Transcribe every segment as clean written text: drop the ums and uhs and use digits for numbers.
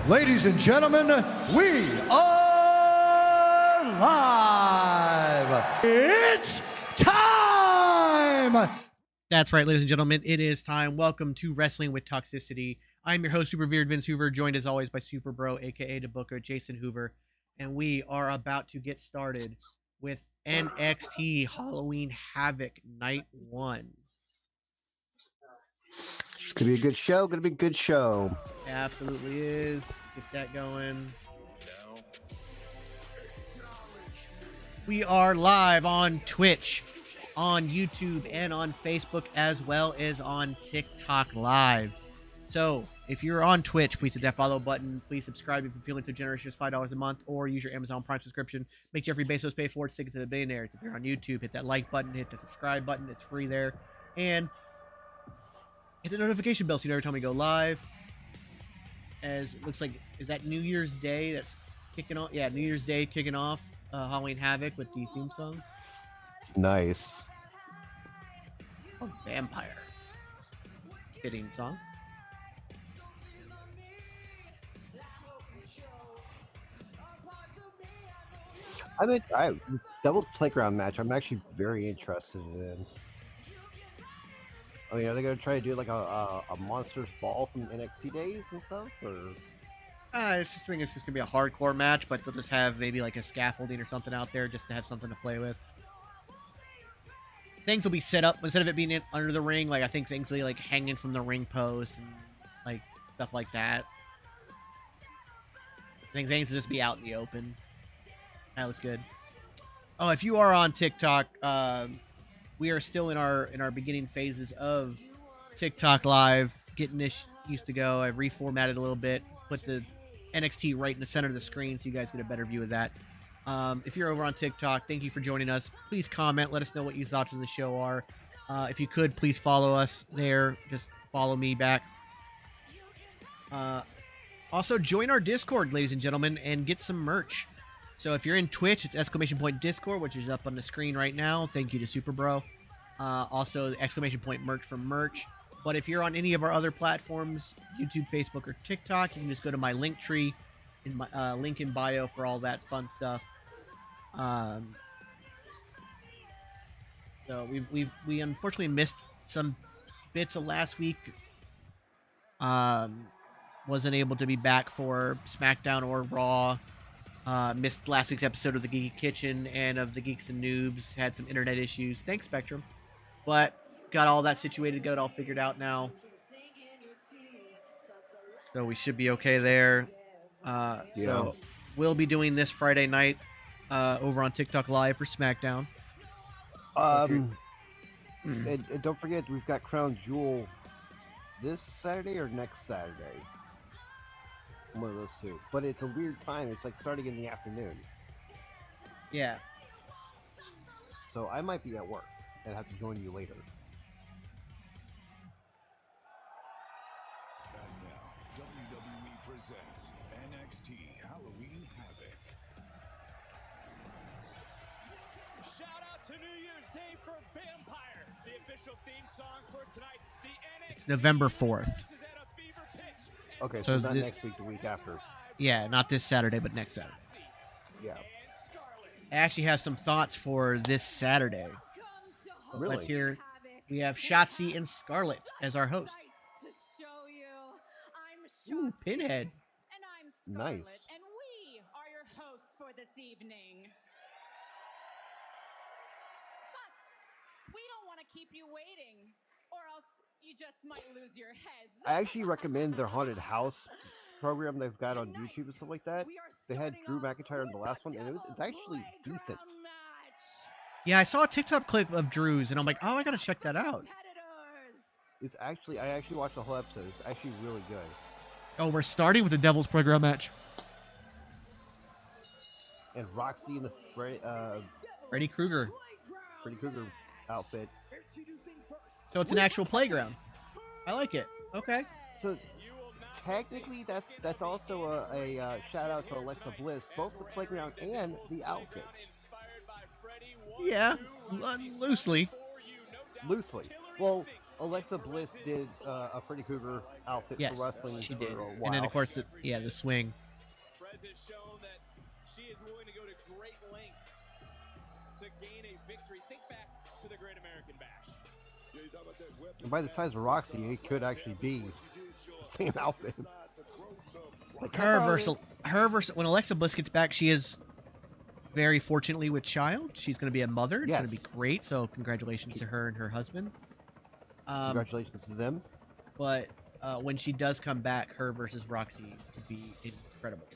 Ladies and gentlemen, we are live. It's time. That's right, ladies and gentlemen, it is time. Welcome to Wrestling with Toxicity. I'm your host, Super Veered Vince Hoover, joined as always by Super Bro, aka the Booker, Jason Hoover, and we are about to get started with NXT Halloween Havoc Night 1. It's gonna be a good show. Gonna be a good show. It absolutely is. Get that going. We are live on Twitch, on YouTube, and on Facebook, as well as on TikTok Live. So, if you're on Twitch, please hit that follow button. Please subscribe if you're feeling so generous, just $5 a month, or use your Amazon Prime subscription. Make Jeffrey Bezos pay for it, stick it to the billionaires. If you're on YouTube, hit that like button, hit the subscribe button. It's free there. And hit the notification bell so you know every time we go live. As it looks like, is that New Year's Day that's kicking off? Yeah, New Year's Day kicking off Halloween Havoc with the theme song. Nice. Oh, Vampire. Fitting song. Devil's Playground match. I'm actually very interested in. I mean, are they gonna try to do like a Monsters Ball from NXT days and stuff, or? It's just gonna be a hardcore match, but they'll just have maybe like a scaffolding or something out there just to have something to play with. Things will be set up instead of it being under the ring. Like I think things will be like hanging from the ring post and like stuff like that. I think things will just be out in the open. That looks good. Oh, if you are on TikTok, we are still in our beginning phases of TikTok Live, getting this used to go. I've reformatted a little bit, put the NXT right in the center of the screen so you guys get a better view of that. If you're over on TikTok, thank you for joining us. Please comment. Let us know what your thoughts on the show are. If you could, please follow us there. Just follow me back. Also, join our Discord, ladies and gentlemen, and get some merch. So if you're in Twitch, it's !Discord, which is up on the screen right now. Thank you to Super Bro. Also, the ! merch for merch. But if you're on any of our other platforms, YouTube, Facebook, or TikTok, you can just go to my link tree in my link in bio for all that fun stuff. So we unfortunately missed some bits of last week. Wasn't able to be back for SmackDown or Raw. Missed last week's episode of the Geeky Kitchen and of the Geeks and Noobs. Had some internet issues. Thanks, Spectrum. But got all that situated, got it all figured out now. So we should be okay there. So we'll be doing this Friday night over on TikTok Live for SmackDown. And don't forget, we've got Crown Jewel this Saturday or next Saturday. One of those two. But it's a weird time. It's like starting in the afternoon. Yeah. So I might be at work and have to join you later. And now, WWE presents NXT Halloween Havoc. Shout out to New Year's Day for Vampire, the official theme song for tonight. The NXT It's November 4th. Okay, So so not next week, the week after. Yeah, not this Saturday, but next Saturday. Yeah. I actually have some thoughts for this Saturday. Really? Let's hear. We have Shotzi and Scarlett as our hosts. Ooh, Pinhead. And I'm Scarlett, Nice. and we are your hosts for this evening. But we don't want to keep you waiting, or else you just might lose your heads. I actually recommend their haunted house program they've got on YouTube and stuff like that. They had Drew McIntyre in the last one, and it's actually decent. Yeah, I saw a TikTok clip of Drew's, and I'm like, oh, I gotta check that out. It's actually, I actually watched the whole episode. It's actually really good. Oh, we're starting with the Devil's Playground match. And Roxy in the Freddy Krueger. outfit. So it's an actual playground. I like it. Okay. So technically, that's also a shout out to Alexa Bliss, both the playground and the outfit. Yeah, loosely. Loosely. Well, Alexa Bliss did a Freddy Krueger outfit Yes, for wrestling she for did. a while. And then of course, the swing. Prez has shown that she is willing to go to great lengths to gain a victory. Think back to the Great American Bash. And by the size of Roxy, it could actually be the same outfit. Like, Her versus when Alexa Bliss gets back, she is very fortunately with child. She's going to be a mother. It's going to be great. So congratulations to her and her husband. Congratulations to them. But when she does come back, her versus Roxy would be incredible.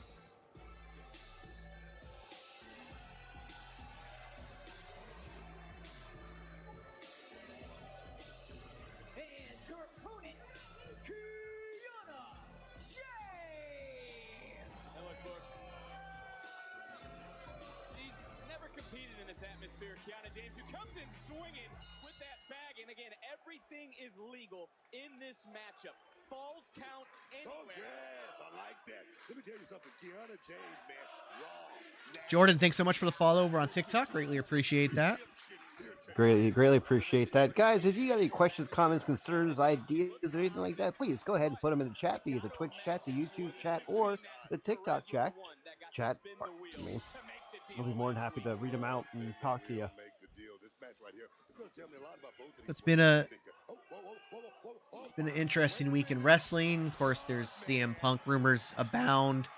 And her opponent, Kiana James. And look, she's never competed in this atmosphere. Kiana James, who comes in swinging with that bag, and again, everything is legal in this matchup. Falls count anywhere. Oh yes, I like that. Let me tell you something, Kiana James, man, raw. Jordan, thanks so much for the follow over on TikTok. Greatly appreciate that. Greatly appreciate that. Guys, if you got any questions, comments, concerns, ideas, or anything like that, please go ahead and put them in the chat, be it the Twitch chat, the YouTube chat, or the TikTok chat. I mean, I'll be more than happy to read them out and talk to you. It's been an interesting week in wrestling. Of course, there's CM Punk rumors abound.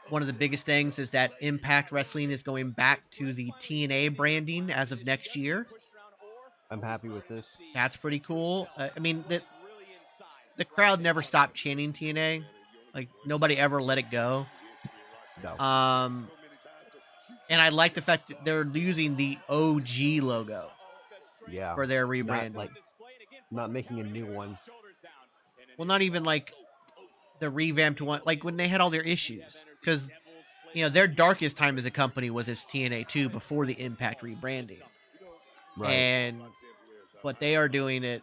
One of the biggest things is that Impact Wrestling is going back to the TNA branding as of next year. I'm happy with this. That's pretty cool. I mean, the crowd never stopped chanting TNA. Like, nobody ever let it go. No. And I like the fact that they're using the OG logo. Yeah. For their rebranding. Not making a new one. Well, not even like the revamped one, like when they had all their issues. Because, you know, their darkest time as a company was as TNA 2 before the Impact rebranding. Right. And but they are doing it.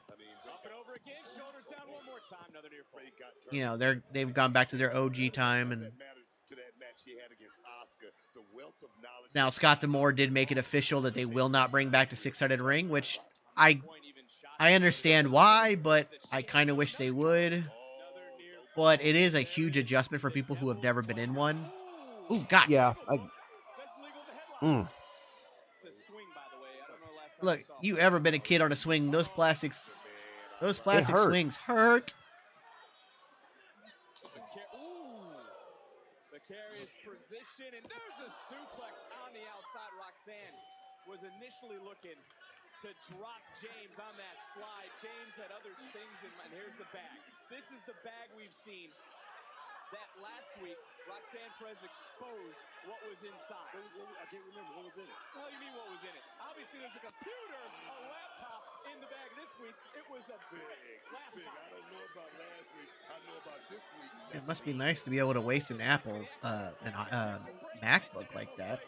You know, they've gone back to their OG time, and now Scott D'Amore did make it official that they will not bring back the six-sided ring, which I understand why, but I kind of wish they would. But it is a huge adjustment for people who have never been in one. Ooh, God. Yeah. Look, you ever been a kid on a swing? Those plastic swings hurt. The carrier's position, and there's a suplex on the outside. Roxanne was initially looking to drop James on that slide. James had other things in mind. Here's the bag. This is the bag we've seen that last week Roxanne Perez exposed what was inside. I can't remember what was in it. What do you mean what was in it? Obviously there's a computer, a laptop in the bag. This week it was a big laptop. I don't know about last week. I know about this week. It must be nice to be able to waste an Apple, MacBook like that.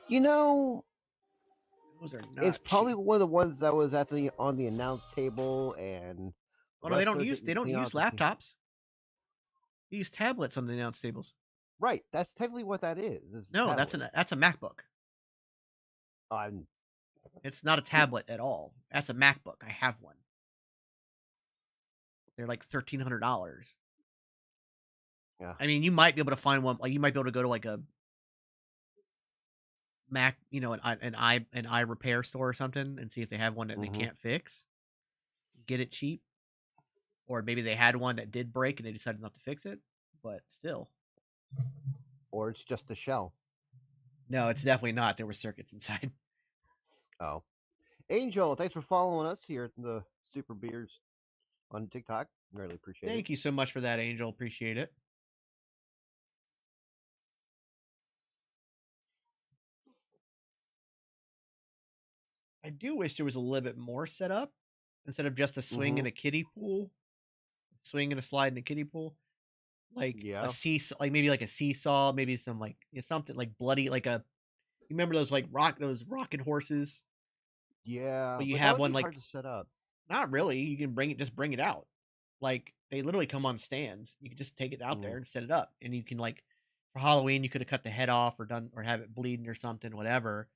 You know, those are not it's probably cheap. one of the ones that was on the announce table, and well, no, they don't use laptops. They use tablets on the announce tables. Right, that's technically what that is. No, that's a MacBook. It's not a tablet at all. That's a MacBook. I have one. They're like $1,300. Yeah. I mean, you might be able to find one. Like, you might be able to go to like a Mac, you know, an eye repair store or something, and see if they have one that they can't fix. Get it cheap, or maybe they had one that did break and they decided not to fix it. But still, or it's just a shell. No, it's definitely not. There were circuits inside. Oh, Angel, thanks for following us here at the Super Beers on TikTok. Really appreciate it. Thank you so much for that, Angel. Appreciate it. I do wish there was a little bit more set up instead of just a swing and a kiddie pool, swing and a slide in a kiddie pool, like a seesaw, like maybe like a seesaw, maybe some like something like bloody, like a. You remember those like those rocket horses? Yeah, but you have one like hard to set up. Not really. You can bring it out. Like they literally come on stands. You can just take it out there and set it up, and you can like for Halloween you could have cut the head off or have it bleeding or something, whatever.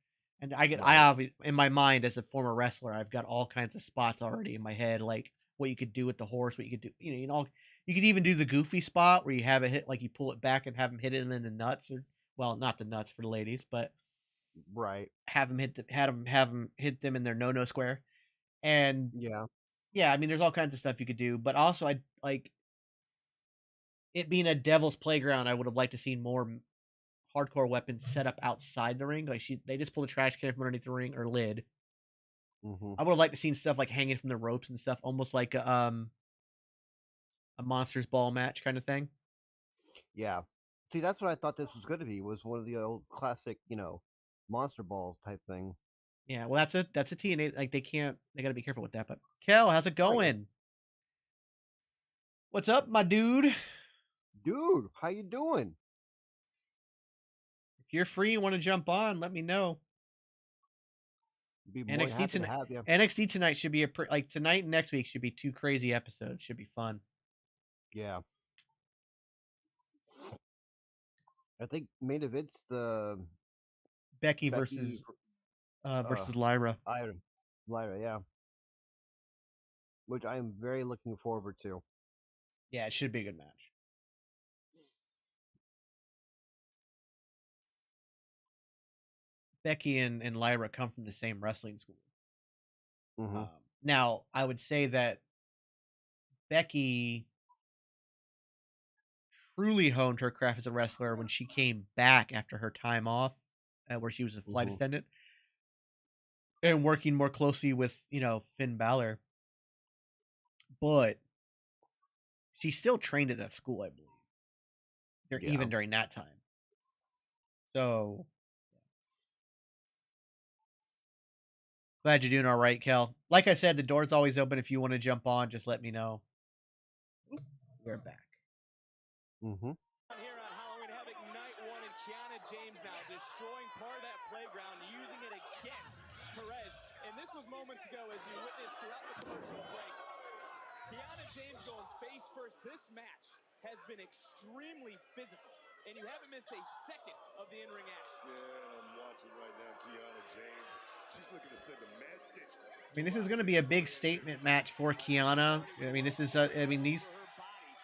And I Right. have in my mind as a former wrestler, I've got all kinds of spots already in my head, like what you could do with the horse, what you could do, you could even do the goofy spot where you have it hit, like you pull it back and have him hit him in the nuts, or well, not the nuts for the ladies, but Right. have him have him hit them in their no square, and Yeah. yeah, I mean, there's all kinds of stuff you could do, but also I like it being a devil's playground. I would have liked to see more hardcore weapons set up outside the ring. Like they just pull the trash can from underneath the ring or lid. Hmm. I would have liked to seen stuff like hanging from the ropes and stuff, almost like a monsters ball match kind of thing. Yeah. See, that's what I thought this was going to be. Was one of the old classic, monster balls type thing. Yeah, well, that's a TNA. Like they got to be careful with that. But Kel, how's it Oh, yeah. going? What's up, my dude? Dude, how you doing? If you're free and want to jump on, let me know. Be more than NXT happy to tonight. have you. NXT tonight should be like tonight and next week should be 2 crazy episodes. Should be fun. Yeah. I think main event's the Becky Becky versus Lyra. Lyra, yeah. Which I am very looking forward to. Yeah, it should be a good match. Becky and Lyra come from the same wrestling school. Hmm. Now, I would say that Becky truly honed her craft as a wrestler when she came back after her time off, where she was a flight attendant, and working more closely with Finn Balor. But she still trained at that school, I believe, Yeah. even during that time. So glad you're doing all right, Kel. Like I said, the door's always open. If you want to jump on, just let me know. We're back. Hmm. Here on Halloween Havoc Night 1, and Kiana James now destroying part of that playground, using it against Perez. And this was moments ago as you witnessed throughout the commercial break. Kiana James going face first. This match has been extremely physical, and you haven't missed a second of the in-ring action. Yeah, I'm watching right now, Kiana James. She's looking to send a message. I mean, this is going to be a big statement match for Kiana. I mean, these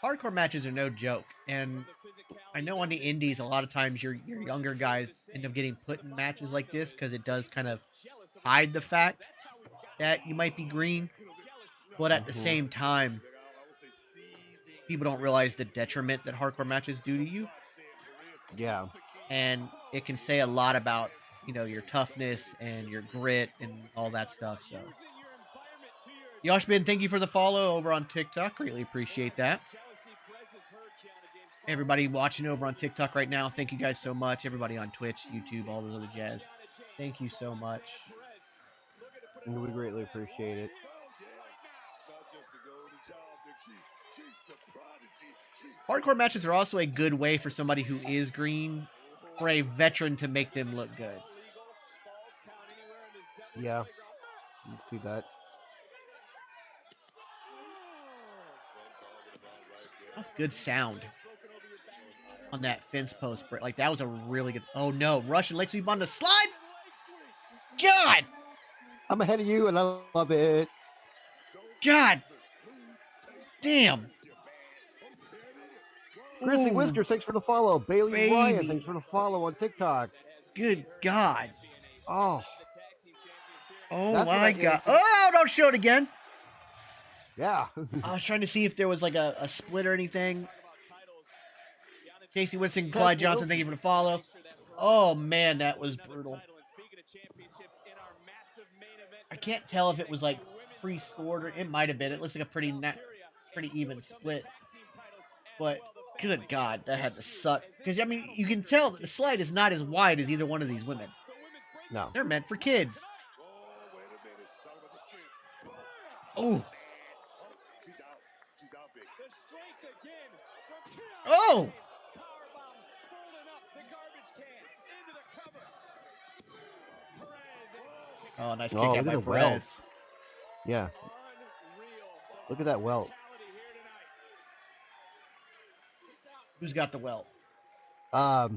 hardcore matches are no joke, and I know on the indies a lot of times your younger guys end up getting put in matches like this because it does kind of hide the fact that you might be green, but at the same time, people don't realize the detriment that hardcore matches do to you. Yeah. And it can say a lot about your toughness and your grit and all that stuff. So Yoshbin, thank you for the follow over on TikTok. Greatly appreciate that. Everybody watching over on TikTok right now, thank you guys so much. Everybody on Twitch, YouTube, all those other jazz, thank you so much. We greatly appreciate it. Hardcore matches are also a good way for somebody who is green, for a veteran to make them look good. Yeah, you can see that. That was good sound on that fence post. Like, that was a really good... Oh, no. Russian leg sweep on the slide? God! I'm ahead of you, and I love it. God! Damn! Grizzly Ooh, Whiskers, thanks for the follow. Bailey baby. Ryan, thanks for the follow on TikTok. Good God. Oh. Oh, my God. Oh, don't show it again. Yeah. I was trying to see if there was like a split or anything. Casey Winston, Clyde Johnson, thank you for the follow. Oh, man, that was brutal. I can't tell if it was like pre-scored or it might have been. It looks like a pretty even split. But good God, that had to suck. Because, I mean, you can tell that the slide is not as wide as either one of these women. No. They're meant for kids. Oh. Oh. Oh, nice kick out by Perez. Welt. Yeah. Look at that welt. Who's got the welt? Not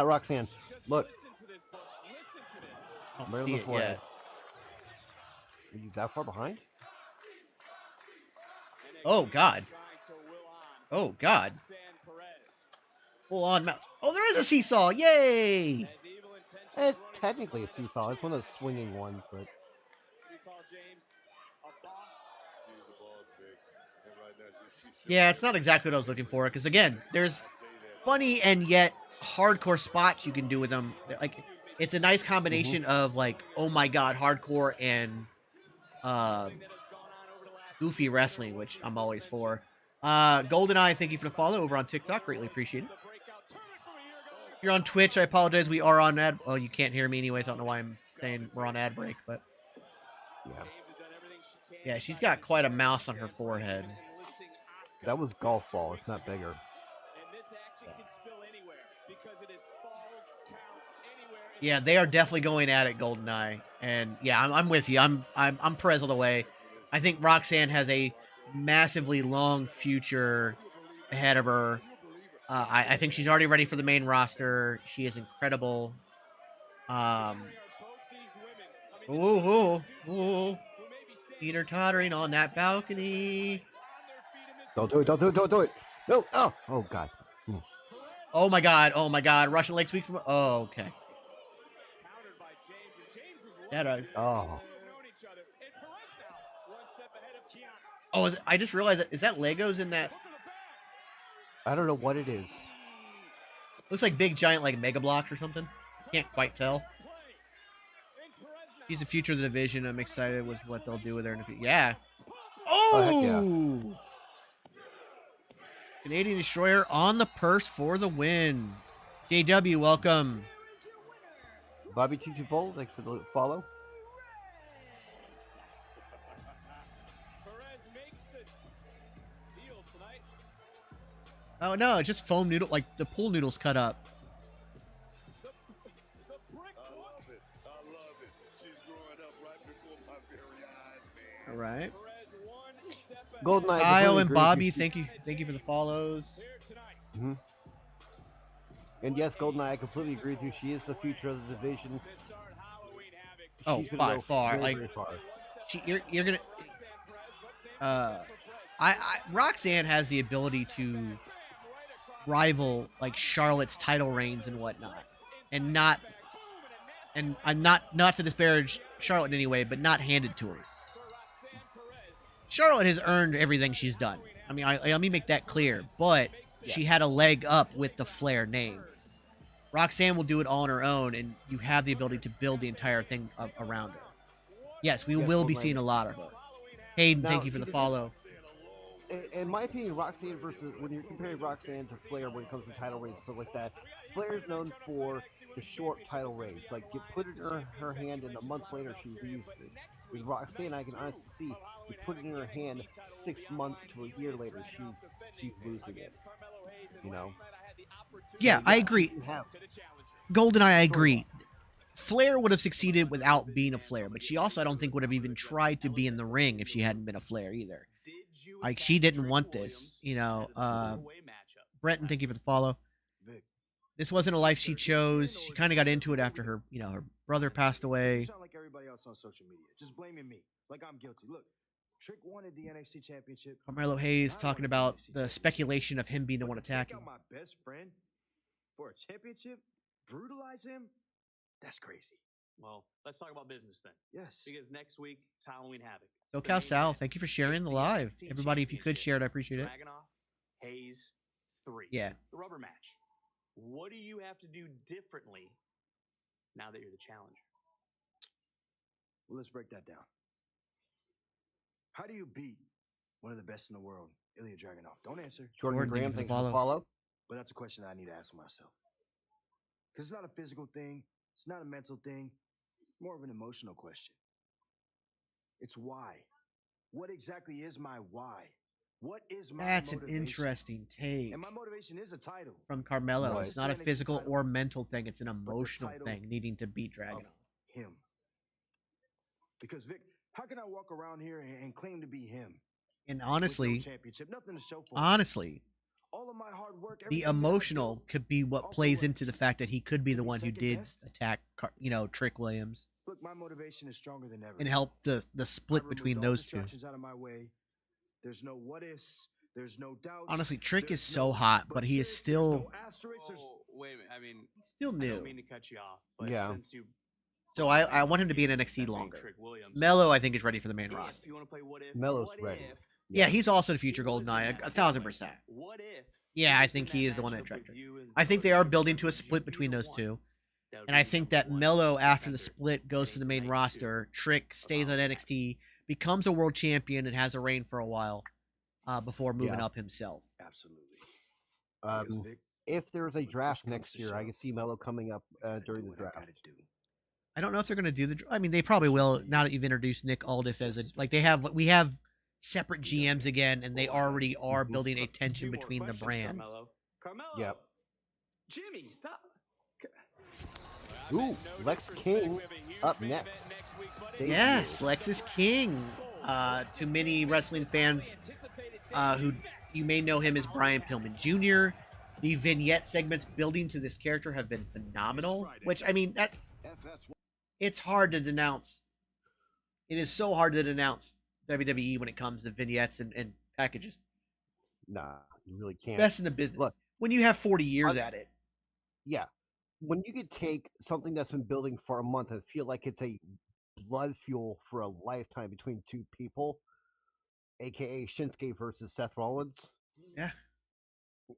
Roxanne. Look. listen to this. I don't Right on see the it forehead. yet. Are you that far behind? Oh, God. Trying to will on Oh, God. Roxanne Perez. Full on mouse. Oh, there is a seesaw. Yay! As evil intentions It's running technically a through the blood seesaw. It's one of those of swinging James. ones, but You call James a boss? She's the boss, Vic. And right now, she's Yeah, it's not exactly what I was looking for. Because, again, there's funny and yet hardcore spots you can do with them. Like, it's a nice combination of, like, oh my God, hardcore and goofy wrestling, which I'm always for. GoldenEye, thank you for the follow over on TikTok. Greatly appreciate it. If you're on Twitch, I apologize. We are on ad. Well, you can't hear me anyways. I don't know why I'm saying we're on ad break, but yeah. yeah, she's got quite a mouse on her forehead. That was golf ball. It's not bigger. Yeah, they are definitely going at it, GoldenEye, and yeah, I'm with you. I'm Perez all the way. I think Roxanne has a massively long future ahead of her. I think she's already ready for the main roster. She is incredible. Ooh. Peter tottering on that balcony. Don't do it. Don't do it. Don't do it. No. Oh God. Oh my God. Russian leg sweep from. Oh, okay. Oh. Oh, I just realized that. Is that Legos in that? I don't know what it is. Looks like big giant like Mega Blocks or something. Can't quite tell. She's the future of the division. I'm excited with what they'll do with her in the future. Yeah. Oh, heck yeah. Canadian Destroyer on the purse for the win. JW, welcome. Bobby TT Bull, thanks for the follow. Oh no, it's just foam noodle, like the pool noodles cut up. All right. GoldenEye. Kyle and Bobby, thank you for the follows. And yes, GoldenEye, I completely agree with you. She is the future of the division. Oh, by far, very, like very far. you're gonna. Roxanne has the ability to rival like Charlotte's title reigns and whatnot, and not to disparage Charlotte in any way, but not handed to her. Charlotte has earned everything she's done. I mean, let me make that clear. But she had a leg up with the Flair name. Roxanne will do it all on her own, and you have the ability to build the entire thing around her. Yes, we will be seeing a lot of her. Hayden, thank you for the follow. In my opinion, Roxanne versus, when you're comparing Roxanne to Flair when it comes to title reigns, stuff like that, Flair is known for the short title reigns. Like, you put it in her hand, and a month later she loses it. With Roxanne, I can honestly see, you put it in her hand, 6 months to a year later, she's losing it. You know? Yeah, I agree. GoldenEye, I agree. Flair would have succeeded without being a Flair, but she also, I don't think, would have even tried to be in the ring if she hadn't been a Flair either. Like, she didn't want this, you know. Brenton, thank you for the follow. This wasn't a life she chose. She kind of got into it after her, you know, her brother passed away. You sound like everybody else on social media, just blaming me, like I'm guilty. Look, Trick wanted the NXT championship. Carmelo Hayes talking about the speculation of him being the one attacking. Take out my best friend for a championship, brutalize him. That's crazy. Well, let's talk about business then. Yes. Because next week it's Halloween Havoc. SoCal Sal, thank you for sharing the live. Everybody, if you could share it, I appreciate it. Dragunov, Hayes, 3. Yeah. The rubber match. What do you have to do differently now that you're the challenger? Well, let's break that down. How do you beat one of the best in the world, Ilya Dragunov? Don't answer. Jordan Graham, thanks for the follow. But that's a question that I need to ask myself. Because it's not a physical thing. It's not a mental thing. More of an emotional question. It's why. What exactly is my why? What is my That's motivation? an interesting take. And my motivation is a title. From Carmelo. Right. It's not a physical or mental thing. It's an emotional thing, needing to beat Dragunov. Him. Because, Vic, how can I walk around here and claim to be him? And honestly, championship, nothing to show for honestly, All of my hard work, the everything that I emotional built, could be what all for plays what? into the fact that he could be To the be one who second did best? attack, Trick Williams Look, my motivation is stronger than ever. and help the I split removed between all those two. distractions out of my way. There's no what ifs. There's no doubts. Honestly, Trick is there's so no hot, but he is buts, still there's no asterisks, there's Oh, wait a minute. I mean, still I new. don't mean to cut you off, but Yeah. since you So I want him to be in NXT that longer. Trick Williams, Mello, I think, is ready for the main if roster. you want to play what if, Melo's what ready. if Yeah, he's also the he future was in GoldenEye, that 1000%. What if? Yeah, he I was in think he that is the one that matchup attracted. with you and I think they Mello are to building to a determine split if you between were those one, two. that would And be I the think number that one Mello, after the contender split, goes to the main tonight, too. roster. Trick stays on About NXT, becomes a world champion, and has a reign for a while before moving Yeah. up himself. absolutely. Because Um, Vic, if there's a when draft push comes next to year, I shove, can see Melo coming up I gotta during do the what I draft. gotta do. I don't know if they're going to do the. I mean, they probably will now that you've introduced Nick Aldis as a like they have. We have separate GMs again, and they already are Mhm. building a tension Few more between the questions, brands. Carmelo. Yep. Jimmy, stop. Ooh, Lex King up next. Debut. Yes, Lex is king. To many wrestling fans who you may know him as Brian Pillman Jr., the vignette segments building to this character have been phenomenal. Which, I mean, that it's hard to denounce. It is so hard to denounce WWE when it comes to vignettes and packages. Nah, you really can't. Best in the business. Look, when you have 40 years at it. yeah, when you could take something that's been building for a month and feel like it's a blood fuel for a lifetime between two people, aka Shinsuke versus Seth Rollins. Yeah.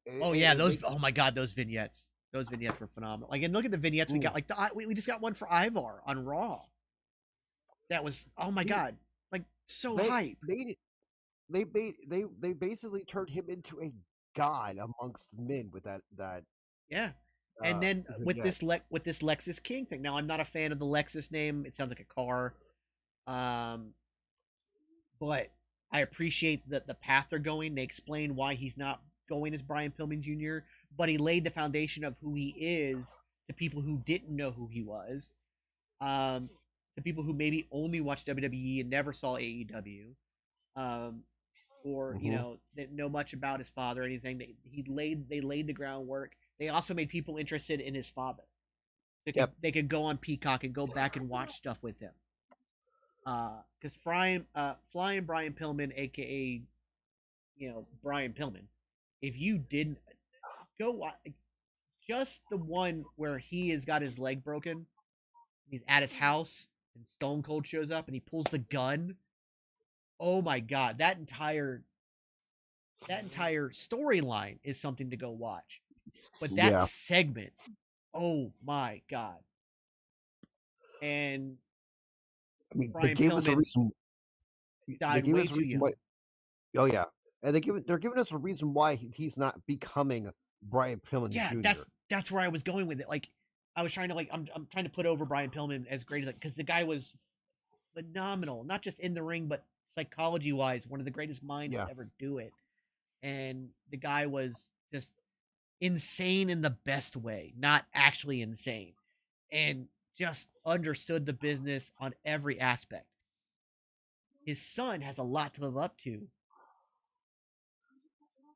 It- Oh it- yeah, it those. makes- Oh my God, those vignettes. Those vignettes were phenomenal. Like, and look at the vignettes we got. Like, we just got one for Ivar on Raw. That was. Oh my Dude, God, like so they hype. they basically turned him into a god amongst men with that. Yeah. And then with vignette. this Lexus King thing. Now I'm not a fan of the Lexus name. It sounds like a car. But I appreciate the path they're going. They explain why he's not going as Brian Pillman Jr., but he laid the foundation of who he is to people who didn't know who he was. To people who maybe only watched WWE and never saw AEW. Or you know, didn't know much about his father or anything. They laid the groundwork. They also made people interested in his father. They could go on Peacock and go back and watch stuff with him. Because Flying Brian Pillman, aka Brian Pillman, if you didn't go watch just the one where he has got his leg broken, he's at his house and Stone Cold shows up and he pulls the gun. Oh my God, that entire storyline is something to go watch. But that segment, oh my God. And I mean, Brian they gave us a Pillman reason. died way too young. Why, oh yeah, and they're giving us a reason why he's not becoming Brian Pillman Jr. That's where I was going with it. Like, I was trying to I'm trying to put over Brian Pillman as great as because the guy was phenomenal, not just in the ring, but psychology wise, one of the greatest minds to ever do it. And the guy was just insane in the best way, not actually insane, and just understood the business on every aspect. His son has a lot to live up to.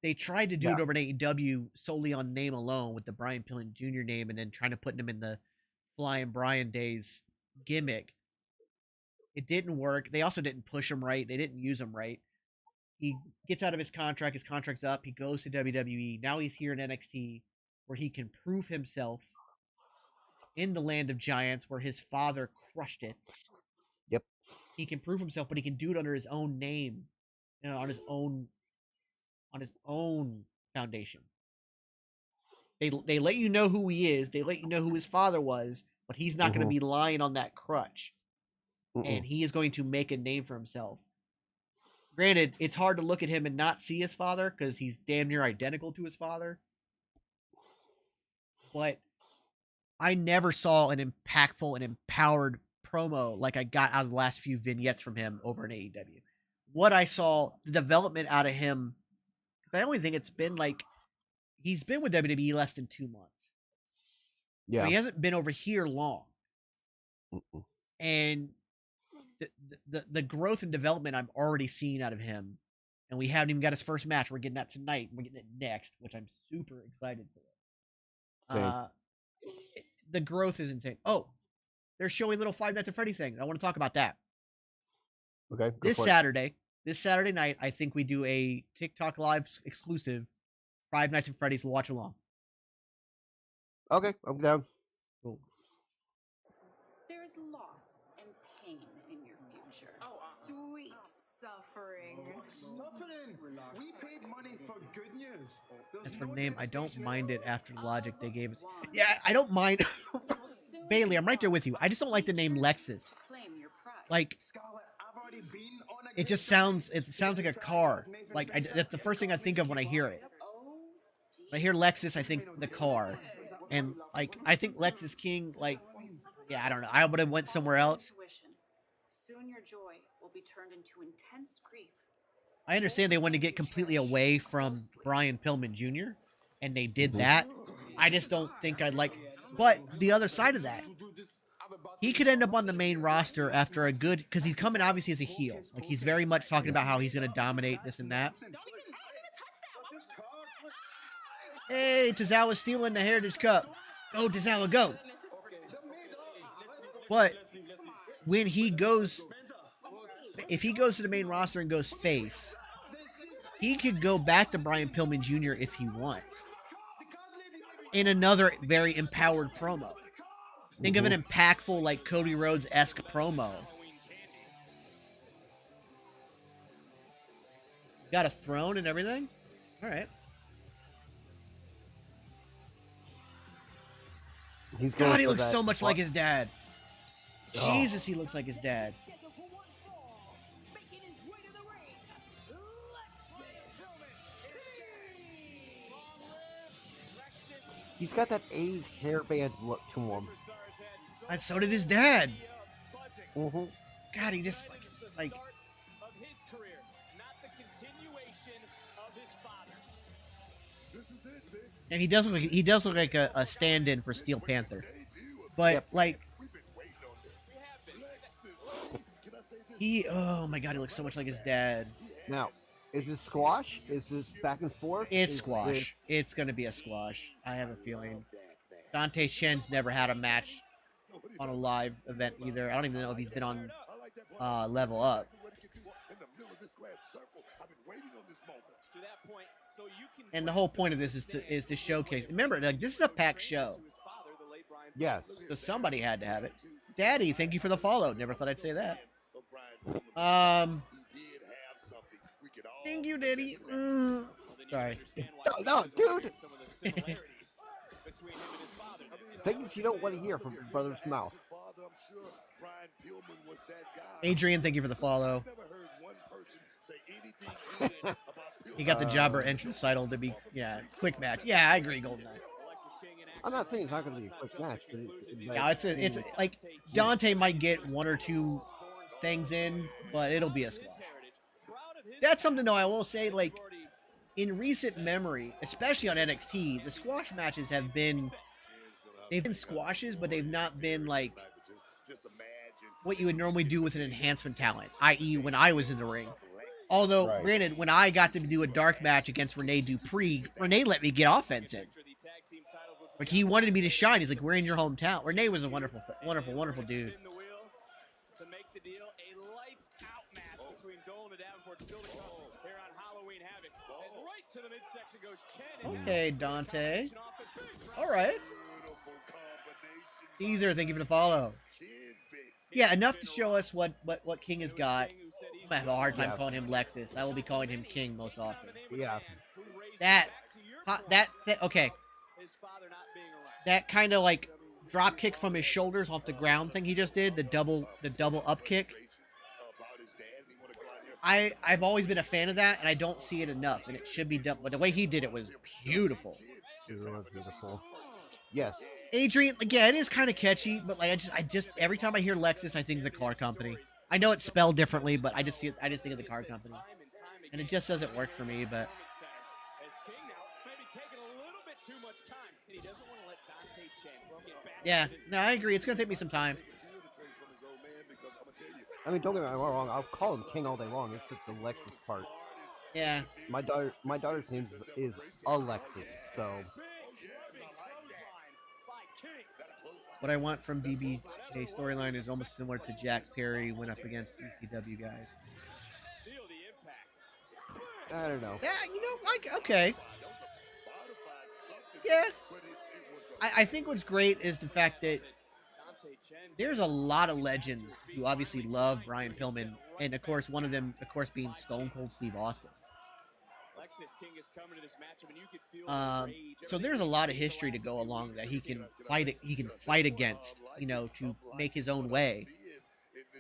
They tried to do it over in AEW solely on name alone with the Brian Pillman Jr. name and then trying to put him in the Flying Brian Days gimmick. It didn't work. They also didn't push him right. They didn't use him right. He gets out of his contract. His contract's up. He goes to WWE. Now he's here in NXT where he can prove himself in the land of giants where his father crushed it. Yep. He can prove himself, but he can do it under his own name and on his own foundation. They let you know who he is. They let you know who his father was, but he's not going to be lying on that crutch. And he is going to make a name for himself. Granted, it's hard to look at him and not see his father because he's damn near identical to his father. But I never saw an impactful and empowered promo like I got out of the last few vignettes from him over in AEW. What I saw, the development out of him, I only think it's been like he's been with WWE less than 2 months. Yeah, so he hasn't been over here long, and the growth and development I'm already seeing out of him and we haven't even got his first match. We're getting that tonight. We're getting it next, which I'm super excited for. Same. The growth is insane. Oh, they're showing little Five Nights at Freddy thing. I want to talk about that. Okay. Go This for it. Saturday night, I think we do a TikTok live exclusive Five Nights at Freddy's watch along. Okay, I'm down. Cool. There is loss and pain in your future. Sweet suffering. Suffering. We paid money for good news. As for name, I don't mind it after the logic they gave us. Yeah, I don't mind. Bailey, I'm right there with you. I just don't like the name Lexus. Claim your prize. Like, Scarlett, I've already been on a it just sounds like a car. Like, that's the first thing I think of when I hear it. When I hear Lexus, I think the car. And, like, I think Lexus King, like, yeah, I don't know. I would have went somewhere else. Soon your joy will be turned into intense grief. I understand they wanted to get completely away from Brian Pillman Jr., and they did that. I just don't think I'd like... But the other side of that, he could end up on the main roster after a good... Because he's coming, obviously, as a heel. Like, he's very much talking about how he's going to dominate this and that. Hey, Tozawa's stealing the Heritage Cup. Go, Tozawa, go. But when he goes... If he goes to the main roster and goes face, he could go back to Brian Pillman Jr. if he wants. In another very empowered promo. Think of an impactful, like, Cody Rhodes-esque promo. Got a throne and everything? Alright. God, he looks so much like his dad. Jesus, he looks like his dad. He's got that 80s hairband look to him. And so did his dad. Mm-hmm. God, he just like... And he does look like a stand-in for Steel Panther. But, like... Oh my god, he looks so much like his dad. Now, is this squash? Is this back and forth? It's squash. It's going to be a squash. I have a feeling. Dante Shen's never had a match on a live event either. I don't even know if he's been on Level Up. And the whole point of this is to showcase. Remember, like, this is a packed show. Yes. So somebody had to have it. Daddy, thank you for the follow. Never thought I'd say that. Thank you, Daddy. Sorry. No, dude. Things you don't want to hear from your brother's mouth. Adrian, thank you for the follow. He got the jobber entrance title to be, quick match. Yeah, I agree, Golden Knight. I'm not saying it's not going to be a quick match, but it's like Dante might get one or two things in, but it'll be a squash. That's something though I will say, like, in recent memory, especially on NXT, the squash matches they've been squashes, but they've not been like what you would normally do with an enhancement talent, i.e. when I was in the ring. Although, granted, when I got to do a dark match against Rene Dupree, Rene let me get offense in. Like, he wanted me to shine. He's like, we're in your hometown. Rene was a wonderful, wonderful, wonderful dude. To make the deal a lights out match between Dolan and Davenport still to come here on Halloween Havoc. And right to the midsection goes Chen. Okay, Dante. All right. Caesar, thank you for the follow. Yeah, enough to show us what King has got. I'm gonna have a hard time calling him Lexus. I will be calling him King most often. Yeah. Okay. That kind of like drop kick from his shoulders off the ground thing he just did, the double up kick. I've always been a fan of that, and I don't see it enough, and it should be done. But the way he did it was beautiful. It was beautiful. Yes. Adrian, like, yeah, it is kind of catchy, but like I just every time I hear Lexus, I think of the car company. I know it's spelled differently, but I just think of the car company, and it just doesn't work for me. But yeah, no, I agree. It's gonna take me some time. I mean, don't get me wrong. I'll call him King all day long. It's just the Lexus part. Yeah. My daughter's name is Alexis. So What I want from BBJ storyline is almost similar to Jack Perry went up against ECW guys. I don't know. Yeah, like, okay. Yeah. I think what's great is the fact that there's a lot of legends who obviously love Brian Pillman, and of course, one of them, being Stone Cold Steve Austin. So there's a lot of history to go along that he can fight. He can fight against, to make his own way.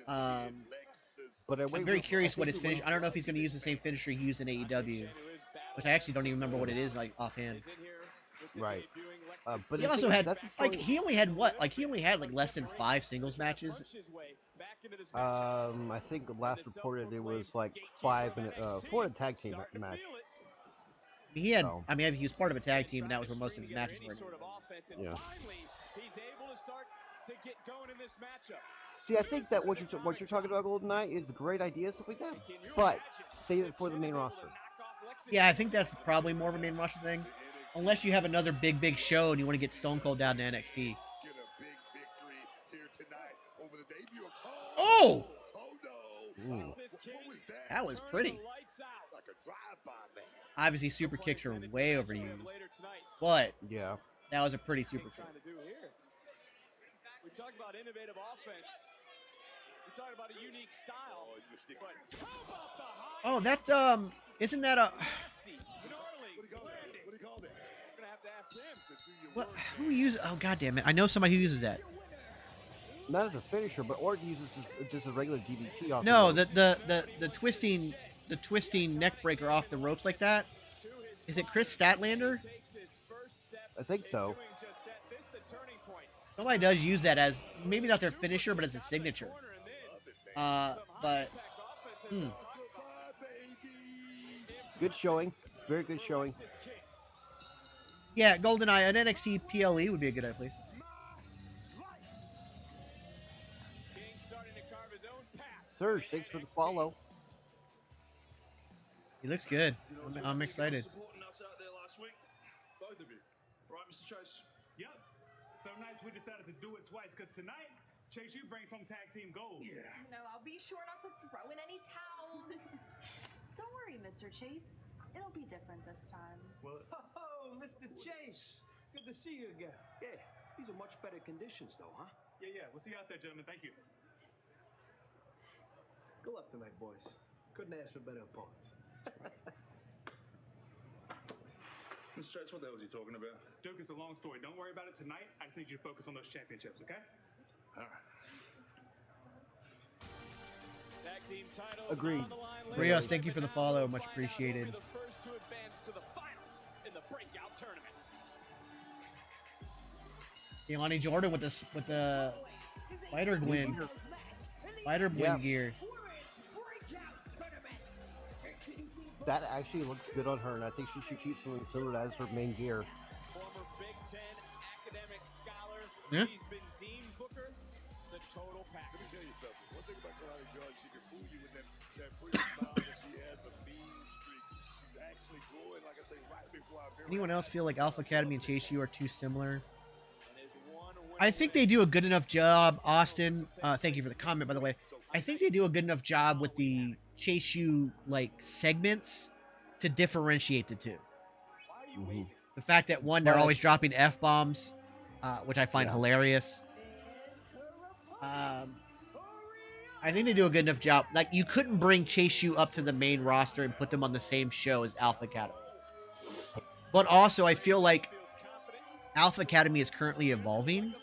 But I'm very curious what his finish. I don't know if he's going to use the same finisher he used in AEW, which I actually don't even remember what it is like offhand. Right. But he also had he only had less than 5 singles matches. I think the last reported it was like 4 in a tag team match. He had, I mean, he was part of a tag team, and that was where most of his matches were. Yeah. See, I think that what you're talking about, Golden Knight, is a great idea, stuff like that. But save it for the main roster. Yeah, I think that's probably more of a main roster thing, unless you have another big show and you want to get Stone Cold down to NXT. Oh! Ooh. That was pretty. Obviously, super kicks are way overused, but yeah, that was a pretty super kick. We talk about innovative offense. We talk about a unique style. Oh, that isn't that a? What? Who uses? Oh, god damn it! I know somebody who uses that. Not as a finisher, but Orton uses just a regular DDT off. No, the twisting neck breaker off the ropes like that. Is it Chris Statlander? I think so. Somebody does use that as maybe not their finisher, but as a signature. But good showing, very good showing. Yeah, GoldenEye, an NXT PLE would be a good idea, please. Serge, thanks for the follow. He looks good. I'm excited. Both of you. Right, Mr. Chase? Yep. So nice we decided to do it twice, because tonight, Chase, you brings home tag team gold. Yeah. No, I'll be sure not to throw in any towels. Don't worry, Mr. Chase. It'll be different this time. Well, Oh, Mr. Chase. Good to see you again. Yeah, these are much better conditions, though, huh? yeah. We'll see you out there, gentlemen. Thank you. Good luck tonight, boys. Couldn't ask for better opponents. Mr. Chase, what the hell is he talking about? Duke, it's a long story. Don't worry about it tonight. I just need you to focus on those championships, okay? All right. Tag team titles agreed. on the line. Rios, thank you for the follow. Much appreciated. The first to advance to the finals in the breakout tournament. Keontae Jordan with the Spider Gwen. Spider Gwen gear. That actually looks good on her, and I think she should keep something similar as her main gear. Former Big Ten academic scholar. Yeah. She's been Dean Booker, the total package. Let me tell you something. One thing about Keontae Jordan, she can fool you with that pretty smile that she has, a mean streak. She's actually glowing, like I say, right before our very Anyone else feel like Alpha Academy and Chase U are too similar? I think they do a good enough job, Austin. Thank you for the comment, by the way. I think they do a good enough job with the Chase U segments to differentiate the two. Mm-hmm. The fact that one, they're always dropping F-bombs, which I find hilarious. I think they do a good enough job. Like, you couldn't bring Chase U up to the main roster and put them on the same show as Alpha Academy. But also, I feel like Alpha Academy is currently evolving.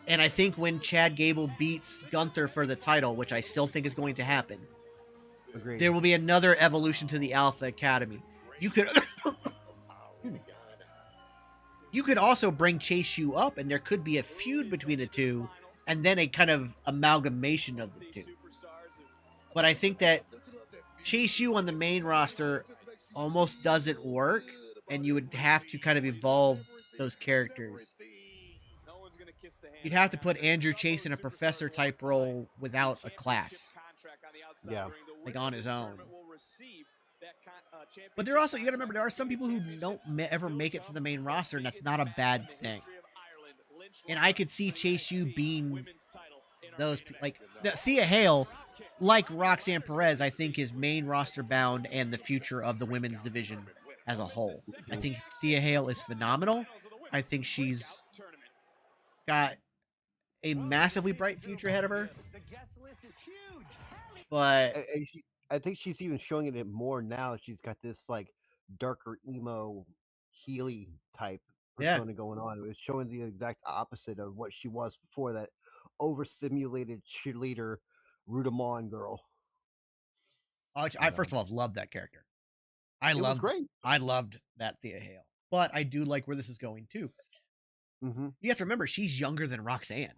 And I think when Chad Gable beats Gunther for the title, which I still think is going to happen, agreed, there will be another evolution to the Alpha Academy. You could you could also bring Chase U up, and there could be a feud between the two, and then a kind of amalgamation of the two. But I think that Chase U on the main roster almost doesn't work, and you would have to kind of evolve those characters. You'd have to put Andrew Chase in a professor-type role without a class. Yeah. Like on his own. But there also, you got to remember, there are some people who don't ever make it to the main roster, and that's not a bad thing. And I could see Chase U being those, like Thea Hale, like Roxanne Perez, I think is main roster bound and the future of the women's division as a whole. I think Thea Hale is phenomenal. I think she's got a massively bright future ahead of her. But I think she's even showing it more now. She's got this like darker emo Healy type persona going on. It's showing the exact opposite of what she was before, that overstimulated cheerleader Rudamon girl. I first of all loved that character. I loved that Thea Hale. But I do like where this is going too. Mm-hmm. You have to remember, she's younger than Roxanne.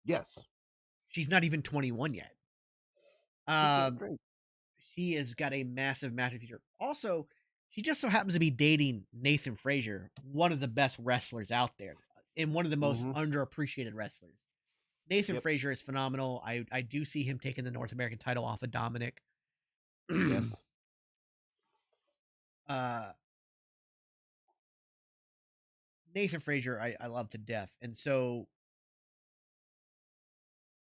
Yes. She's not even 21 yet. She has got a massive future. Also, she just so happens to be dating Nathan Frazier, one of the best wrestlers out there, and one of the most underappreciated wrestlers. Nathan Frazier is phenomenal. I do see him taking the North American title off of Dominic. Yes. Nathan Frazier, I love to death. And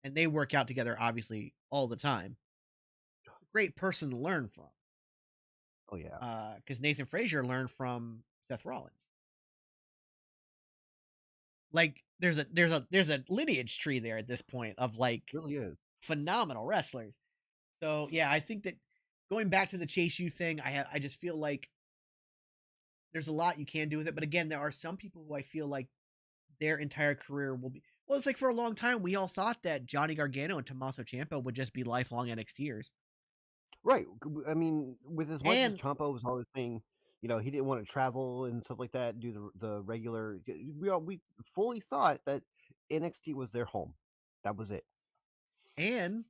they work out together, obviously, all the time. Great person to learn from. Oh, yeah. Because Nathan Frazier learned from Seth Rollins. Like, there's a lineage tree there at this point of, like, it really is phenomenal wrestlers. So, yeah, I think that going back to the Chase U thing, I just feel like there's a lot you can do with it. But again, there are some people who I feel like their entire career will be... Well, it's like for a long time, we all thought that Johnny Gargano and Tommaso Ciampa would just be lifelong NXTers. Right. I mean, with as much as Ciampa was always saying, you know, he didn't want to travel and stuff like that, do the regular... We fully thought that NXT was their home. That was it. And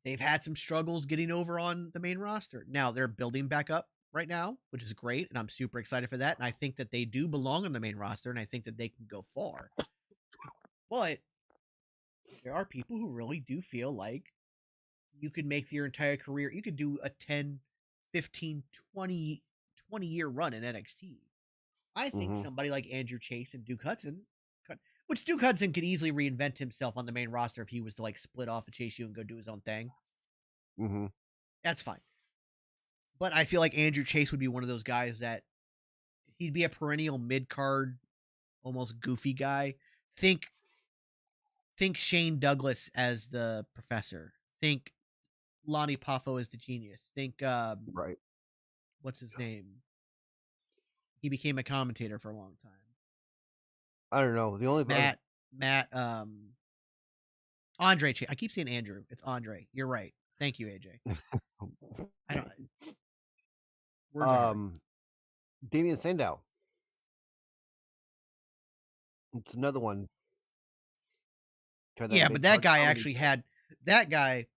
they've had some struggles getting over on the main roster. Now, they're building back up right now, which is great, and I'm super excited for that. And I think that they do belong on the main roster, and I think that they can go far. But there are people who really do feel like you could make your entire career, you could do a 10, 15, 20 year run in NXT. I think somebody like Andrew Chase and Duke Hudson, which Duke Hudson could easily reinvent himself on the main roster if he was to like split off the Chase U and go do his own thing. That's fine. But I feel like Andrew Chase would be one of those guys that he'd be a perennial mid-card, almost goofy guy. Think Shane Douglas as the professor. Think Lonnie Poffo as the genius. Think right. What's his name? He became a commentator for a long time. I don't know. The only Matt Andre Chase. I keep saying Andrew. It's Andre. You're right. Thank you, AJ. I don't. Damian Sandow. It's another one. Yeah, but that guy actually had that guy.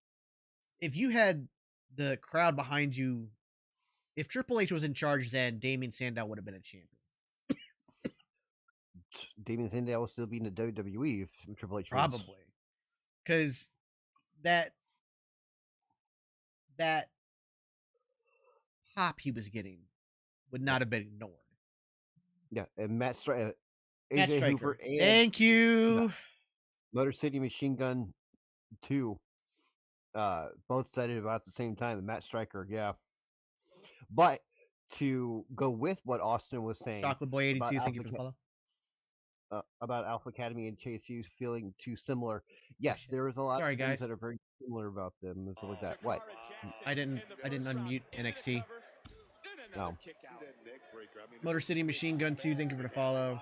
If you had the crowd behind you, if Triple H was in charge, then Damian Sandow would have been a champion. Damian Sandow will still be in the WWE if Triple H probably, because that pop he was getting would not have been ignored. Yeah, and Matt Striker, AJ Hooper, and thank you. Motor City Machine Gun 2, both said it about the same time. And Matt Striker, yeah. But to go with what Austin was saying, Chocolate Boy 82, thank you for the follow. About Alpha Academy and Chase U feeling too similar. Yes, there is a lot of things that are very similar about them and stuff like that. What? I didn't unmute NXT. No. Motor City Machine Gun 2, thank you for the follow.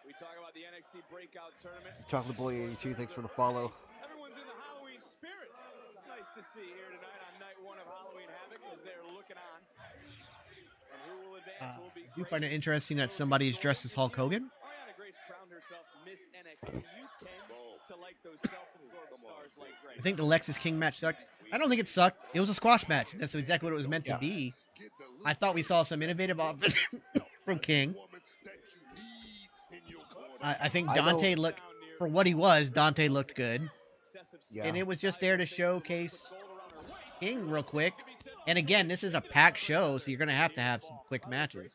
We talk about the NXT breakout tournament. Chocolate Boy 82, thanks for the follow. Everyone's in the Halloween spirit. It's nice to see here tonight on night one of Halloween Havoc as they're looking on. And who will advance will be I do find it interesting that somebody is dressed as Hulk Hogan. Ariana Grace crowned herself Miss NXT. You tend to like those self-absorbed stars like Grace. I think the Lexus King match sucked. I don't think it sucked. It was a squash match. That's exactly what it was meant to be. I thought we saw some innovative offense from King. I think Dante looked, for what he was, Dante looked good. Yeah. And it was just there to showcase King real quick. And again, this is a packed show, so you're going to have some quick matches.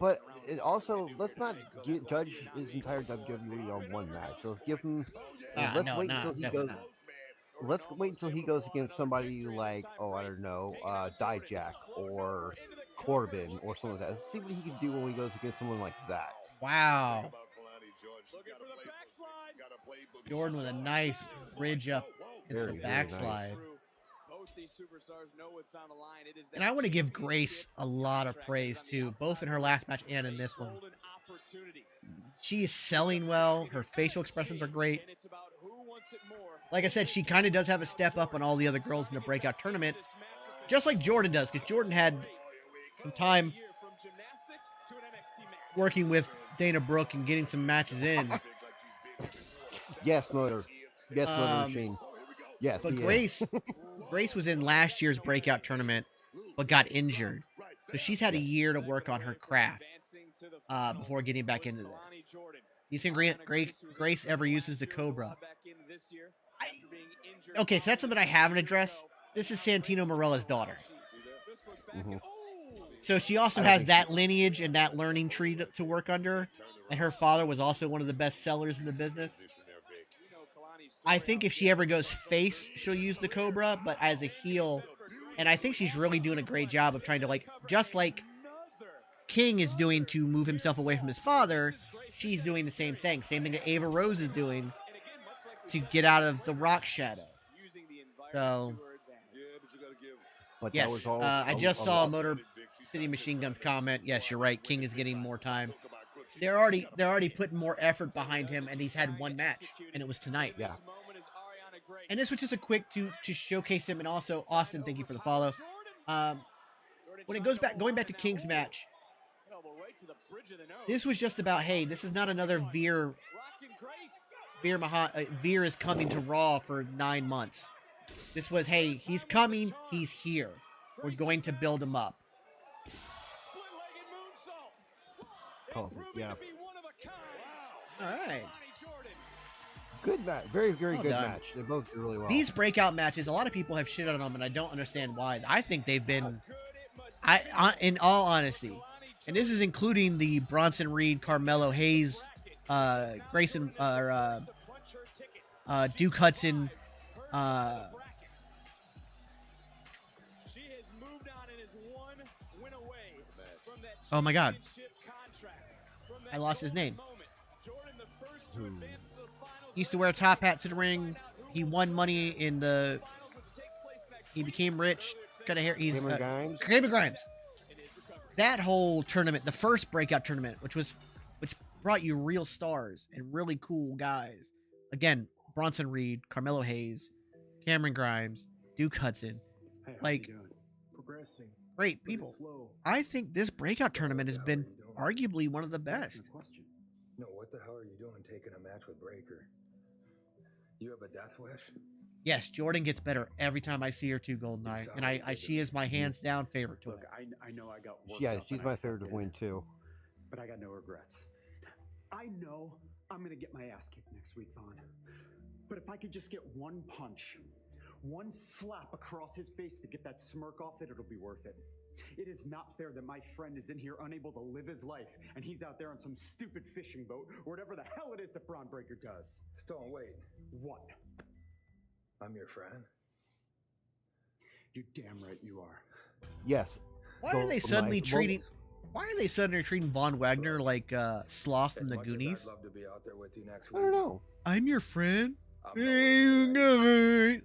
But it also, let's not judge his entire WWE on one match. So let's give him. Let's wait until he goes. Let's wait until he goes against somebody like, I don't know, Dijak or Corbin or something like that. Let's see what he can do when he goes against someone like that. Wow. Jordan with a nice bridge up into the backslide. Nice. And I want to give Grace a lot of praise too, both in her last match and in this one. She's selling well. Her facial expressions are great. Like I said, she kind of does have a step up on all the other girls in the breakout tournament, just like Jordan does, because Jordan had some time working with Dana Brooke and getting some matches in. Yes, Motor. Yes, Motor Machine. Yes, but Grace was in last year's breakout tournament, but got injured. So she's had a year to work on her craft before getting back into this. You think Grace ever uses the Cobra? Okay, so that's something I haven't addressed. This is Santino Marella's daughter. Mm-hmm. So she also has that lineage and that learning tree to work under. And her father was also one of the best sellers in the business. I think if she ever goes face, she'll use the Cobra, but as a heel, and I think she's really doing a great job of trying to, like, just like King is doing to move himself away from his father, she's doing the same thing. Same thing that Ava Rose is doing to get out of the Rock shadow. So, but yes, I just saw Motor City Machine Gun's comment. Yes, you're right. King is getting more time. They're already putting more effort behind him, and he's had one match, and it was tonight. Yeah. And this was just a quick to showcase him, and also Austin, thank you for the follow. When it going back to King's match, this was just about, hey, this is not another Veer is coming to Raw for 9 months. This was, hey, he's coming, he's here. We're going to build him up. Yeah. All right. Good match. Very, very good match. They both did really well. These breakout matches, a lot of people have shit on them, and I don't understand why. I think they've been, in all honesty, and this is including the Bronson Reed, Carmelo Hayes, Grayson, Duke Hudson, oh my God, I lost his name. He used to wear top hats to the ring. He won money in the. He became rich. Got a hair. He's Cameron Grimes. That whole tournament, the first breakout tournament, which brought you real stars and really cool guys. Again, Bronson Reed, Carmelo Hayes, Cameron Grimes, Duke Hudson, like great people. I think this breakout tournament has been arguably one of the best. No, what the hell are you doing taking a match with Breaker? You have a death wish? Yes, Jordan gets better every time I see her too, Golden Eye, and she is my hands down favorite to win. Look, I know I got worked Yeah, up she's and I my favorite stepped to win in, too. but I got no regrets. I know I'm gonna get my ass kicked next week, Vaughn. But if I could just get one punch, one slap across his face to get that smirk off it, it'll be worth it. It is not fair that my friend is in here unable to live his life, and he's out there on some stupid fishing boat, or whatever the hell it is that Braun Breaker does. Stone, wait. What? I'm your friend. You're damn right you are. Yes. Why are they suddenly treating Von Wagner like Sloth from the Goonies? I'd love to be out there with you next I week. don't know. I'm your friend.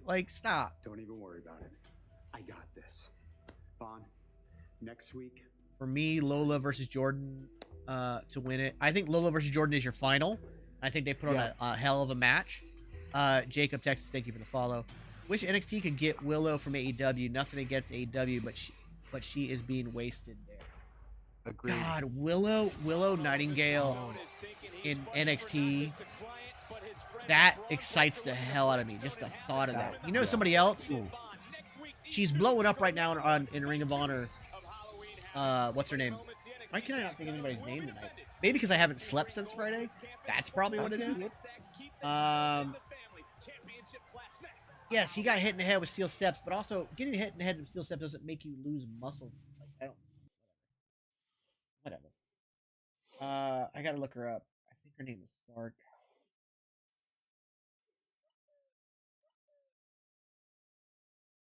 Like, stop. Don't even worry about it. I got this. Vaughn, next week. For me, Lola versus Jordan to win it. I think Lola versus Jordan is your final. I think they put on a hell of a match. Jacob Texas, thank you for the follow. Wish NXT could get Willow from AEW. Nothing against AEW, but she is being wasted there. Agreed. God, Willow Nightingale in NXT. That excites the hell out of me. Just the thought of that. You know, somebody else. She's blowing up right now in Ring of Honor. What's her name? Why can I not think of anybody's name tonight? Maybe because I haven't slept since Friday. That's probably what it is. Yes, he got hit in the head with steel steps, but also getting hit in the head with steel steps doesn't make you lose muscle. Like I don't. Whatever. I gotta look her up. I think her name is Stark.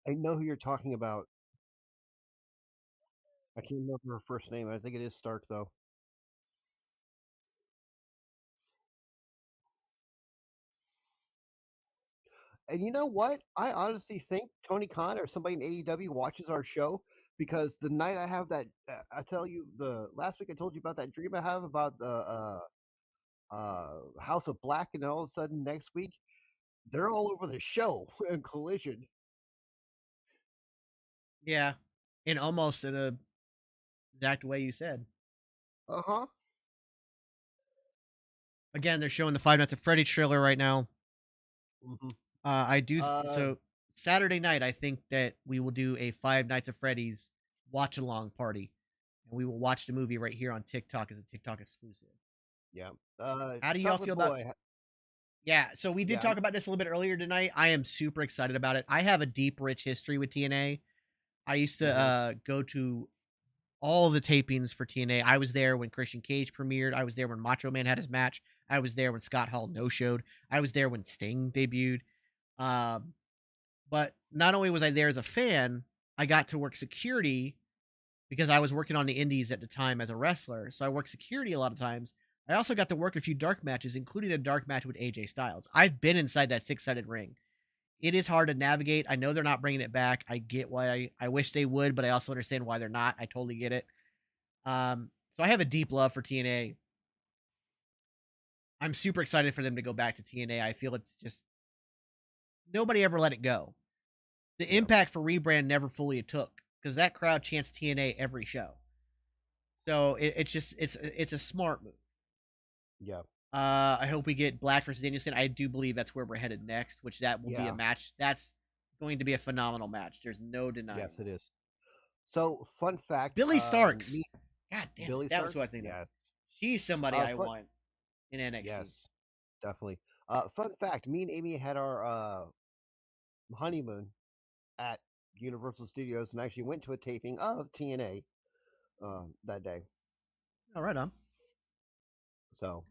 I know who you're talking about. I can't remember her first name. I think it is Stark, though. And you know what? I honestly think Tony Khan or somebody in AEW watches our show because the night I have that, I tell you, the last week I told you about that dream I have about the House of Black, and then all of a sudden next week they're all over the show in Collision. Yeah, in almost in a exact way you said. Uh huh. Again, they're showing the Five Nights at Freddy's trailer right now. Mm-hmm. I do so Saturday night. I think that we will do a Five Nights at Freddy's watch along party, and we will watch the movie right here on TikTok as a TikTok exclusive. Yeah. How do y'all feel about? Yeah, so we did talk about this a little bit earlier tonight. I am super excited about it. I have a deep, rich history with TNA. I used to go to all the tapings for TNA. I was there when Christian Cage premiered. I was there when Macho Man had his match. I was there when Scott Hall no-showed. I was there when Sting debuted. But not only was I there as a fan, I got to work security because I was working on the indies at the time as a wrestler. So I worked security a lot of times. I also got to work a few dark matches, including a dark match with AJ Styles. I've been inside that six-sided ring. It is hard to navigate. I know they're not bringing it back. I get why I wish they would, but I also understand why they're not. I totally get it. So I have a deep love for TNA. I'm super excited for them to go back to TNA. I feel it's just nobody ever let it go. The impact for rebrand never fully took because that crowd chants TNA every show. So it's just it's a smart move. Yeah. I hope we get Black versus Danielson. I do believe that's where we're headed next, which that will be a match. That's going to be a phenomenal match. There's no denying. Yes, it is. So, fun fact: Billy Starks. God damn, Billy that Starks? was who I think. Yes, she's somebody I want in NXT. Yes, definitely. Fun fact: me and Amy had our honeymoon at Universal Studios, and actually went to a taping of TNA that day. All right, on. So.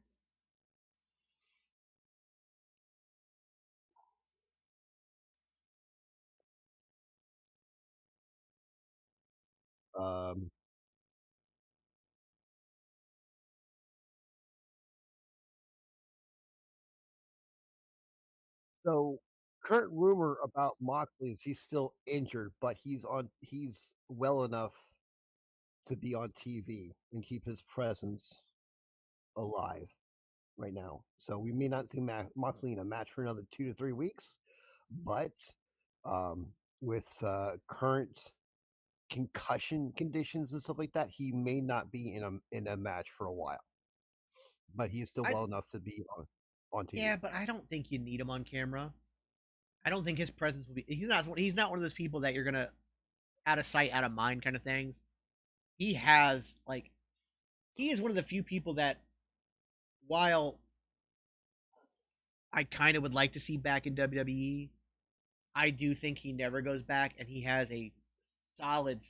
So, current rumor about Moxley is he's still injured, but he's well enough to be on TV and keep his presence alive right now. So we may not see Moxley in a match for another 2 to 3 weeks, but with current concussion conditions and stuff like that, he may not be in a match for a while. But he's still well enough to be on TV. Yeah, but I don't think you need him on camera. I don't think his presence will be. He's not one of those people that you're gonna out of sight, out of mind kind of things. He has he is one of the few people that, while I kind of would like to see back in WWE, I do think he never goes back, and he has a solid,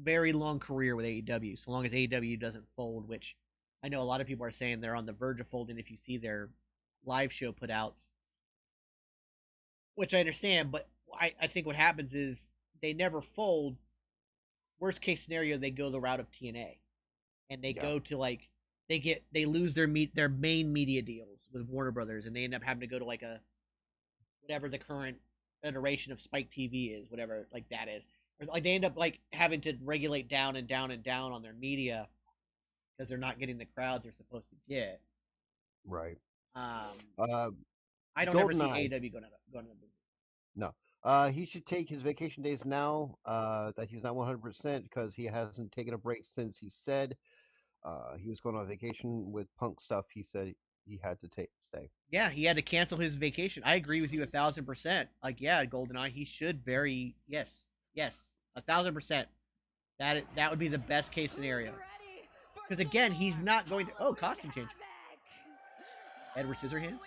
very long career with AEW. So long as AEW doesn't fold, which I know a lot of people are saying they're on the verge of folding if you see their live show put outs, which I understand, but I think what happens is they never fold. Worst case scenario, they go the route of TNA, and they go to they lose their main media deals with Warner Brothers, and they end up having to go to a whatever the current iteration of Spike TV is, whatever that is, or they end up having to regulate down and down and down on their media because they're not getting the crowds they're supposed to get. Right. I don't ever see AEW going to the business. No. He should take his vacation days now that he's not 100% because he hasn't taken a break since he said he was going on vacation with Punk stuff. He said he had to stay. Yeah, he had to cancel his vacation. I agree with you 1,000%. GoldenEye, he should yes, 1,000%. That would be the best case scenario. Because again, he's not going to. Oh, costume change. Edward Scissorhands.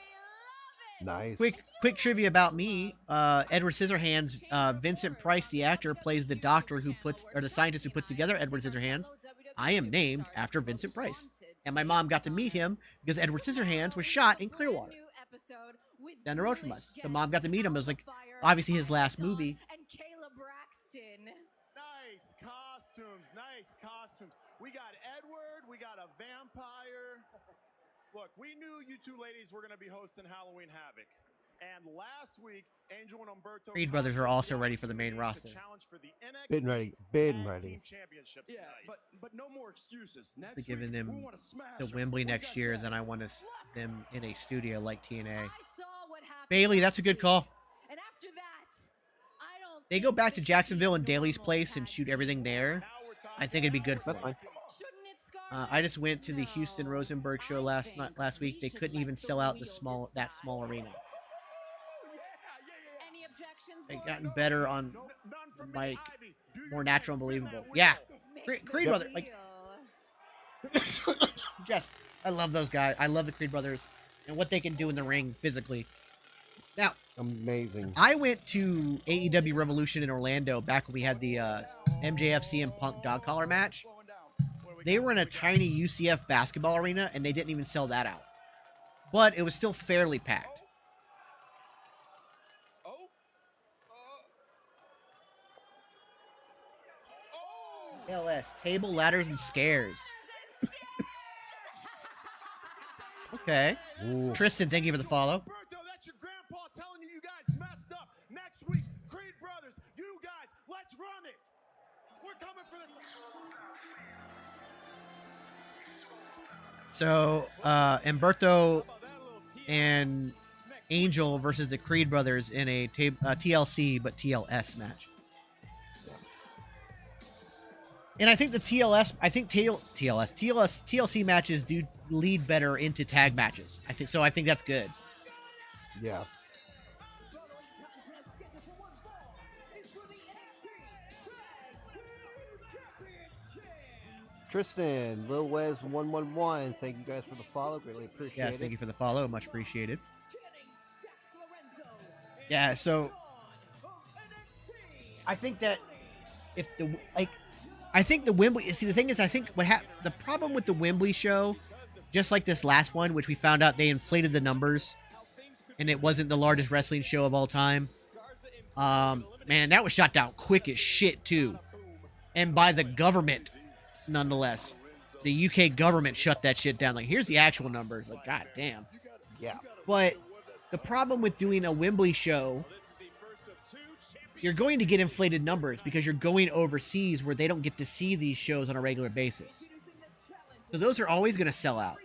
Nice. Quick trivia about me. Edward Scissorhands, Vincent Price, the actor, plays the doctor who puts, or the scientist who puts together Edward Scissorhands. I am named after Vincent Price. And my mom got to meet him because Edward Scissorhands was shot in Clearwater, down the road from us. So mom got to meet him. It was like, obviously his last movie. Nice costumes, nice costumes. We got Edward, we got a vampire. Look, we knew you two ladies were going to be hosting Halloween Havoc. And last week, Angel and Umberto Creed brothers are also ready for the main roster. Been ready. Been ready. Yeah, but no more excuses. They're giving them to Wembley next year, then I want them in a studio like TNA. Bailey, that's a good call. And after that, I don't They go back to Jacksonville and Daly's place and shoot everything there. I think it'd be good for them. I just went to the Houston Rosenberg show last week. They couldn't even sell out that small arena. They've gotten better on the mic, more natural and believable. Yeah, Creed brother. Like, just I love those guys. I love the Creed brothers and what they can do in the ring physically. Now, amazing. I went to AEW Revolution in Orlando back when we had the MJF CM Punk dog collar match. They were in a tiny UCF basketball arena, and they didn't even sell that out. But it was still fairly packed. LS, table, ladders, and scares. Okay. Ooh. Tristan, thank you for the follow. Umberto, that's your grandpa telling you guys messed up. Next week, Creed brothers, you guys, let's run it. We're coming for the... So, Umberto and Angel versus the Creed brothers in a TLC but TLS match. And I think the TLC matches do lead better into tag matches. I think that's good. Yeah. Tristan, Lil Wes 111, thank you guys for the follow. Greatly appreciate it. Yes, thank you for the follow. Much appreciated. Yeah, so I think that if I think the Wembley. See, the thing is, I think the problem with the Wembley show, just like this last one, which we found out they inflated the numbers, and it wasn't the largest wrestling show of all time. Man, that was shot down quick as shit too, and by the government, nonetheless. The UK government shut that shit down. Like, here's the actual numbers. Like, god damn. Yeah. But the problem with doing a Wembley show, you're going to get inflated numbers because you're going overseas where they don't get to see these shows on a regular basis. So those are always going to sell out.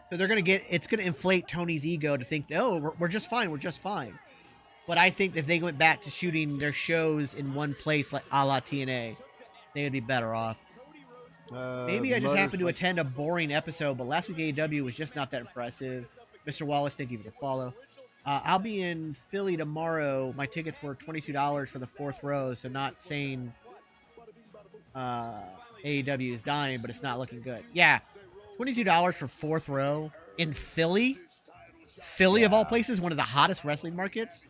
So they're going to it's going to inflate Tony's ego to think, oh, we're just fine. We're just fine. But I think if they went back to shooting their shows in one place, like a la TNA, they would be better off. Maybe I just happened to attend a boring episode, but last week AEW was just not that impressive. Mr. Wallace, thank you for the follow. I'll be in Philly tomorrow. My tickets were $22 for the 4th row, so not saying AEW is dying, but it's not looking good. Yeah, $22 for 4th row in Philly. Philly, of all places, one of the hottest wrestling markets.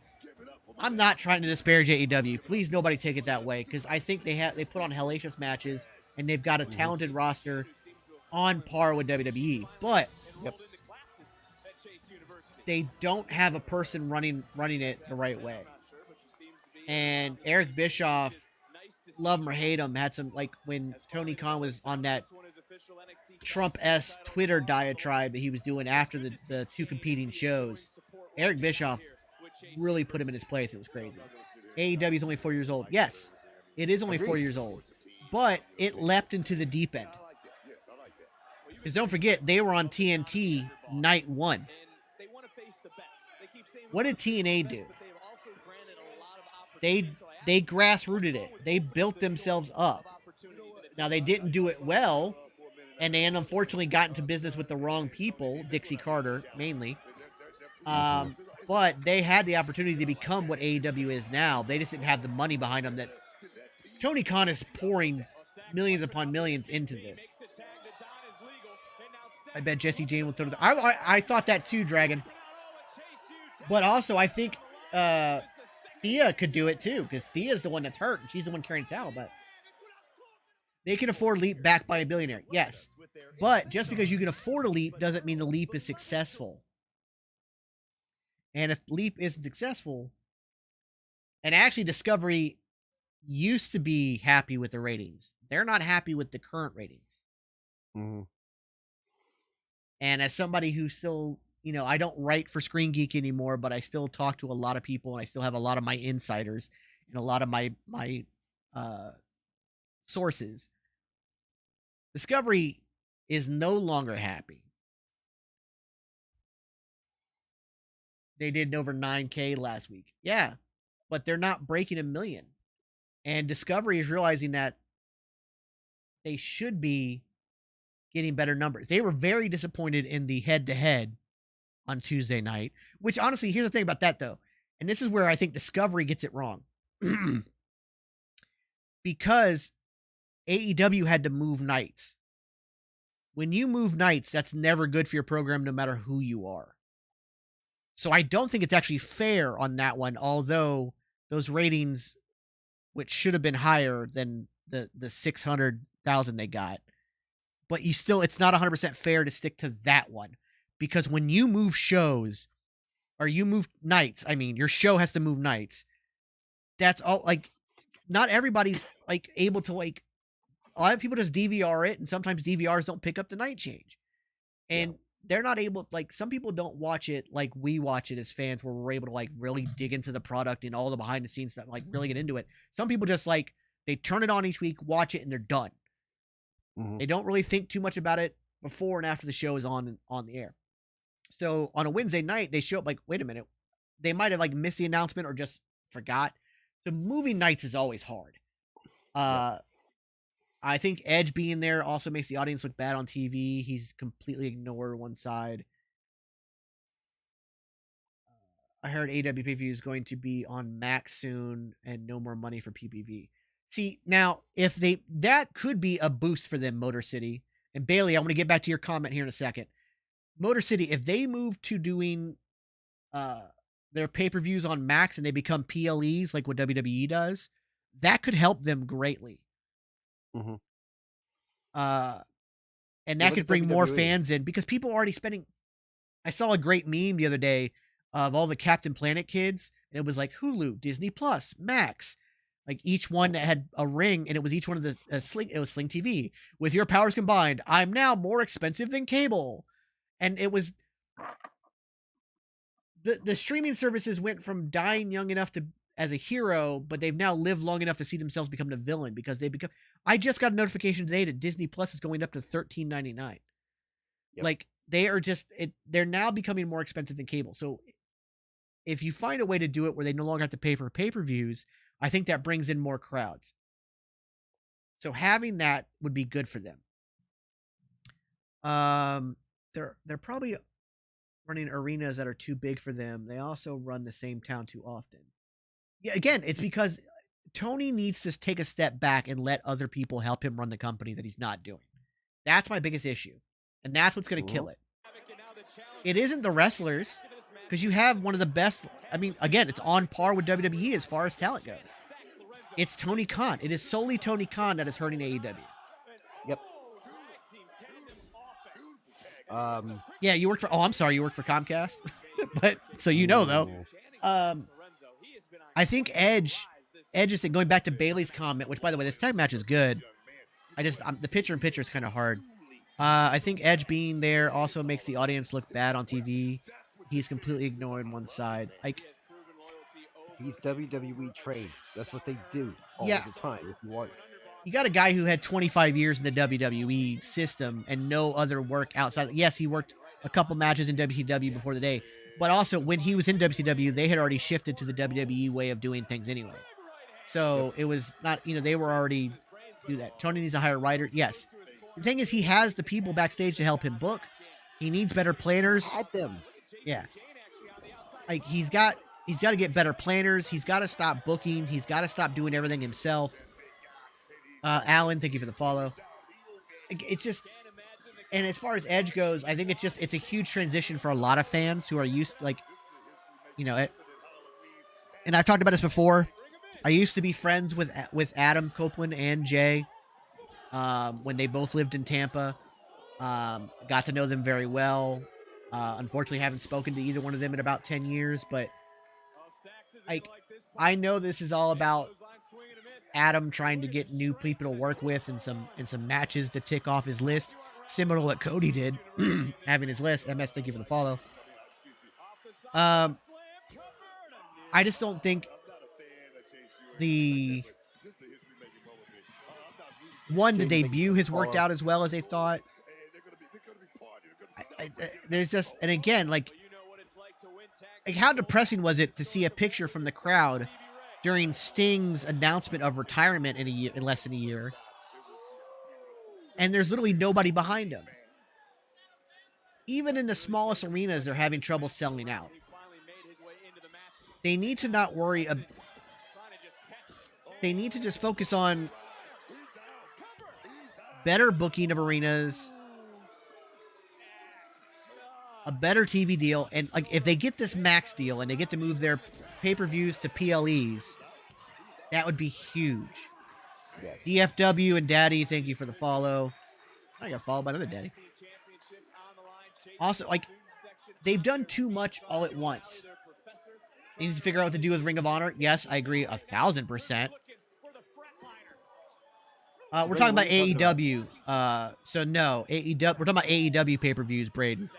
I'm not trying to disparage AEW. Please, nobody take it that way, because I think they put on hellacious matches, and they've got a talented roster on par with WWE. But they don't have a person running it the right way. And Eric Bischoff, love him or hate him, had some, like, when Tony Khan was on that Trump-esque Twitter diatribe that he was doing after the two competing shows, Eric Bischoff really put him in his place. It was crazy. AEW is only 4 years old. Yes, it is only 4 years old. But it leapt into the deep end. Because don't forget, they were on TNT night 1. What did TNA do? They grassrooted it. They built themselves up. Now, they didn't do it well, and they unfortunately got into business with the wrong people, Dixie Carter mainly. But they had the opportunity to become what AEW is now. They just didn't have the money behind them. That Tony Khan is pouring millions upon millions into this. I bet Jesse Jane will throw it. I thought that too, Dragon. But also, I think Thea could do it too, because Thea's the one that's hurt, and she's the one carrying the towel. But they can afford Leap backed by a billionaire, yes. But just because you can afford a Leap doesn't mean the Leap is successful. And if Leap isn't successful, and actually Discovery used to be happy with the ratings, they're not happy with the current ratings. Mm-hmm. And as somebody who still, I don't write for Screen Geek anymore, but I still talk to a lot of people, and I still have a lot of my insiders and a lot of my sources. Discovery is no longer happy. They did over 9K last week. Yeah, but they're not breaking 1 million. And Discovery is realizing that they should be getting better numbers. They were very disappointed in the head-to-head on Tuesday night, which honestly, here's the thing about that though. And this is where I think Discovery gets it wrong. Because AEW had to move nights. When you move nights, that's never good for your program, no matter who you are. So I don't think it's actually fair on that one, although those ratings, which should have been higher than the 600,000 they got, but it's not 100% fair to stick to that one, because when you move shows, or you move nights, your show has to move nights. That's all. Not everybody's able to a lot of people just DVR it, and sometimes DVRs don't pick up the night change, and they're not able. Some people don't watch it like we watch it as fans, where we're able to really dig into the product and all the behind the scenes stuff, really get into it. Some people just they turn it on each week, watch it, and they're done. Mm-hmm. They don't really think too much about it before and after the show is on the air. So on a Wednesday night, they show up wait a minute. They might have missed the announcement or just forgot. So moving nights is always hard. I think Edge being there also makes the audience look bad on TV. He's completely ignored one side. I heard AW pay-per-view is going to be on Max soon and no more money for PPV. See, now, if that could be a boost for them, Motor City. And Bailey, I want to get back to your comment here in a second. Motor City, if they move to doing their pay-per-views on Max and they become PLEs like what WWE does, that could help them greatly. Mm-hmm. And that could bring more fans in, because people are already spending. I saw a great meme the other day of all the Captain Planet kids, and it was Hulu, Disney Plus, Max, each one that had a ring, and it was each one of the Sling. It was Sling TV. With your powers combined, I'm now more expensive than cable, and it was the streaming services went from dying young enough as a hero, but they've now lived long enough to see themselves become the villain, because they become. I just got a notification today that Disney Plus is going up to $13.99. Yep. They are they're now becoming more expensive than cable. So if you find a way to do it where they no longer have to pay for pay-per-views, I think that brings in more crowds. So having that would be good for them. They're probably running arenas that are too big for them. They also run the same town too often. Yeah, again, it's because Tony needs to take a step back and let other people help him run the company that he's not doing. That's my biggest issue. And that's what's going to kill it. It isn't the wrestlers, because you have one of the best. Again, it's on par with WWE as far as talent goes. It's Tony Khan. It is solely Tony Khan that is hurting AEW. Yep. Yeah, you worked for. Oh, I'm sorry, you worked for Comcast. But so though. I think Edge is going back to Bailey's comment, which, by the way, this tag match is good. The picture-in-picture is kind of hard. I think Edge being there also makes the audience look bad on TV. He's completely ignoring one side. He's WWE trained. That's what they do all the time. If you want. You got a guy who had 25 years in the WWE system and no other work outside. Yes, he worked a couple matches in WCW before the day, but also when he was in WCW, they had already shifted to the WWE way of doing things anyways. So it was not, they were already do that. Tony needs to hire writers. Yes. The thing is, he has the people backstage to help him book. He needs better planners. Add them. Yeah. He's got to get better planners. He's got to stop booking. He's got to stop doing everything himself. Alan, thank you for the follow. It's just, And as far as Edge goes, I think it's a huge transition for a lot of fans who are used to, like, you know, and I've talked about this before. I used to be friends with Adam Copeland and Jay when they both lived in Tampa. Got to know them very well. Unfortunately, haven't spoken to either one of them in about 10 years, but I know this is all about Adam trying to get new people to work with and some matches to tick off his list, similar to what Cody did, having his list. MS, thank you for the follow. I just don't think the the debut has worked out as well as they thought. There's just, and again, like how depressing was it to see a picture from the crowd during Sting's announcement of retirement in less than a year, and there's literally nobody behind him. Even in the smallest arenas, they're having trouble selling out. They need to not worry. They need to just focus on better booking of arenas, a better TV deal, and like if they get this Max deal and they get to move their pay-per-views to PLEs, that would be huge. Yes. DFW and Daddy, thank you for the follow. I got followed by another Daddy. Also, like, they've done too much all at once. They need to figure out what to do with Ring of Honor. Yes, I agree 1,000%. We're talking about AEW. So no, AEW. We're talking about AEW pay-per-views, Braden.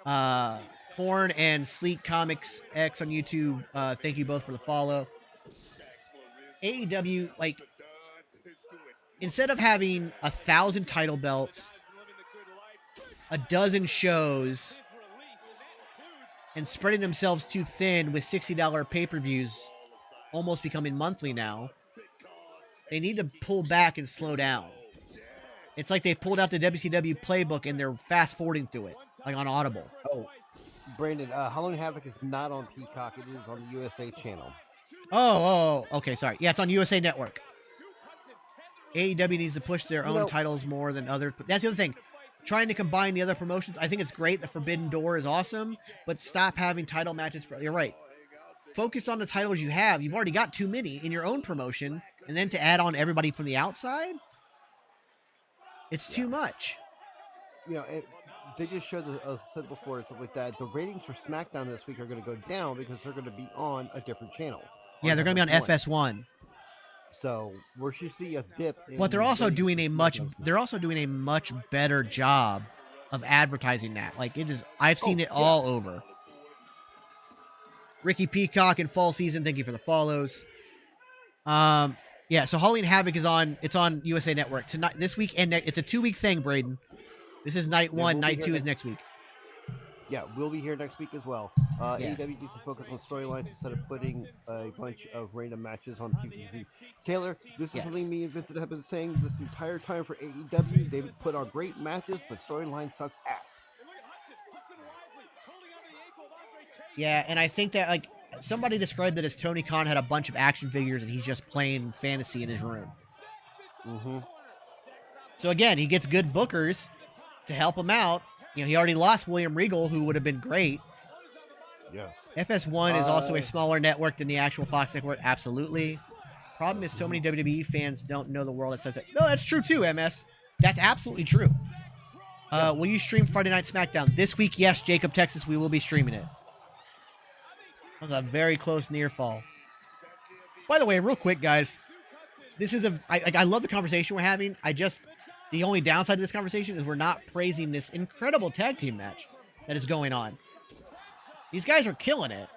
Horn and Sleek Comics X on YouTube. Thank you both for the follow. AEW, like, instead of having 1,000 title belts, a dozen shows, and spreading themselves too thin with $60 pay-per-views, almost becoming monthly now, they need to pull back and slow down. It's like they pulled out the WCW playbook and they're fast-forwarding through it, like on Audible. Oh, Brandon, Halloween Havoc is not on Peacock. It is on the USA channel. Oh, okay, sorry. Yeah, it's on USA Network. AEW needs to push their own titles more than others. But that's the other thing. Trying to combine the other promotions. I think it's great. The Forbidden Door is awesome, but stop having title matches. You're right. Focus on the titles you have. You've already got too many in your own promotion, and then to add on everybody from the outside, it's too much. You know, they just showed, said before, and stuff like that. The ratings for SmackDown this week are going to go down because they're going to be on a different channel. Yeah, they're going to be on FS1. So we should see a dip. But they're also doing a much better job of advertising that. Like, it is, I've seen it all over. Ricky Peacock in fall season, thank you for the follows. Yeah, so Halloween Havoc is on. It's on USA Network tonight, this week, and it's a 2-week thing, Braden. This is night one. Night two is next week. Yeah, we'll be here next week as well. AEW needs to focus on storylines instead of putting a bunch of random matches on PPV. Taylor, this is something me and Vincent have been saying this entire time for AEW. They've put on great matches, but storyline sucks ass. Yeah, and I think that, like, somebody described it as Tony Khan had a bunch of action figures and he's just playing fantasy in his room. Mm-hmm. So again, he gets good bookers to help him out. You know, he already lost William Regal, who would have been great. Yes. FS1 is also a smaller network than the actual Fox network. Absolutely. Problem is, so many WWE fans don't know the world. No, that's true too, MS. That's absolutely true. Will you stream Friday Night SmackDown this week? Yes, Jacob, Texas. We will be streaming it. That was a very close near fall. By the way, real quick, guys, this is I love the conversation we're having. The only downside to this conversation is we're not praising this incredible tag team match that is going on. These guys are killing it.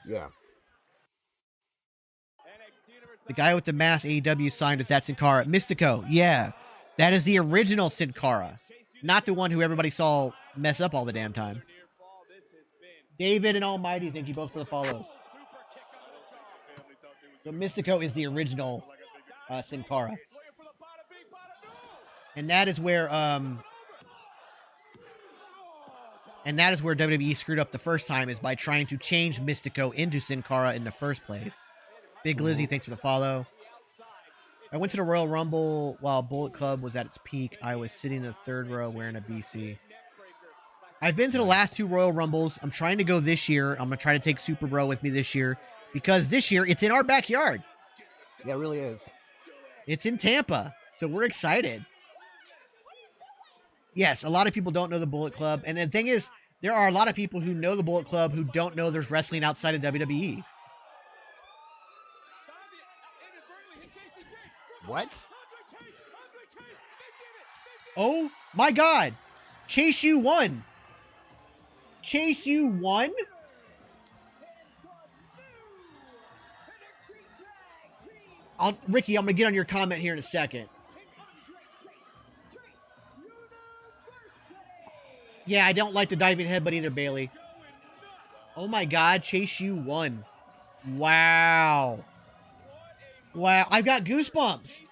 Yeah. The guy with the mask AEW signed is that Sin Cara. Mystico, yeah. That is the original Sin Cara. Not the one who everybody saw mess up all the damn time. David and Almighty, thank you both for the follows. The Mystico is the original Sin Cara. And that is where WWE screwed up the first time, is by trying to change Mystico into Sin Cara in the first place. Big Lizzie, thanks for the follow. I went to the Royal Rumble while Bullet Club was at its peak. I was sitting in the third row wearing a BC. I've been to the last 2 Royal Rumbles. I'm trying to go this year. I'm going to try to take Super Bro with me this year because this year it's in our backyard. Yeah, it really is. It's in Tampa, so we're excited. Yes, a lot of people don't know the Bullet Club. And the thing is, there are a lot of people who know the Bullet Club who don't know there's wrestling outside of WWE. What? Oh my God. Chase U won. Chase U won? Ricky, I'm going to get on your comment here in a second. Yeah, I don't like the diving headbutt either, Bailey. Oh my God, Chase U won. Wow. Wow, I've got goosebumps.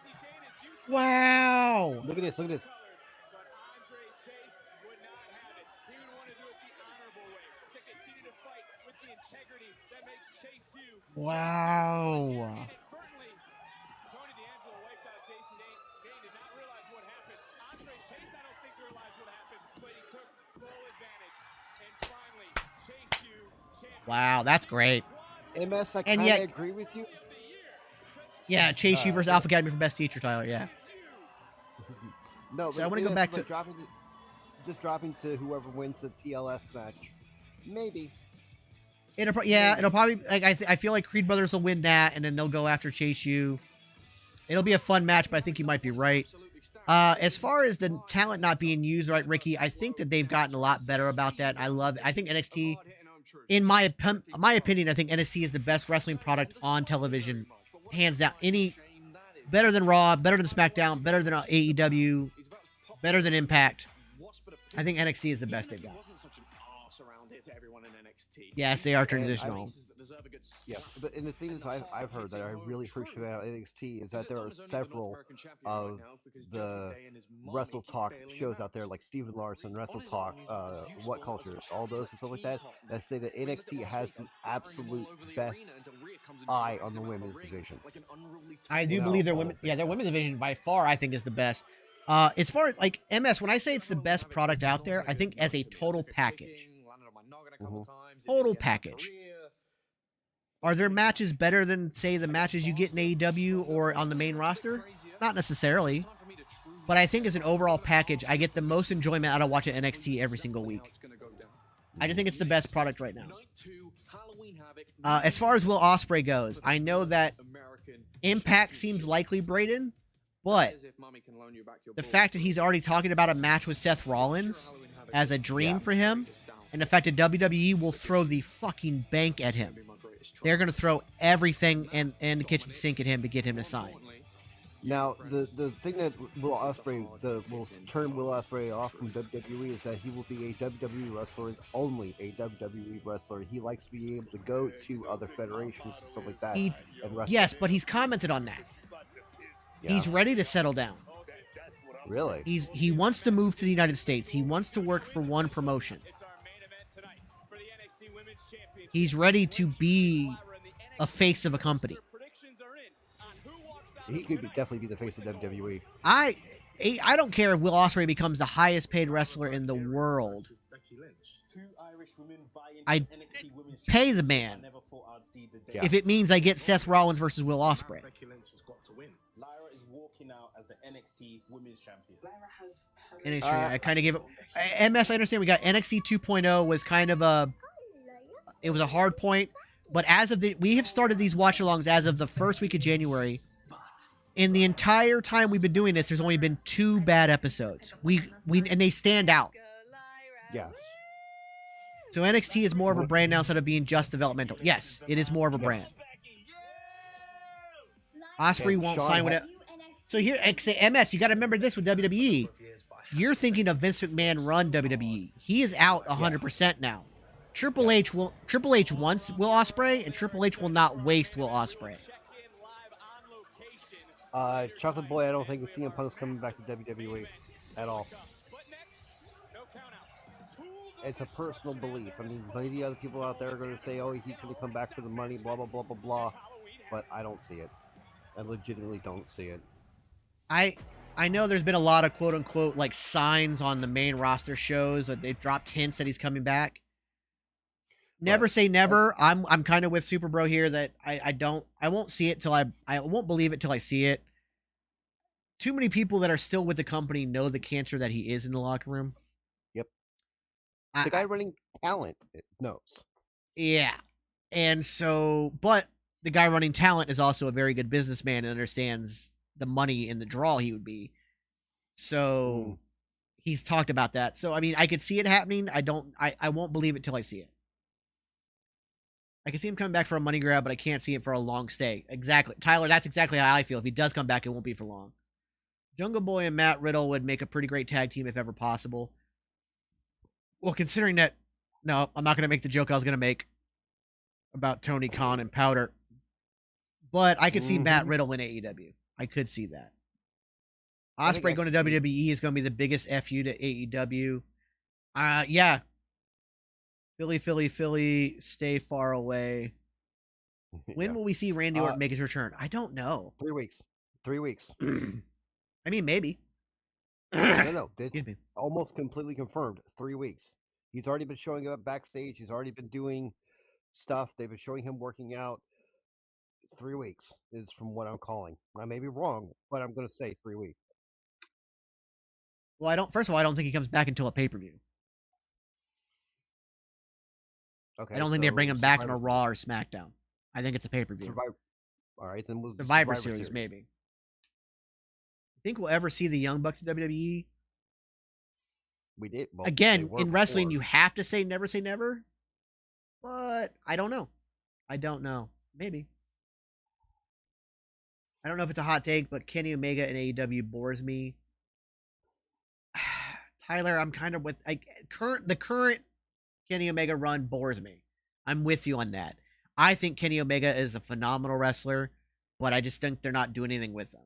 Wow. Look at this, look at this. Wow. Wow, that's great. MS, I And kind of yet- agree with you. Yeah, Chase U versus Alpha Academy for Best Teacher, Tyler. Yeah. No, So but I want to go back to just dropping to whoever wins the TLF match. Maybe. It'll probably like I feel like Creed Brothers will win that, and then they'll go after Chase U. It'll be a fun match, but I think you might be right. As far as the talent not being used right, Ricky, I think that they've gotten a lot better about that. I think NXT, in my opinion, I think NXT is the best wrestling product on television, hands down. Better than Raw, better than SmackDown, better than AEW, better than Impact. I think NXT is the best they've got. Yes, they are transitional. Yeah, but and the thing is, I've heard that I really appreciate about NXT is that there are several of the Wrestle Talk shows out there, like Steven Larson, Wrestle Talk, What Culture, all those and stuff like that, that say that NXT has the absolute best eye on the women's division. I do believe their women, their women's division by far, I think, is the best. As far as like MS, when I say it's the best product out there, I think as a total package. Total package. Are there matches better than, say, the matches you get in AEW or on the main roster? Not necessarily. But I think as an overall package, I get the most enjoyment out of watching NXT every single week. I just think it's the best product right now. As far as Will Ospreay goes, I know that Impact seems likely, Braden, but the fact that he's already talking about a match with Seth Rollins as a dream for him, and the fact that WWE will throw the fucking bank at him. They're going to throw everything in the kitchen sink at him to get him to sign. Now, the thing that will turn Will Ospreay off from WWE is that he will be a WWE wrestler and only a WWE wrestler. He likes to be able to go to other federations and stuff like that. And wrestle. Yes, but he's commented on that. Yeah. He's ready to settle down. Really? He wants to move to the United States. He wants to work for one promotion. He's ready to be a face of a company. He could definitely be the face of WWE. I don't care if Will Ospreay becomes the highest paid wrestler in the world. I'd pay the man if it means I get Seth Rollins versus Will Ospreay. Lyra is walking out as the NXT Women's Champion. I kind of gave it. MS, I understand we got NXT 2.0 was kind of it was a hard point, but we have started these watch-alongs as of the first week of January. In the entire time we've been doing this, there's only been 2 bad episodes. And they stand out. Yeah. So NXT is more of a brand now instead of being just developmental. Yes, it is more of a brand. Ospreay won't sign with it. So here, MS, you got to remember this with WWE. You're thinking of Vince McMahon run WWE. He is out 100% now. Triple H wants Will Ospreay, and Triple H will not waste Will Ospreay. Chocolate Boy, I don't think CM Punk's coming back to WWE at all. It's a personal belief. I mean, maybe other people out there are going to say, oh, he's going to come back for the money, blah, blah, blah, blah, blah. But I don't see it. I legitimately don't see it. I know there's been a lot of quote unquote like signs on the main roster shows that they've dropped hints that he's coming back. Never say never. I'm kind of with Super Bro here that I won't see it till I won't believe it till I see it. Too many people that are still with the company know the cancer that he is in the locker room. Yep. The guy running talent knows. Yeah. And so, but the guy running talent is also a very good businessman and understands the money and the draw he would be. So he's talked about that. So, I mean, I could see it happening. I won't believe it till I see it. I can see him coming back for a money grab, but I can't see it for a long stay. Exactly. Tyler, that's exactly how I feel. If he does come back, it won't be for long. Jungle Boy and Matt Riddle would make a pretty great tag team if ever possible. Well, considering that, no, I'm not going to make the joke I was going to make about Tony Khan and Powder. But I could see Matt Riddle in AEW. I could see that. Ospreay going to WWE is going to be the biggest FU to AEW. Yeah. Philly, stay far away. When will we see Randy Orton make his return? I don't know. 3 weeks. 3 weeks. I mean, maybe. No. It's almost completely confirmed. 3 weeks. He's already been showing up backstage. He's already been doing stuff. They've been showing him working out. It's 3 weeks is from what I'm calling. I may be wrong, but I'm going to say 3 weeks. Well, first of all, I don't think he comes back until a pay-per-view. Okay, I don't think they bring him back on a Raw or SmackDown. I think it's a pay-per-view. All right, then we'll Survivor Series, maybe. Think we'll ever see the Young Bucks at WWE? We did. Well, again, in wrestling, you have to say never, but I don't know. Maybe. I don't know if it's a hot take, but Kenny Omega in AEW bores me. Tyler, I'm kind of with the current Kenny Omega run bores me. I'm with you on that. I think Kenny Omega is a phenomenal wrestler, but I just think they're not doing anything with him.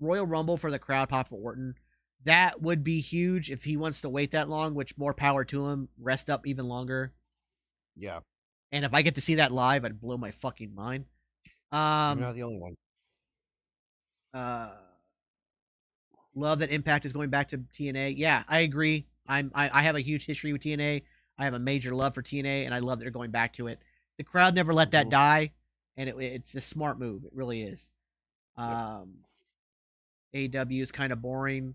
Royal Rumble for the crowd pop for Orton. That would be huge if he wants to wait that long, which more power to him. Rest up even longer. Yeah. And if I get to see that live, I'd blow my fucking mind. You're not the only one. Love that Impact is going back to TNA. Yeah, I agree. I have a huge history with TNA. I have a major love for TNA, and I love that they're going back to it. The crowd never let that die, and it's a smart move. It really is. AEW is kind of boring.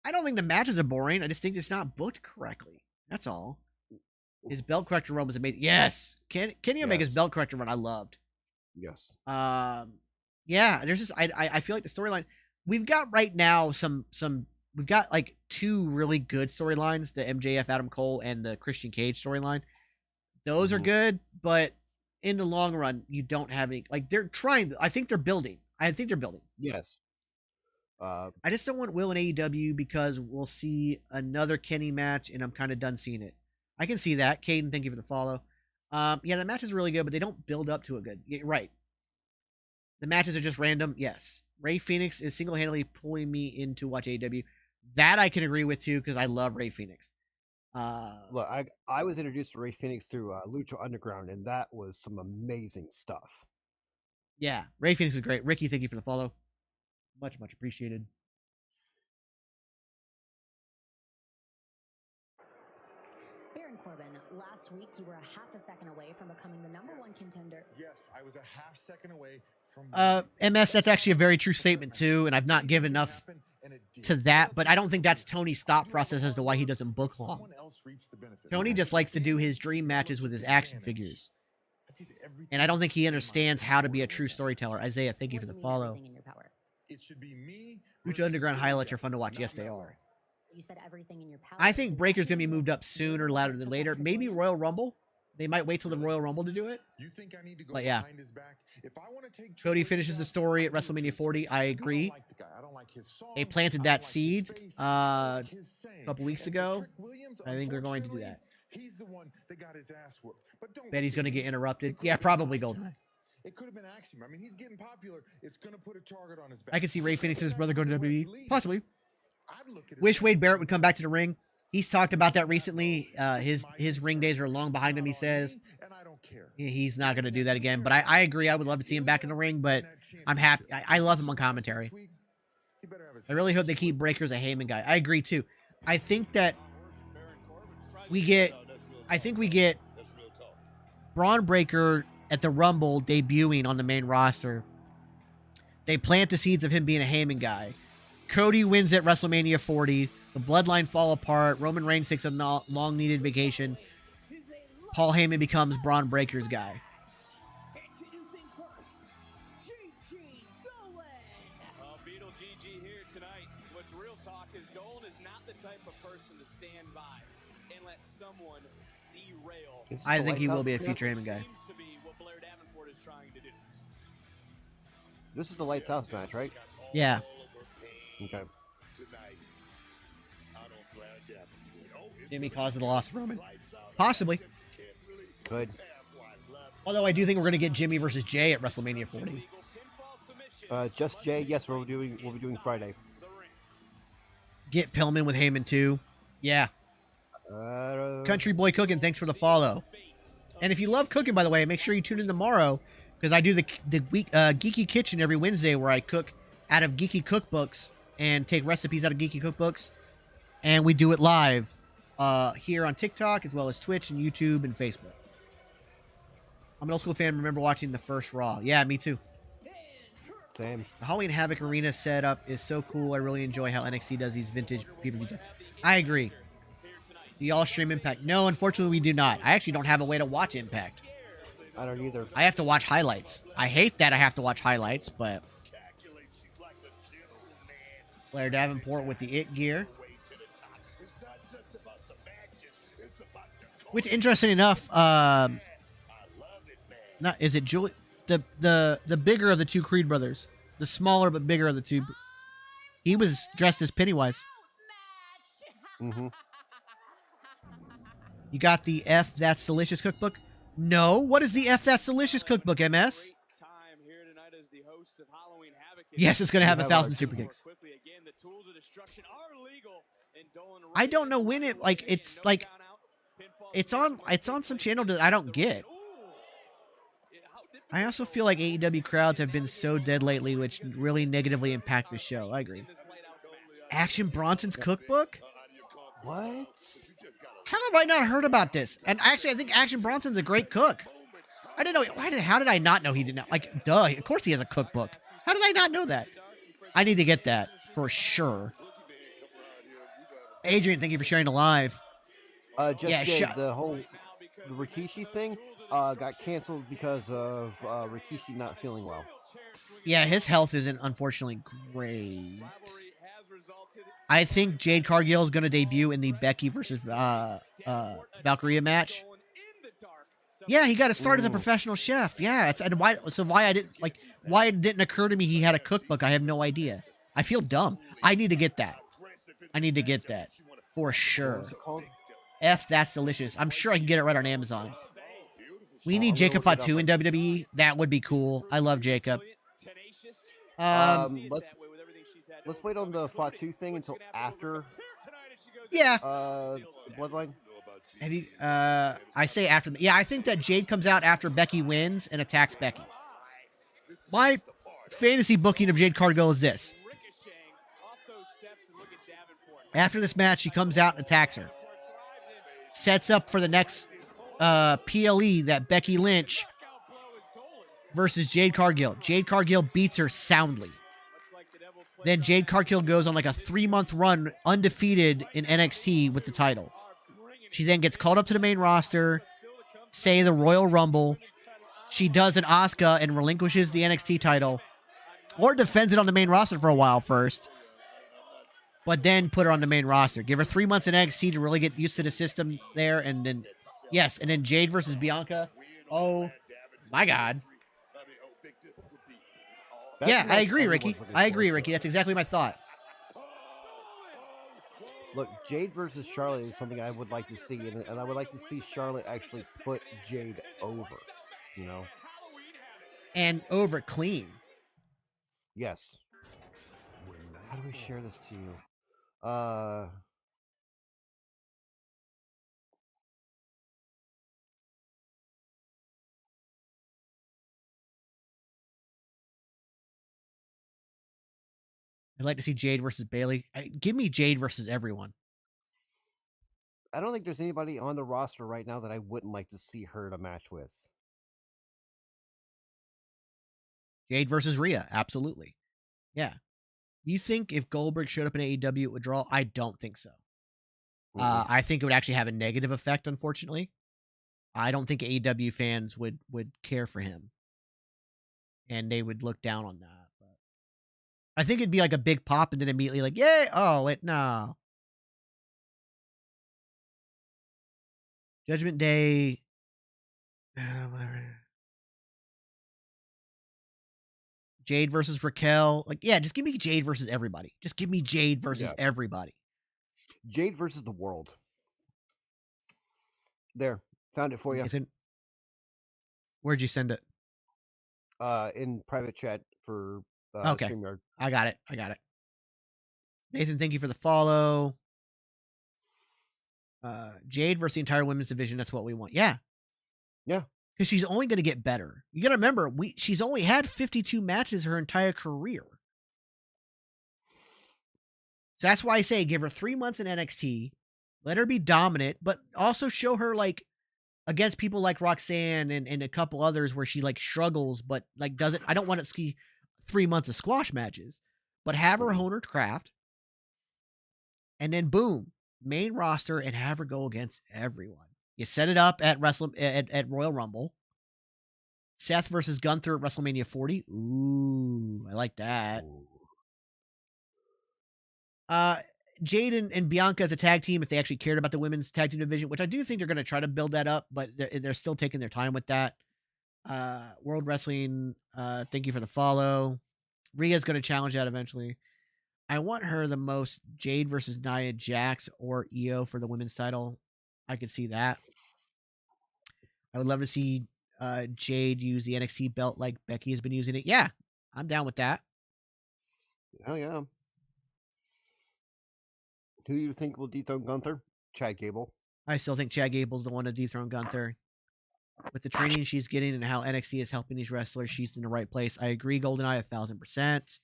I don't think the matches are boring. I just think it's not booked correctly. That's all. His belt corrector run was amazing. Yes, Kenny Omega's belt corrector run I loved. Yes. Yeah. There's just I feel like the storyline we've got right now we've got like 2 really good storylines: the MJF Adam Cole and the Christian Cage storyline. Those are good, but in the long run, you don't have any. Like they're trying. I think they're building. Yes. I just don't want Will in AEW because we'll see another Kenny match, and I'm kind of done seeing it. I can see that. Caden, thank you for the follow. Yeah, the match is really good, but they don't build up to a good. You're right. The matches are just random. Yes. Ray Phoenix is single-handedly pulling me in to watch AEW. That I can agree with, too, because I love Ray Phoenix. Look, I was introduced to Ray Phoenix through Lucha Underground, and that was some amazing stuff. Yeah, Ray Phoenix is great. Ricky, thank you for the follow. Much appreciated. Corbin, last week you were a half a second away from becoming the #1 contender. Yes, I was a half second away from MS, that's actually a very true statement too, and I've not given enough to that, but I don't think that's Tony's thought process as to why he doesn't book long. Tony just likes to do his dream matches with his action figures. And I don't think he understands how to be a true storyteller. Isaiah, thank you for the follow. It should be me. Lucha Underground highlights are fun to watch. Yes, they are. You said everything in your power. I think Breaker's going to be moved up sooner rather than later. Maybe Royal Rumble. They might wait till the Royal Rumble to do it. You think I need to go but yeah. behind his back? If I want to take Cody finishes the story at WrestleMania 40. I agree. They planted that seed a couple weeks ago. I think they're going to do that. He's the one that got his ass whooped. But don't bet he's going to get interrupted. Yeah, probably Golden. It could have been Axiom. I mean, he's getting popular. It's going to put a target on his back. I can see Ray Phoenix and his brother going to WWE. Possibly. Wish Wade Barrett would come back to the ring. He's talked about that recently. His ring days are long behind him, he says. don't care. He's not going to do that again. But I agree. I would love to see him back in the ring, but I'm happy. I love him on commentary. I really hope they keep Breakker as a Heyman guy. I agree too. I think that we get Braun Breaker at the Rumble debuting on the main roster. They plant the seeds of him being a Heyman guy. Cody wins at WrestleMania 40. The Bloodline fall apart. Roman Reigns takes a long-needed vacation. Paul Heyman becomes Braun Breaker's guy. Introducing first, GG Dolan. Beetle GG here tonight. What's real talk is Dolan is not the type of person to stand by and let someone derail. I think he will be a future Heyman guy. Seems to be what Blair Davenport is trying to do. This is the Lights House match, right? Yeah. Okay. Jimmy caused the loss of Roman. Possibly. Could. Although I do think we're going to get Jimmy versus Jay at WrestleMania 40. Just Jay. Yes, we'll be doing Friday. Get Pillman with Heyman too. Yeah. Country Boy Cooking, thanks for the follow. And if you love cooking, by the way, make sure you tune in tomorrow because I do the Geeky Kitchen every Wednesday where I cook out of Geeky Cookbooks and take recipes out of Geeky Cookbooks. And we do it live here on TikTok as well as Twitch and YouTube and Facebook. I'm an old school fan. Remember watching the first Raw. Yeah, me too. Same. The Halloween Havoc Arena setup is so cool. I really enjoy how NXT does these vintage people. I agree. Do y'all stream Impact? No, unfortunately we do not. I actually don't have a way to watch Impact. I don't either. I have to watch highlights. I hate that I have to watch highlights, but... Blair Davenport with the It gear. Which, interesting enough, is it Julie? The bigger of the two Creed brothers. The smaller but bigger of the two. He was dressed as Pennywise. Mm-hmm. You got the F That's Delicious cookbook? No. What is the F That's Delicious cookbook, MS? Yes, it's going to have 1,000 super kicks. I don't know when it, like, it's like, it's on some channel that I don't get. I also feel like AEW crowds have been so dead lately, which really negatively impact the show. I agree. Action Bronson's cookbook? What? How have I not heard about this? And actually, I think Action Bronson's a great cook. I didn't know. How did I not know he didn't? Like, duh. Of course he has a cookbook. How did I not know that? I need to get that for sure. Adrian, thank you for sharing the live. The whole Rikishi thing got canceled because of Rikishi not feeling well. Yeah, his health isn't unfortunately great. I think Jade Cargill is going to debut in the Becky versus Valkyria match. Yeah, he got to start as a professional chef. Yeah, why it didn't occur to me he had a cookbook. I have no idea. I feel dumb. I need to get that. For sure. F That's Delicious. I'm sure I can get it right on Amazon. We need Jacob Fatu in WWE. That would be cool. I love Jacob. Let's wait on the Fatu thing until after. Yeah. Bloodline. Have you? I say after. Yeah, I think that Jade comes out after Becky wins and attacks Becky. My fantasy booking of Jade Cargill is this: after this match, she comes out and attacks her. Sets up for the next PLE that Becky Lynch versus Jade Cargill. Jade Cargill beats her soundly. Then Jade Cargill goes on like a 3-month run undefeated in NXT with the title. She then gets called up to the main roster, say the Royal Rumble. She does an Asuka and relinquishes the NXT title, or defends it on the main roster for a while first, but then put her on the main roster. Give her 3 months in NXT to really get used to the system there, and then, yes, and then Jade versus Bianca. Oh, my God. Yeah, I agree, Ricky. That's exactly my thought. Look, Jade versus Charlotte is something I would like to see, and I would like to see Charlotte actually put Jade over, you know? And over clean. Yes. How do we share this to you? I'd like to see Jade versus Bailey. Give me Jade versus everyone. I don't think there's anybody on the roster right now that I wouldn't like to see her in a match with. Jade versus Rhea, absolutely. Yeah. You think if Goldberg showed up in AEW, it would draw? I don't think so. I think it would actually have a negative effect, unfortunately. I don't think AEW fans would care for him. And they would look down on that. But I think it'd be like a big pop and then immediately like, yay! Oh, wait, no. Judgment Day. Jade versus Raquel. Like, yeah, just give me Jade versus everybody. Just give me Jade versus everybody. Jade versus the world. There. Found it for you. Where'd you send it? In private chat for okay. StreamYard. I got it. Nathan, thank you for the follow. Jade versus the entire women's division. That's what we want. Yeah. Yeah. Because she's only going to get better. You got to remember, she's only had 52 matches her entire career. So that's why I say give her 3 months in NXT, let her be dominant, but also show her like against people like Roxanne and a couple others where she like struggles, but like doesn't. I don't want to see 3 months of squash matches, but have her hone her craft, and then boom, main roster, and have her go against everyone. You set it up at at Royal Rumble. Seth versus Gunther at WrestleMania 40. Ooh, I like that. Jade and Bianca as a tag team, if they actually cared about the women's tag team division, which I do think they're going to try to build that up, but they're still taking their time with that. World Wrestling, thank you for the follow. Rhea's going to challenge that eventually. I want her the most. Jade versus Nia Jax or Io for the women's title. I could see that. I would love to see Jade use the NXT belt like Becky has been using it. Yeah, I'm down with that. Hell yeah. Who do you think will dethrone Gunther? Chad Gable. I still think Chad Gable's the one to dethrone Gunther. With the training she's getting and how NXT is helping these wrestlers, she's in the right place. I agree, GoldenEye 1,000%.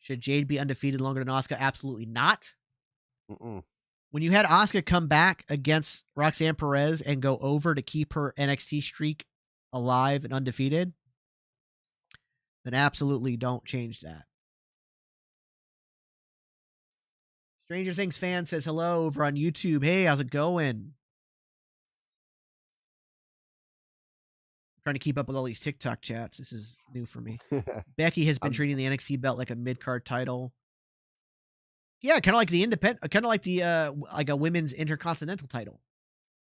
Should Jade be undefeated longer than Asuka? Absolutely not. When you had Asuka come back against Roxanne Perez and go over to keep her NXT streak alive and undefeated, then absolutely don't change that. Stranger Things fan says hello over on YouTube. Hey, how's it going? I'm trying to keep up with all these TikTok chats. This is new for me. Becky has been treating the NXT belt like a mid-card title. Yeah, kind of like the independent, kind of like the like a women's intercontinental title.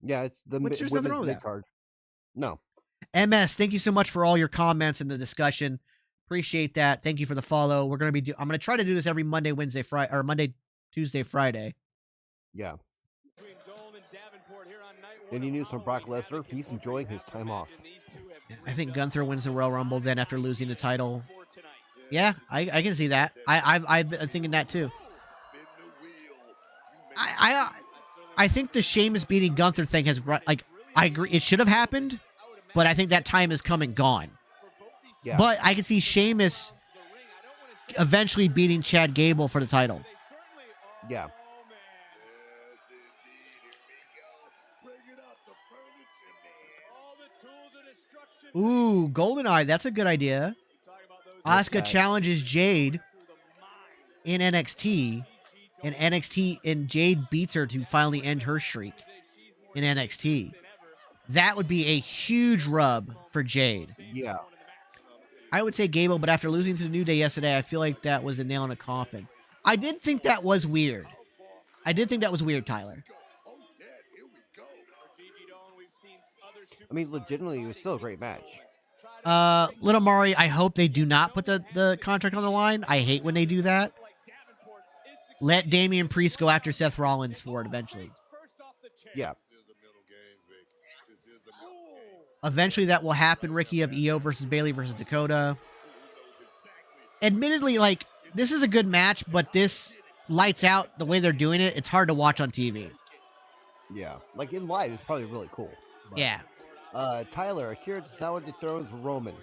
Yeah, it's the there's nothing wrong with mid card. No. MS, thank you so much for all your comments and the discussion. Appreciate that. Thank you for the follow. We're gonna be. I'm gonna try to do this every Monday, Wednesday, Friday, or Monday, Tuesday, Friday. Yeah. Any news from Brock Lesnar? He's enjoying his time off. I think Gunther wins the Royal Rumble then after losing the title. Yeah, I can see that. I've been thinking that too. I think the Sheamus beating Gunther thing has like I agree it should have happened, but I think that time is come and gone. Yeah. But I can see Sheamus eventually beating Chad Gable for the title. Yeah. Ooh, GoldenEye, that's a good idea. Asuka challenges Jade in NXT, and NXT and Jade beats her to finally end her streak in NXT. That would be a huge rub for Jade. Yeah. I would say Gable, but after losing to the New Day yesterday, I feel like that was a nail in a coffin. I did think that was weird. Tyler. I mean, legitimately, it was still a great match. Little Mari, I hope they do not put the contract on the line. I hate when they do that. Let Damian Priest go after Seth Rollins for it eventually. Yeah. Eventually that will happen, Ricky, of Io versus Bailey versus Dakota. Admittedly, like, this is a good match, but this lights out the way they're doing it. It's hard to watch on TV. Yeah. Like, in live, it's probably really cool. But, yeah. Tyler, Akira Tozawa dethrones Roman.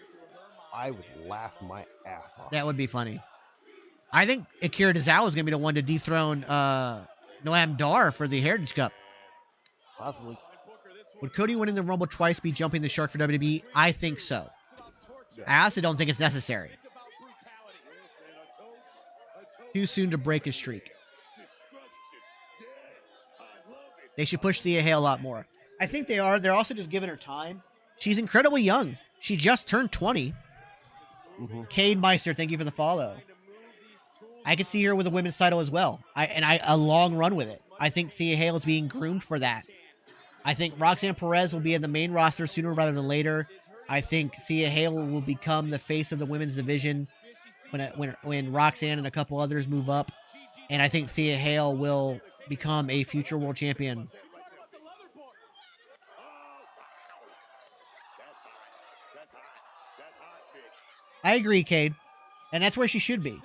I would laugh my ass off. That would be funny. I think Akira Tozawa is going to be the one to dethrone Noam Dar for the Heritage Cup. Possibly. Would Cody winning the Rumble twice be jumping the shark for WWE? I think so. Yeah. I honestly don't think it's necessary. Too soon to break his streak. They should push Thea Hale a lot more. I think they are. They're also just giving her time. She's incredibly young. She just turned 20. Cade Meister, thank you for the follow. I could see her with a women's title as well. A long run with it. I think Thea Hale is being groomed for that. I think Roxanne Perez will be in the main roster sooner rather than later. I think Thea Hale will become the face of the women's division when Roxanne and a couple others move up. And I think Thea Hale will become a future world champion. I agree, Cade. And that's where she should be.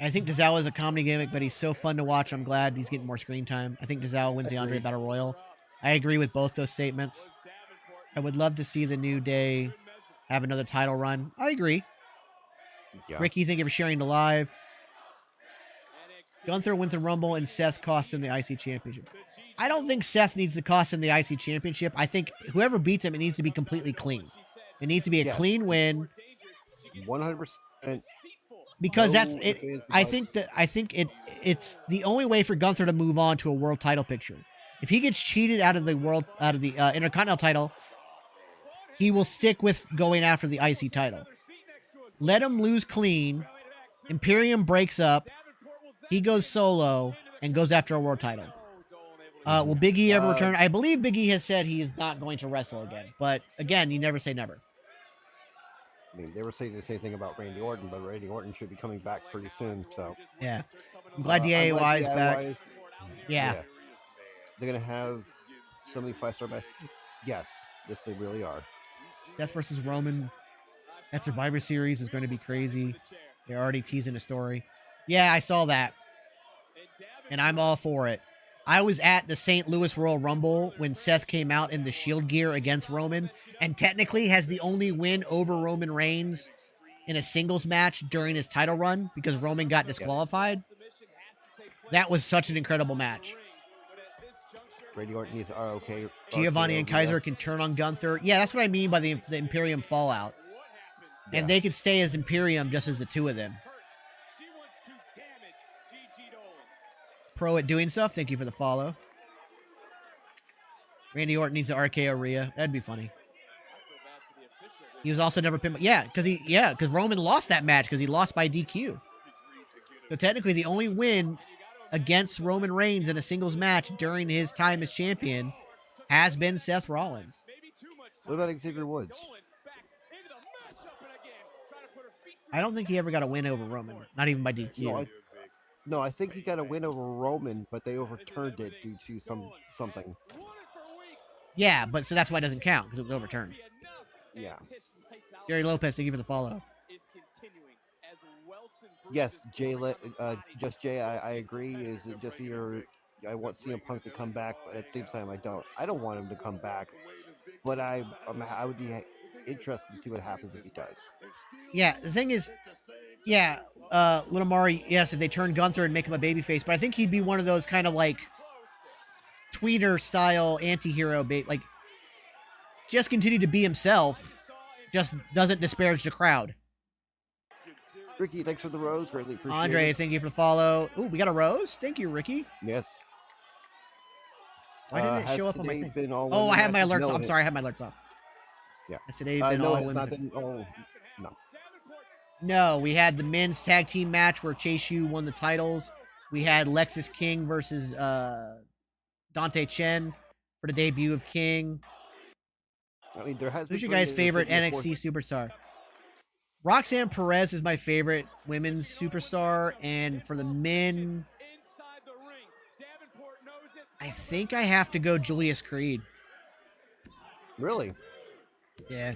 I think Tozawa is a comedy gimmick, but he's so fun to watch. I'm glad he's getting more screen time. I think Tozawa wins the Andre Battle Royal. I agree with both those statements. I would love to see the New Day have another title run. I agree. Yeah. Ricky, thank you for sharing the live. Gunther wins the Rumble and Seth costs him the IC Championship. I don't think Seth needs to cost him the IC Championship. I think whoever beats him, it needs to be completely clean. It needs to be a clean win. 100%. Because that's it. I think it's the only way for Gunther to move on to a world title picture. If he gets cheated out of the Intercontinental title, he will stick with going after the IC title. Let him lose clean. Imperium breaks up. He goes solo and goes after a world title. Will Big E ever return? I believe Big E has said he is not going to wrestle again. But again, you never say never. I mean, they were saying the same thing about Randy Orton, but Randy Orton should be coming back pretty soon. So yeah, I'm glad DIY is back. Yeah, they're gonna have so many 5-star back. Yes, they really are. Seth versus Roman. That Survivor Series is going to be crazy. They're already teasing a story. Yeah, I saw that, and I'm all for it. I was at the St. Louis Royal Rumble when Seth came out in the Shield gear against Roman, and technically has the only win over Roman Reigns in a singles match during his title run because Roman got disqualified. That was such an incredible match. Randy Orton is ROK. Giovanni and Kaiser can turn on Gunther. Yeah, that's what I mean by the Imperium fallout. Yeah. And they could stay as Imperium just as the two of them. Pro at doing stuff. Thank you for the follow. Randy Orton needs the RKO Rhea. That'd be funny. He was also never pinned. Yeah, because Roman lost that match because he lost by DQ. So technically, the only win against Roman Reigns in a singles match during his time as champion has been Seth Rollins. What about Xavier Woods? I don't think he ever got a win over Roman, not even by DQ. No, I think he got a win over Roman, but they overturned it due to something. Yeah, but so that's why it doesn't count, because it was overturned. Yeah. Jerry Lopez, thank you for the follow. Yes, Just Jay, I agree. Is it just I want CM Punk to come back, but at the same time, I don't. I don't want him to come back, but I would be interested to see what happens if he does. Yeah, the thing is, yeah, Little Mari, yes, if they turn Gunther and make him a babyface, but I think he'd be one of those kind of like tweener-style anti-hero, like just continue to be himself, just doesn't disparage the crowd. Ricky, thanks for the rose. Greatly appreciate Andre, it. thank you for the follow. Ooh, we got a rose? Thank you, Ricky. Yes. Why didn't it show up on my thing? Oh, I have my alerts off. I'm sorry, I have my alerts off. Yeah. Has today been all women? No. No, we had the men's tag team match where Chase U won the titles. We had Lexis King versus Dante Chen for the debut of King. I mean, there has. Who's your guys' favorite NXT superstar? Roxanne Perez is my favorite women's superstar, and for the men, I think I have to go Julius Creed. Really? Yeah.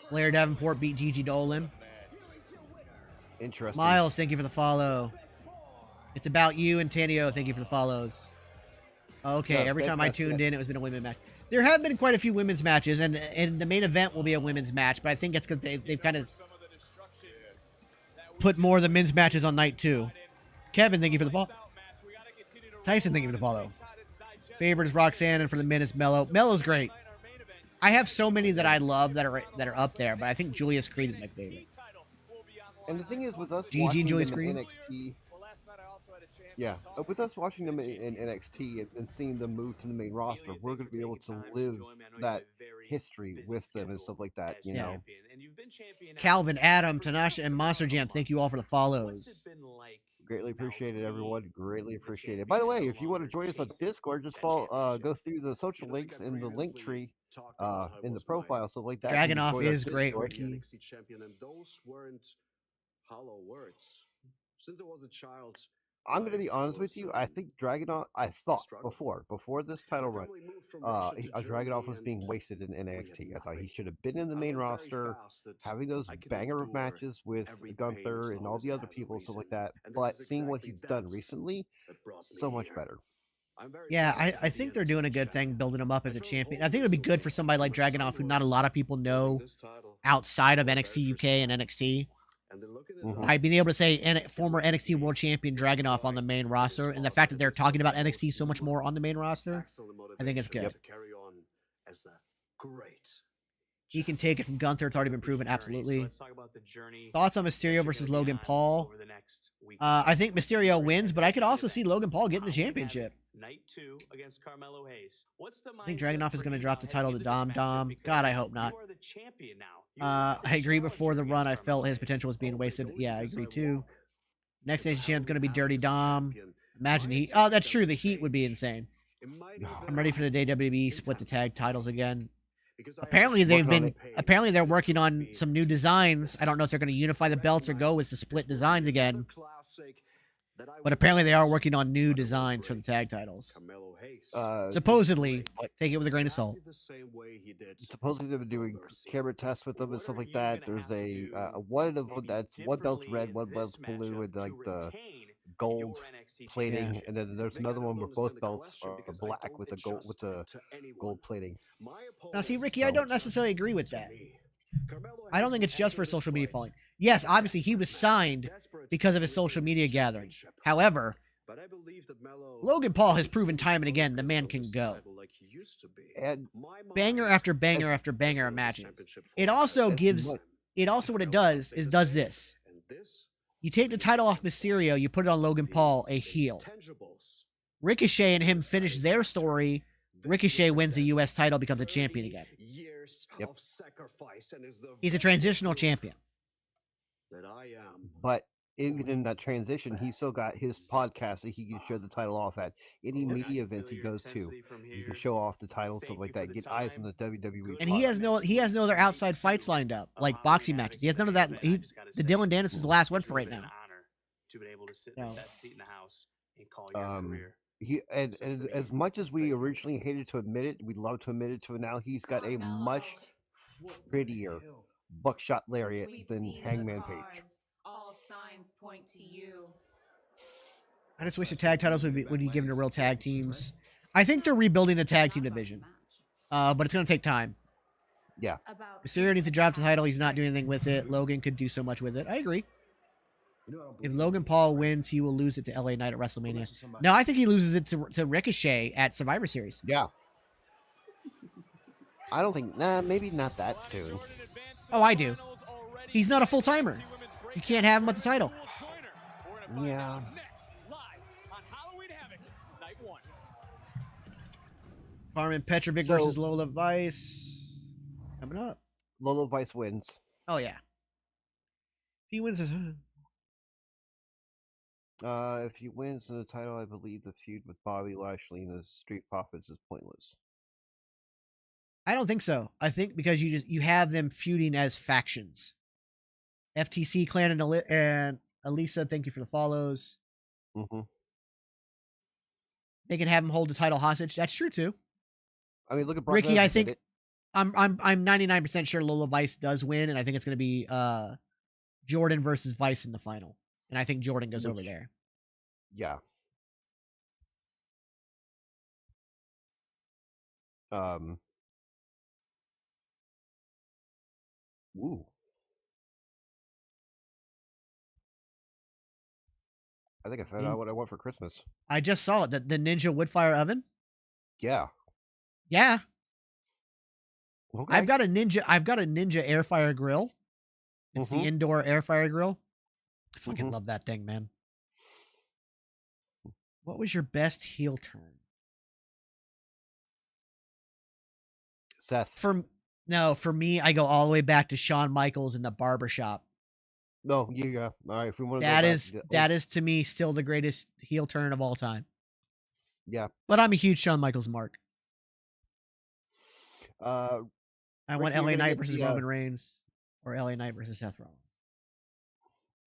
Blair Davenport beat Gigi Dolan. Interesting. Miles, thank you for the follow. It's about you and Tanio. Thank you for the follows. Okay, every time I tuned in, it was been a women's match. There have been quite a few women's matches, and the main event will be a women's match, but I think it's because they've kind of put more of the men's matches on night 2. Kevin, thank you for the follow. Tyson, thank you for the follow. Favorite is Roxanne, and for the men is Mello. Mello's great. I have so many that I love that are up there, but I think Julius Creed is my favorite. And the thing is, with us GG watching Julius them in Creed? NXT, yeah, with us watching them in NXT and seeing them move to the main roster, we're going to be able to live that history with them and stuff like that, you know. Calvin, Adam, Tanasha, and Monster Jam, thank you all for the follows. Greatly appreciated, everyone. Greatly appreciated. By the way, if you want to join us on Discord, just go through the social links in the link tree, in the profile, stuff like that. Dragunov is great, Ricky. NXT champion, and those weren't hollow words. Since I was a child, I'm going to be honest with you. I think Dragunov. I thought before this title run, Dragunov was being wasted in NXT. I thought he should have been in the main roster, having those banger of matches with Gunther and all the other people, stuff like that. But seeing what he's done recently, so much better. Yeah, I think they're doing a good thing building him up as a champion. I think it would be good for somebody like Dragunov, who not a lot of people know outside of NXT UK and NXT. I've been able to say former NXT World Champion Dragunov on the main roster, and the fact that they're talking about NXT so much more on the main roster, I think it's good. He can take it from Gunther. It's already been proven. Absolutely. Thoughts on Mysterio versus Logan Paul? I think Mysterio wins, but I could also see Logan Paul getting the championship. Night 2 against Carmelo Hayes. What's the I think Dragunov is going to drop the title to Dom. God, I hope not. I agree. Before the run, I felt his potential was being wasted. Yeah, I agree too. Next nation champ is going to be Dirty Dom. Imagine the Heat. Oh, that's true. The Heat would be insane. I'm ready for the WWE split the tag titles again. Apparently they're working on some new designs. I don't know if they're going to unify the belts or go with the split designs again. But apparently they are working on new designs for the tag titles. Supposedly, take it with a grain of salt. Supposedly they've been doing camera tests with them and stuff like that. There's one belt's red, one belt's blue, and like the gold plating, and then there's another one where both belts are black with the gold plating. Now, see, Ricky, I don't necessarily agree with that. I don't think it's just for social media following. Yes, obviously he was signed because of his social media gathering. However, Logan Paul has proven time and again the man can go. And banger after banger after banger of matches. It also what it does is this. You take the title off Mysterio, you put it on Logan Paul, a heel. Ricochet and him finish their story. Ricochet wins the U.S. title, becomes a champion again. Yep. He's a transitional champion. But even in that transition, he still got his podcast that he can show the title off at. Any media events he goes to, he can show off the title, stuff like that. Get eyes on the WWE. And he has no other outside fights lined up, like boxing matches. He has none of that. The Dylan Dennis is the last one for right now. To be able to sit in the best seat in the house and call your career. And as much as we originally hated to admit it, we love to admit it to it now. He's got a much prettier buckshot lariat than Hangman Page. All signs point to you. I just wish the tag titles would be given to real tag teams. I think they're rebuilding the tag team division, but it's going to take time. Yeah. Mysterio needs to drop the title. He's not doing anything with it. Logan could do so much with it. I agree. If Logan Paul wins, he will lose it to LA Knight at WrestleMania. No, I think he loses it to Ricochet at Survivor Series. Yeah. I don't think, maybe not that soon. Oh, I do. He's not a full-timer. You can't have him at the title. Yeah. Carmen Petrovic versus Lola Vice. Coming up. Lola Vice wins. Oh, yeah. He wins his... if he wins the title, I believe the feud with Bobby Lashley and the Street Profits is pointless. I don't think so. I think because you have them feuding as factions. FTC Clan and Elisa, thank you for the follows. Mm-hmm. They can have him hold the title hostage. That's true too. I mean, look at Brock Ricky. Lesnar I think did it. I'm 99% sure Lola Vice does win, and I think it's going to be Jordan versus Vice in the final, and I think Jordan goes over there. Yeah. Ooh. I think I found out what I want for Christmas. I just saw it. The Ninja Woodfire Oven. Yeah. Yeah. Okay. I've got a Ninja air fryer grill. It's the indoor air fryer grill. I fucking love that thing, man. What was your best heel turn? Seth. For me, I go all the way back to Shawn Michaels in the barbershop. No, yeah. All right, if we want to that is to me still the greatest heel turn of all time. Yeah. But I'm a huge Shawn Michaels mark. I want LA Knight versus Roman Reigns or LA Knight versus Seth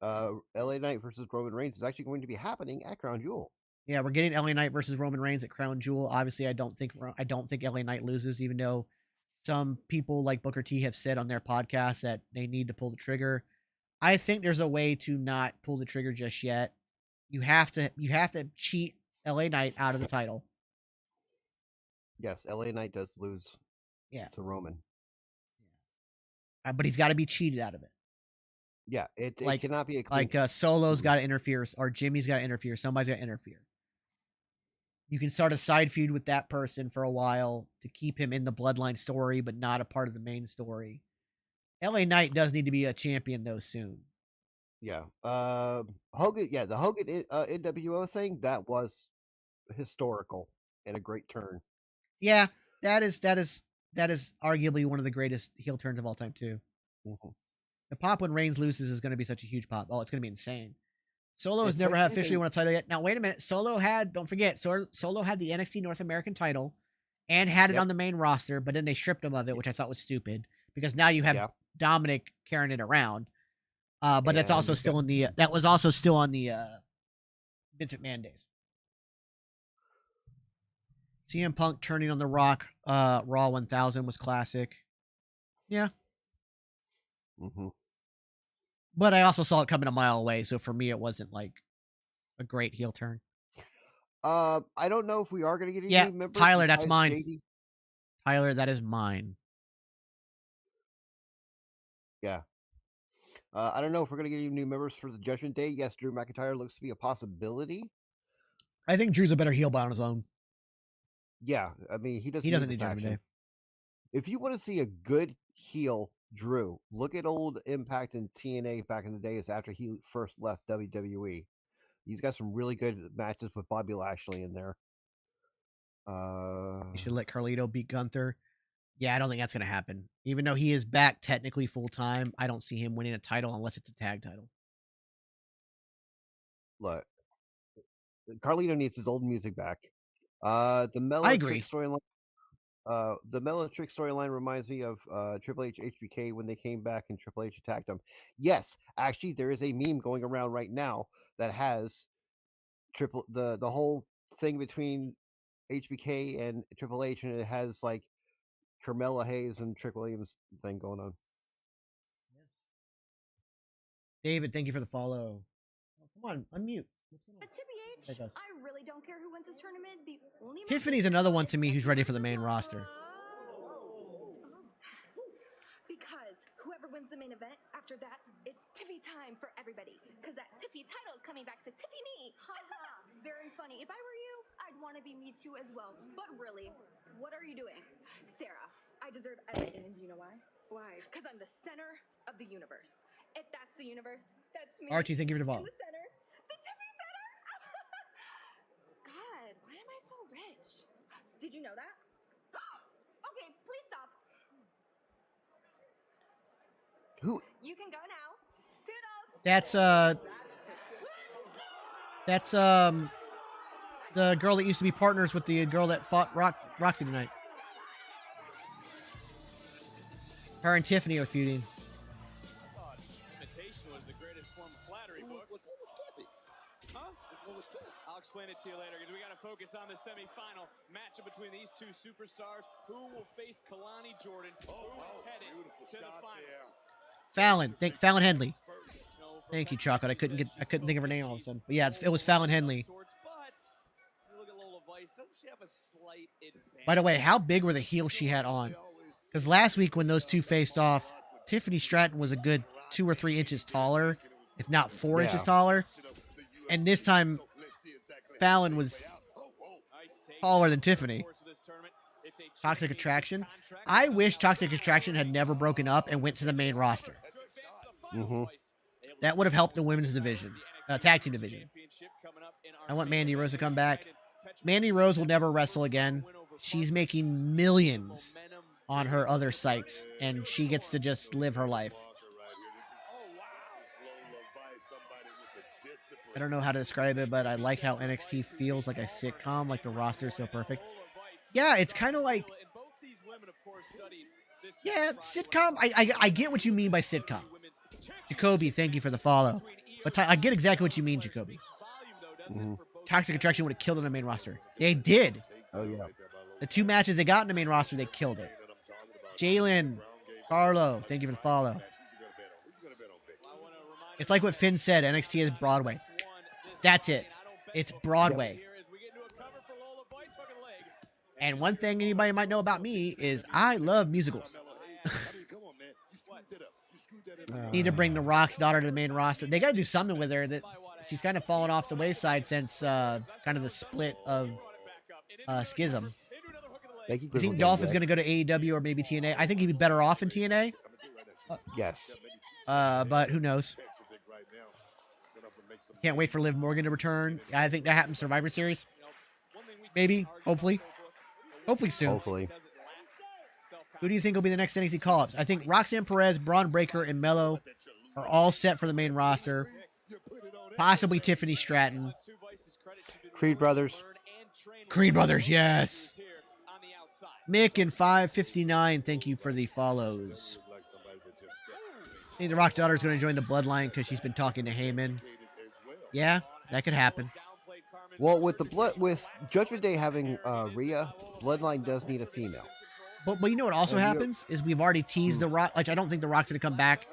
Rollins. LA Knight versus Roman Reigns is actually going to be happening at Crown Jewel. Yeah, we're getting LA Knight versus Roman Reigns at Crown Jewel. Obviously, I don't think LA Knight loses, even though some people like Booker T have said on their podcast that they need to pull the trigger. I think there's a way to not pull the trigger just yet. You have to cheat LA Knight out of the title. Yes, LA Knight does lose. Yeah. To Roman. But he's got to be cheated out of it. Yeah, it cannot be a clean... Solo's got to interfere, or Jimmy's got to interfere. Somebody's got to interfere. You can start a side feud with that person for a while to keep him in the bloodline story, but not a part of the main story. LA Knight does need to be a champion though soon. Yeah. Hogan. Yeah, the Hogan NWO thing, that was historical and a great turn. Yeah, that is arguably one of the greatest heel turns of all time too. The pop when Reigns loses is going to be such a huge pop. Oh, it's going to be insane. Solo has never had officially won a title yet. Now, wait a minute. Don't forget, Solo had the NXT North American title and had it on the main roster, but then they stripped him of it, which I thought was stupid because now you have Dominic carrying it around. But that's also still that was also still on the Vince McMahon days. CM Punk turning on The Rock, Raw 1000 was classic. Yeah. But I also saw it coming a mile away, so for me, it wasn't like a great heel turn. I don't know if we are going to get any new members. Tyler, that's mine. JD. Tyler, that is mine. Yeah. I don't know if we're going to get any new members for the Judgment Day. Yes, Drew McIntyre looks to be a possibility. I think Drew's a better heel on his own. Yeah, I mean, he doesn't need Judgment Day. If you want to see a good heel Drew, look at old Impact and TNA back in the days after he first left WWE. He's got some really good matches with Bobby Lashley in there. You should let Carlito beat Gunther. Yeah, I don't think that's going to happen. Even though he is back technically full-time, I don't see him winning a title unless it's a tag title. Look, Carlito needs his old music back. The Mellow Trick storyline. The Mellow Trick storyline reminds me of Triple H HBK when they came back and Triple H attacked them. Yes, actually, there is a meme going around right now that has the whole thing between HBK and Triple H, and it has like Carmella Hayes and Trick Williams thing going on. David, thank you for the follow. Oh, come on, unmute. I really don't care who wins this tournament. The only Tiffany's another one to me who's ready for the main roster. Because whoever wins the main event, after that, it's Tiffy time for everybody. Because that Tiffy title is coming back to Tiffy me. Very funny. If I were you, I'd want to be me too as well. But really, what are you doing? Sarah, I deserve everything. And do you know why? Why? Because I'm the center of the universe. If that's the universe, that's me. Archie, thank you for the follow. The center. The Tiffy center. God, why am I so rich? Did you know that? Okay, please stop. Who? You can go now. Toodles. That's the girl that used to be partners with the girl that fought Roxy tonight. Her and Tiffany are feuding. Imitation was the greatest form of flattery, book. What was Tiffy? Huh? What was Tiffy? I'll explain it to you later because we got to focus on the semifinal matchup between these two superstars. Who will face Kalani Jordan? Who is headed to the final? Fallon Henley. Thank you, Chocolate. I couldn't think of her name all of a sudden. But yeah, it was Fallon Henley. By the way, how big were the heels she had on? Because last week when those two faced off, Tiffany Stratton was a good 2 or 3 inches taller, if not 4 inches taller. And this time, Fallon was taller than Tiffany. Toxic Attraction. I wish Toxic Attraction had never broken up and went to the main roster. That would have helped the women's division, tag team division. I want Mandy Rose to come back. Mandy Rose will never wrestle again. She's making millions on her other sites, and she gets to just live her life. I don't know how to describe it, but I like how NXT feels like a sitcom, like the roster is so perfect. Yeah, it's kind of like, yeah, sitcom. I get what you mean by sitcom. Jacoby, thank you for the follow. But I get exactly what you mean, Jacoby. Toxic Attraction would have killed on the main roster. They did. Oh, yeah. The 2 matches they got in the main roster, they killed it. Jalen, Carlo, thank you for the follow. It's like what Finn said, NXT is Broadway. That's it. It's Broadway. And one thing anybody might know about me is I love musicals. Need to bring the Rock's daughter to the main roster. They got to do something with her. That she's kind of fallen off the wayside since kind of the split of Schism. You think Dolph is going to go to AEW or maybe TNA? I think he'd be better off in TNA. Yes. But who knows? Can't wait for Liv Morgan to return. I think that happens Survivor Series. Maybe. Hopefully. Hopefully soon. Hopefully. Who do you think will be the next NXT call-ups? I think Roxanne Perez, Braun Breaker, and Mello are all set for the main roster. Possibly Tiffany Stratton. Creed Brothers. Creed Brothers, yes. Mick and 559, thank you for the follows. I think the Rock's daughter is going to join the Bloodline because she's been talking to Heyman. Yeah, that could happen. Well, with Judgment Day having Rhea, Bloodline does need a female. But you know what also happens is we've already teased the Rock. Like, I don't think the Rock's going to come back.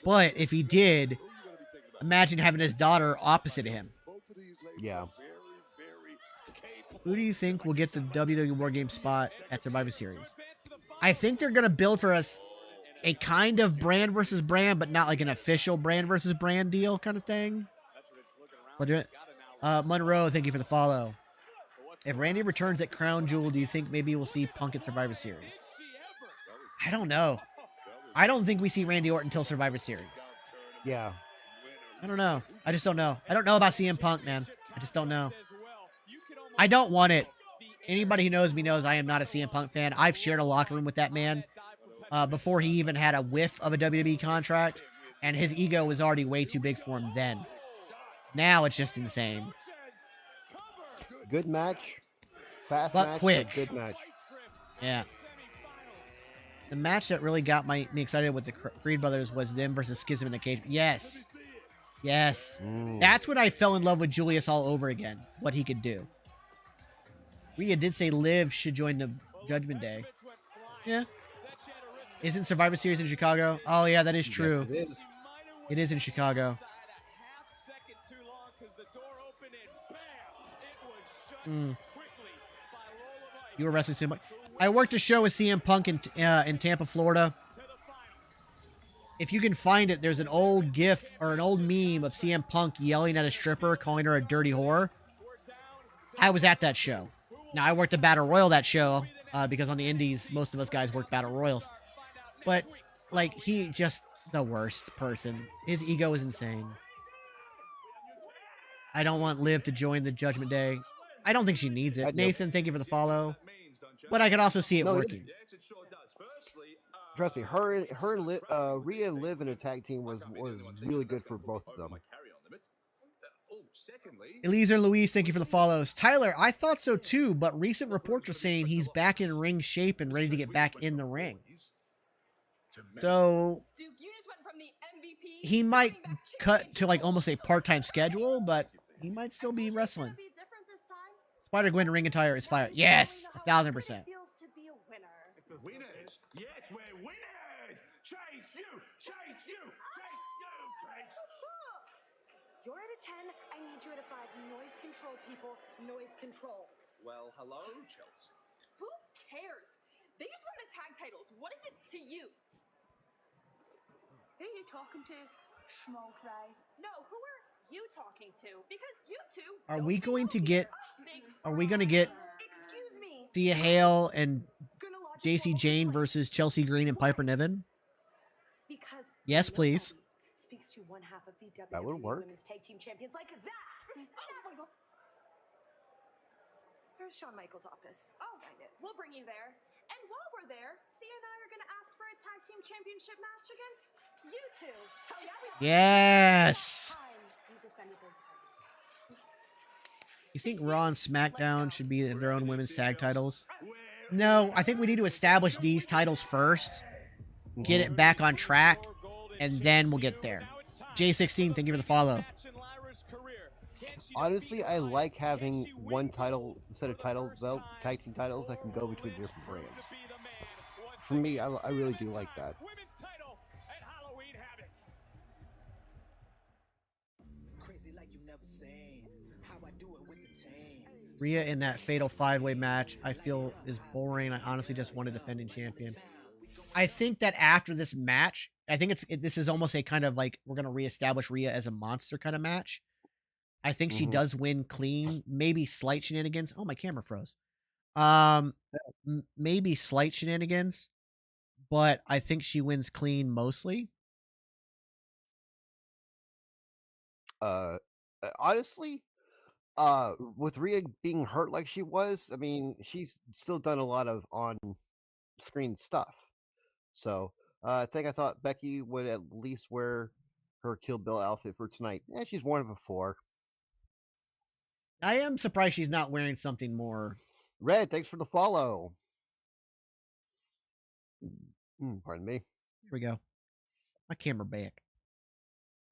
But if he did, imagine having his daughter opposite of him. Yeah. Who do you think will get the WWE War Game spot at Survivor Series? I think they're going to build for us a kind of brand versus brand, but not like an official brand versus brand deal kind of thing. Monroe, thank you for the follow. If Randy returns at Crown Jewel, do you think maybe we'll see Punk at Survivor Series? I don't know. I don't think we see Randy Orton until Survivor Series. Yeah. I don't know. I just don't know. I don't know about CM Punk, man. I just don't know. I don't want it. Anybody who knows me knows I am not a CM Punk fan. I've shared a locker room with that man before he even had a whiff of a WWE contract, and his ego was already way too big for him then. Now it's just insane. Good match. Fast but match, quick. but good match. Yeah. The match that really got me excited with the Creed Brothers was them versus Schism in the cage. Yes. Yes. That's when I fell in love with Julius all over again. What he could do. Rhea did say Liv should join the Judgment Day. Yeah. Isn't Survivor Series in Chicago? Oh, yeah, that is true. Yes, it is. It is in Chicago. You were wrestling CM Punk. I worked a show with CM Punk in Tampa, Florida. If you can find it, there's an old GIF or an old meme of CM Punk yelling at a stripper, calling her a dirty whore. I was at that show. Now, I worked a Battle Royal that show because on the indies, most of us guys work Battle Royals. But, like, he just the worst person. His ego is insane. I don't want Liv to join the Judgment Day. I don't think she needs it. Nathan, thank you for the follow. But I could also see it working. Trust me, her and Rhea and Liv in a tag team was really good for both of them. Eliezer Luis, thank you for the follows. Tyler, I thought so too, but recent reports are saying he's back in ring shape and ready to get back in the ring. So he might cut to like almost a part-time schedule, but he might still be wrestling. Spider-Gwen ring attire is fire. Yes, 1,000%. Winners! Yes, we're winners! Chase you! Chase you! Chase you! Chase! You're at a 10. I need you at a 5. Noise control, people. Noise control. Well, hello, Chelsea. Who cares? They just won the tag titles. What is it to you? Who are you talking to, Schmo Fry? No, who are you talking to? Because you two Are don't we going to get? big Are we going to get Excuse me. Thea Hale and JC Jane versus Chelsea Green and Piper Niven? Because Yes, please. speaks to one half of the That would WWE work. Women's Tag Team Champions like that. Oh my God. Where's Shawn Michaels' office? Oh, we'll bring you there. And while we're there, Thea and I are going to ask for a tag team championship match against you two. Oh, yeah, Yes. we defended those titles. You think Raw and SmackDown should be their own women's tag titles? No, I think we need to establish these titles first, get it back on track, and then we'll get there. J16, thank you for the follow. Honestly, I like having one title set of titles, though, tag team titles that can go between different brands. For me, I really do like that. Rhea in that fatal 5-way match, I feel is boring. I honestly just want a defending champion. I think that after this match, I think this is almost a kind of like we're gonna reestablish Rhea as a monster kind of match. I think she does win clean, maybe slight shenanigans. Oh, my camera froze. Maybe slight shenanigans, but I think she wins clean mostly. Honestly, with Rhea being hurt like she was, I mean, she's still done a lot of on-screen stuff. So I thought Becky would at least wear her Kill Bill outfit for tonight. Yeah, she's worn it before. I am surprised she's not wearing something more. Red, thanks for the follow. Pardon me. Here we go. My camera back.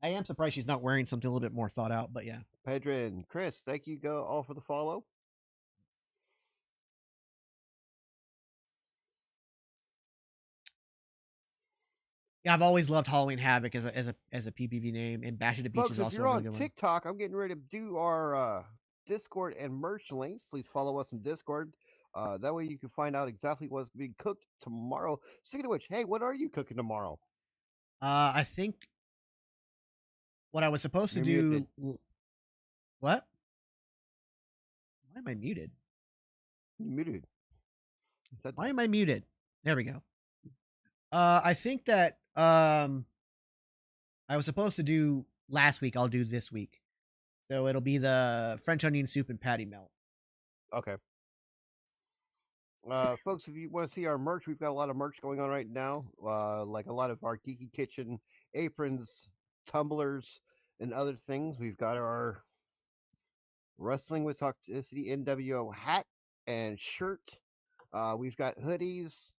I am surprised she's not wearing something a little bit more thought out, but yeah. Pedrin, Chris, thank you all for the follow. Yeah, I've always loved Halloween Havoc as a PPV name, and Bash at the Beach Folks, is if also you're a on really good one. TikTok, I'm getting ready to do our Discord and merch links. Please follow us on Discord. That way you can find out exactly what's being cooked tomorrow. Speaking of which, hey, what are you cooking tomorrow? I think what I was supposed to do. What? Why am I muted? You muted. Why am I muted? There we go. I think that I was supposed to do last week. I'll do this week. So it'll be the French onion soup and patty melt. Okay. Folks, if you want to see our merch, we've got a lot of merch going on right now. Like a lot of our Geeky Kitchen aprons, tumblers, and other things. We've got our Wrestling with Toxicity NWO hat and shirt. We've got hoodies.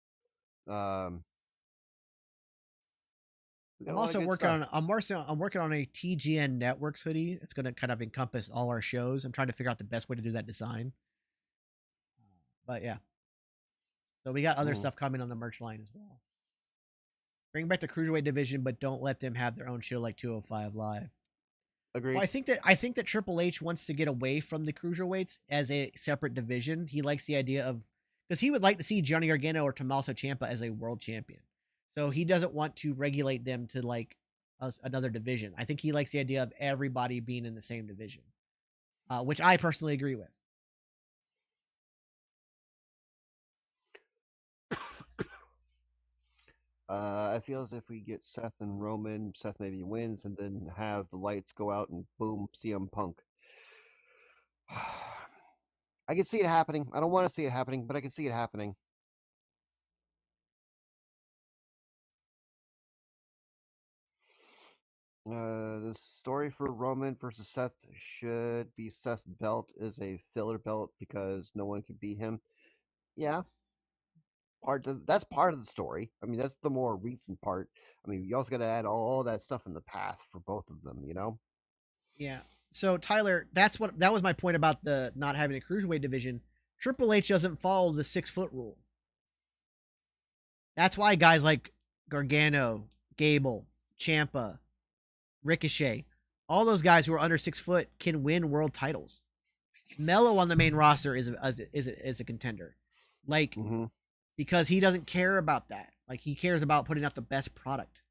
I'm also working on. I'm working on a TGN Networks hoodie. It's going to kind of encompass all our shows. I'm trying to figure out the best way to do that design. But yeah, so we got other stuff coming on the merch line as well. Bring back the cruiserweight division, but don't let them have their own show like 205 Live. Agreed. Well, I think that Triple H wants to get away from the cruiserweights as a separate division. He likes the idea of, because he would like to see Johnny Gargano or Tommaso Ciampa as a world champion. So he doesn't want to regulate them to like another division. I think he likes the idea of everybody being in the same division, which I personally agree with. I feel as if we get Seth and Roman, Seth maybe wins, and then have the lights go out and boom, CM Punk. I can see it happening. I don't want to see it happening, but I can see it happening. The story for Roman versus Seth should be Seth's belt is a filler belt because no one can beat him. Yeah. That's part of the story. I mean, that's the more recent part. I mean, you also got to add all that stuff in the past for both of them, you know? Yeah. So Tyler, that was my point about the not having a cruiserweight division. Triple H doesn't follow the 6-foot rule. That's why guys like Gargano, Gable, Ciampa, Ricochet, all those guys who are under 6 foot can win world titles. Mello on the main roster is a contender, like because he doesn't care about that. Like he cares about putting out the best product.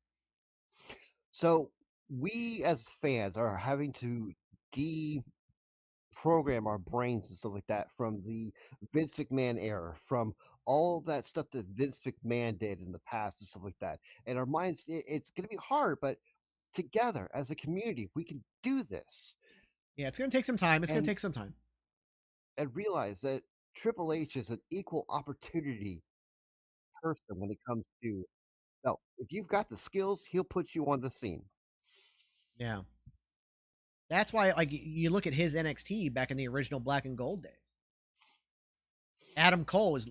So we as fans are having to deprogram our brains and stuff like that from the Vince McMahon era, from all that stuff that Vince McMahon did in the past and stuff like that. And our minds, it's going to be hard, but together as a community, we can do this. Yeah, it's going to take some time. It's going to And take some time. and realize that Triple H is an equal opportunity person when it comes to, now, if you've got the skills, he'll put you on the scene. Yeah. That's why, like, you look at his NXT back in the original Black and Gold days. Adam Cole was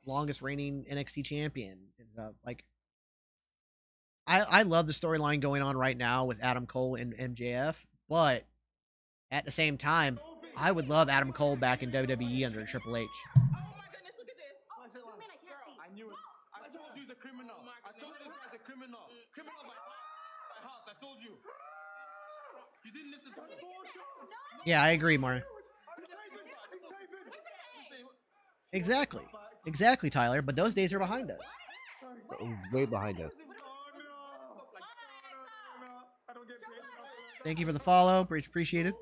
longest reigning NXT champion. And, like, I love the storyline going on right now with Adam Cole and MJF, but at the same time, I would love Adam Cole back in WWE under Triple H. I knew it. I told you he's a criminal. I told you this guy's a criminal. Criminal by house. I told you. You didn't listen to me. Yeah, I agree, Martin. Exactly, Tyler. But those days are behind us. Way behind us. Thank you for the follow. Appreciate it.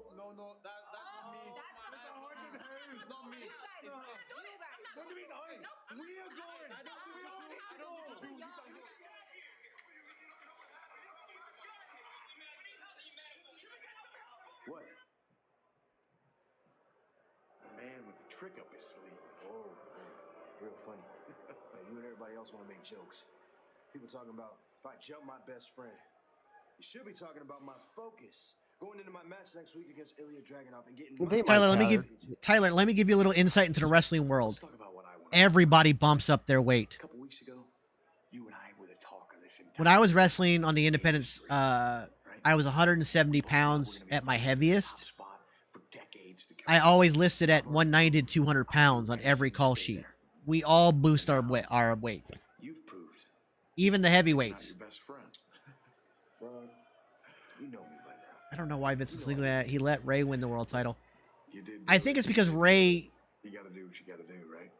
What? A man with a trick up his sleeve. Oh, real funny. You and everybody else want to make jokes. People talking about if I jump my best friend. You should be talking about my focus. Going into my match next week against Ilya Dragunov and getting Tyler, let me give you a little insight into the wrestling world. Everybody bumps up their weight. A couple weeks ago, you and I were the talk of this entire When I was wrestling on the independents, I was 170 pounds at my heaviest. I always listed at 190 to 200 pounds on every call sheet. We all boost our weight. You've proved. Even the heavyweights. Your best friend. Well, you know me by now. I don't know why Vince was thinking that. He let Ray win the world title. You did. I think it's because Ray... You gotta do what you gotta do, right?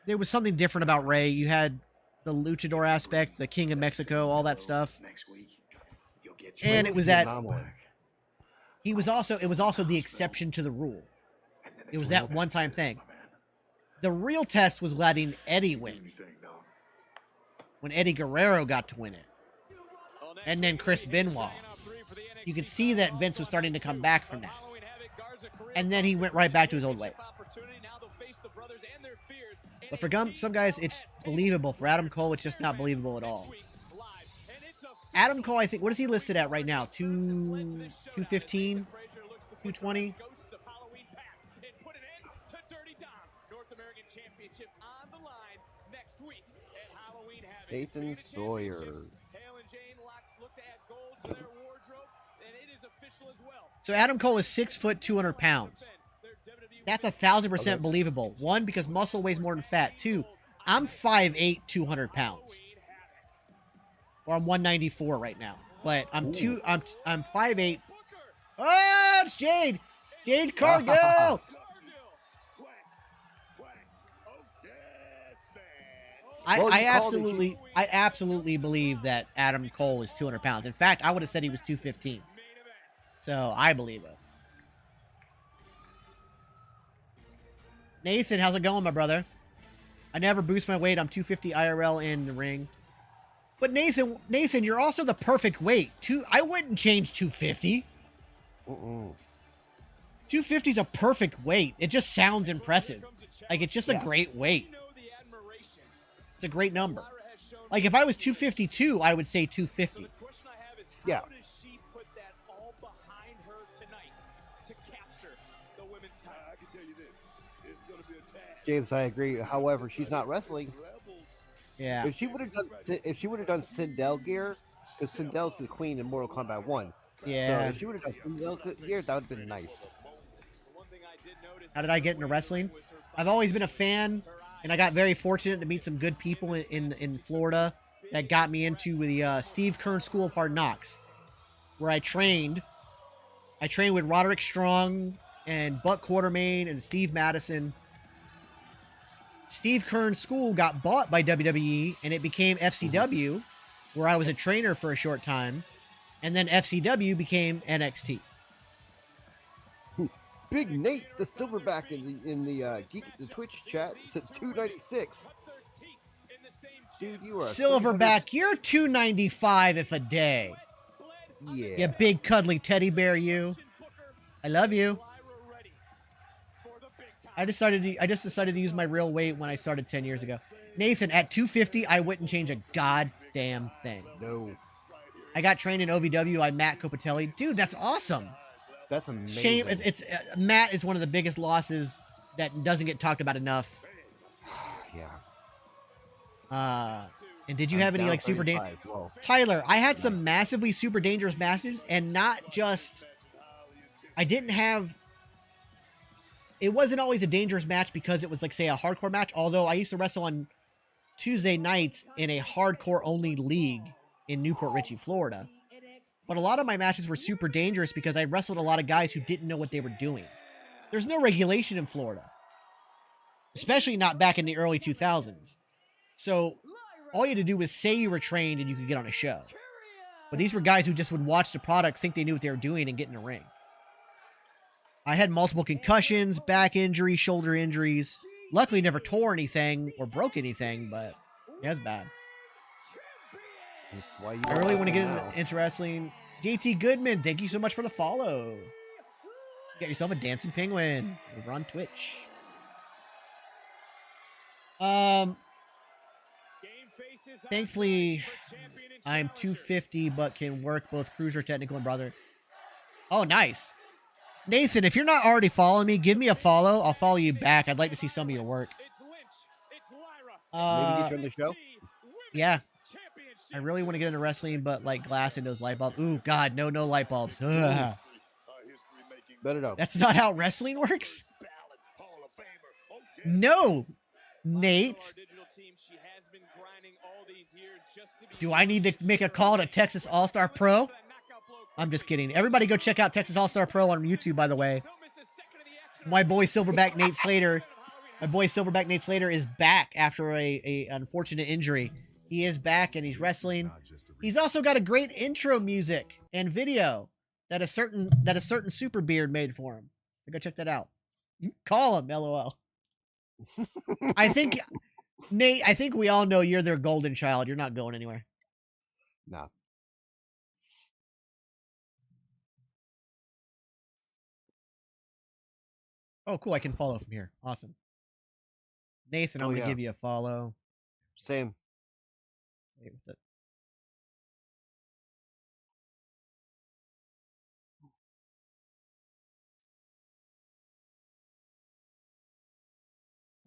There was something different about Ray. You had the luchador aspect, the King of Mexico, all that stuff. Next week, you'll get and it was that... It was also the exception to the rule. It was that one-time thing. The real test was letting Eddie win. When Eddie Guerrero got to win it. And then Chris Benoit. You could see that Vince was starting to come back from that. And then he went right back to his old ways. But for some guys, it's believable. For Adam Cole, it's just not believable at all. Adam Cole, I think, what is he listed at right now? 215? 220? Nathan Sawyer. So Adam Cole is 6 foot, 200 pounds. That's 1,000% believable. One, because muscle weighs more than fat. Two, I'm 5'8", 200 pounds. Or I'm 194 right now. But I'm 5'8". Oh, it's Jade! Jade Cargill! I absolutely believe that Adam Cole is 200 pounds. In fact, I would have said he was 215. So I believe it. Nathan, how's it going, my brother? I never boost my weight. I'm 250 IRL in the ring. But Nathan, you're also the perfect weight. I wouldn't change 250. 250 is a perfect weight. It just sounds impressive. Like, it's just a great weight. It's a great number. Like, if I was 252, I would say 250. Yeah. James, I agree. However, she's not wrestling. Yeah. If she would have done Sindel gear, because Sindel's the queen in Mortal Kombat 1. Yeah. So if she would have done Sindel gear, that would have been nice. How did I get into wrestling? I've always been a fan, and I got very fortunate to meet some good people in Florida that got me into the Steve Kern School of Hard Knocks, where I trained. I trained with Roderick Strong and Buck Quartermain and Steve Madison. Steve Kern's school got bought by WWE, and it became FCW, where I was a trainer for a short time. And then FCW became NXT. Big Nate, the silverback in the Twitch chat, said 296. Dude, you are Silverback, you're 295 if a day. Yeah. You big cuddly teddy bear, you. I love you. I just decided to use my real weight when I started 10 years ago. Nathan, at 250, I wouldn't change a goddamn thing. No. I got trained in OVW. I'm Matt Copatelli. Dude, that's awesome. That's amazing. Shame. It's Matt is one of the biggest losses that doesn't get talked about enough. Yeah. And did you have any like super dangerous? Tyler, I had some massively super dangerous matches, and not just. I didn't have. It wasn't always a dangerous match because it was like, say, a hardcore match. Although I used to wrestle on Tuesday nights in a hardcore only league in Newport Richey, Florida. But a lot of my matches were super dangerous because I wrestled a lot of guys who didn't know what they were doing. There's no regulation in Florida, especially not back in the early 2000s. So all you had to do was say you were trained and you could get on a show. But these were guys who just would watch the product, think they knew what they were doing, and get in the ring. I had multiple concussions, back injuries, shoulder injuries. Luckily, never tore anything or broke anything, but it was bad. That's why you I really want to get into wrestling. JT Goodman, thank you so much for the follow. You got yourself a dancing penguin over on Twitch. Thankfully, I'm 250, but can work both cruiser, technical, and brother. Oh, nice. Nathan, if you're not already following me, give me a follow. I'll follow you back. I'd like to see some of your work. Maybe get you on the show? Yeah. I really want to get into wrestling, but like glass in those light bulbs. Ooh, God, no light bulbs. Ugh. Better know. That's not how wrestling works? No, Nate. Do I need to make a call to Texas All-Star Pro? I'm just kidding. Everybody go check out Texas All-Star Pro on YouTube, by the way. My boy Silverback Nate Slater. My boy Silverback Nate Slater is back after a unfortunate injury. He is back and he's wrestling. He's also got a great intro music and video that a certain Super Beard made for him. So go check that out. Call him, LOL. I think, Nate, I think we all know you're their golden child. You're not going anywhere. No. Oh, cool. I can follow from here. Awesome. Nathan, I'm going to give you a follow. Same.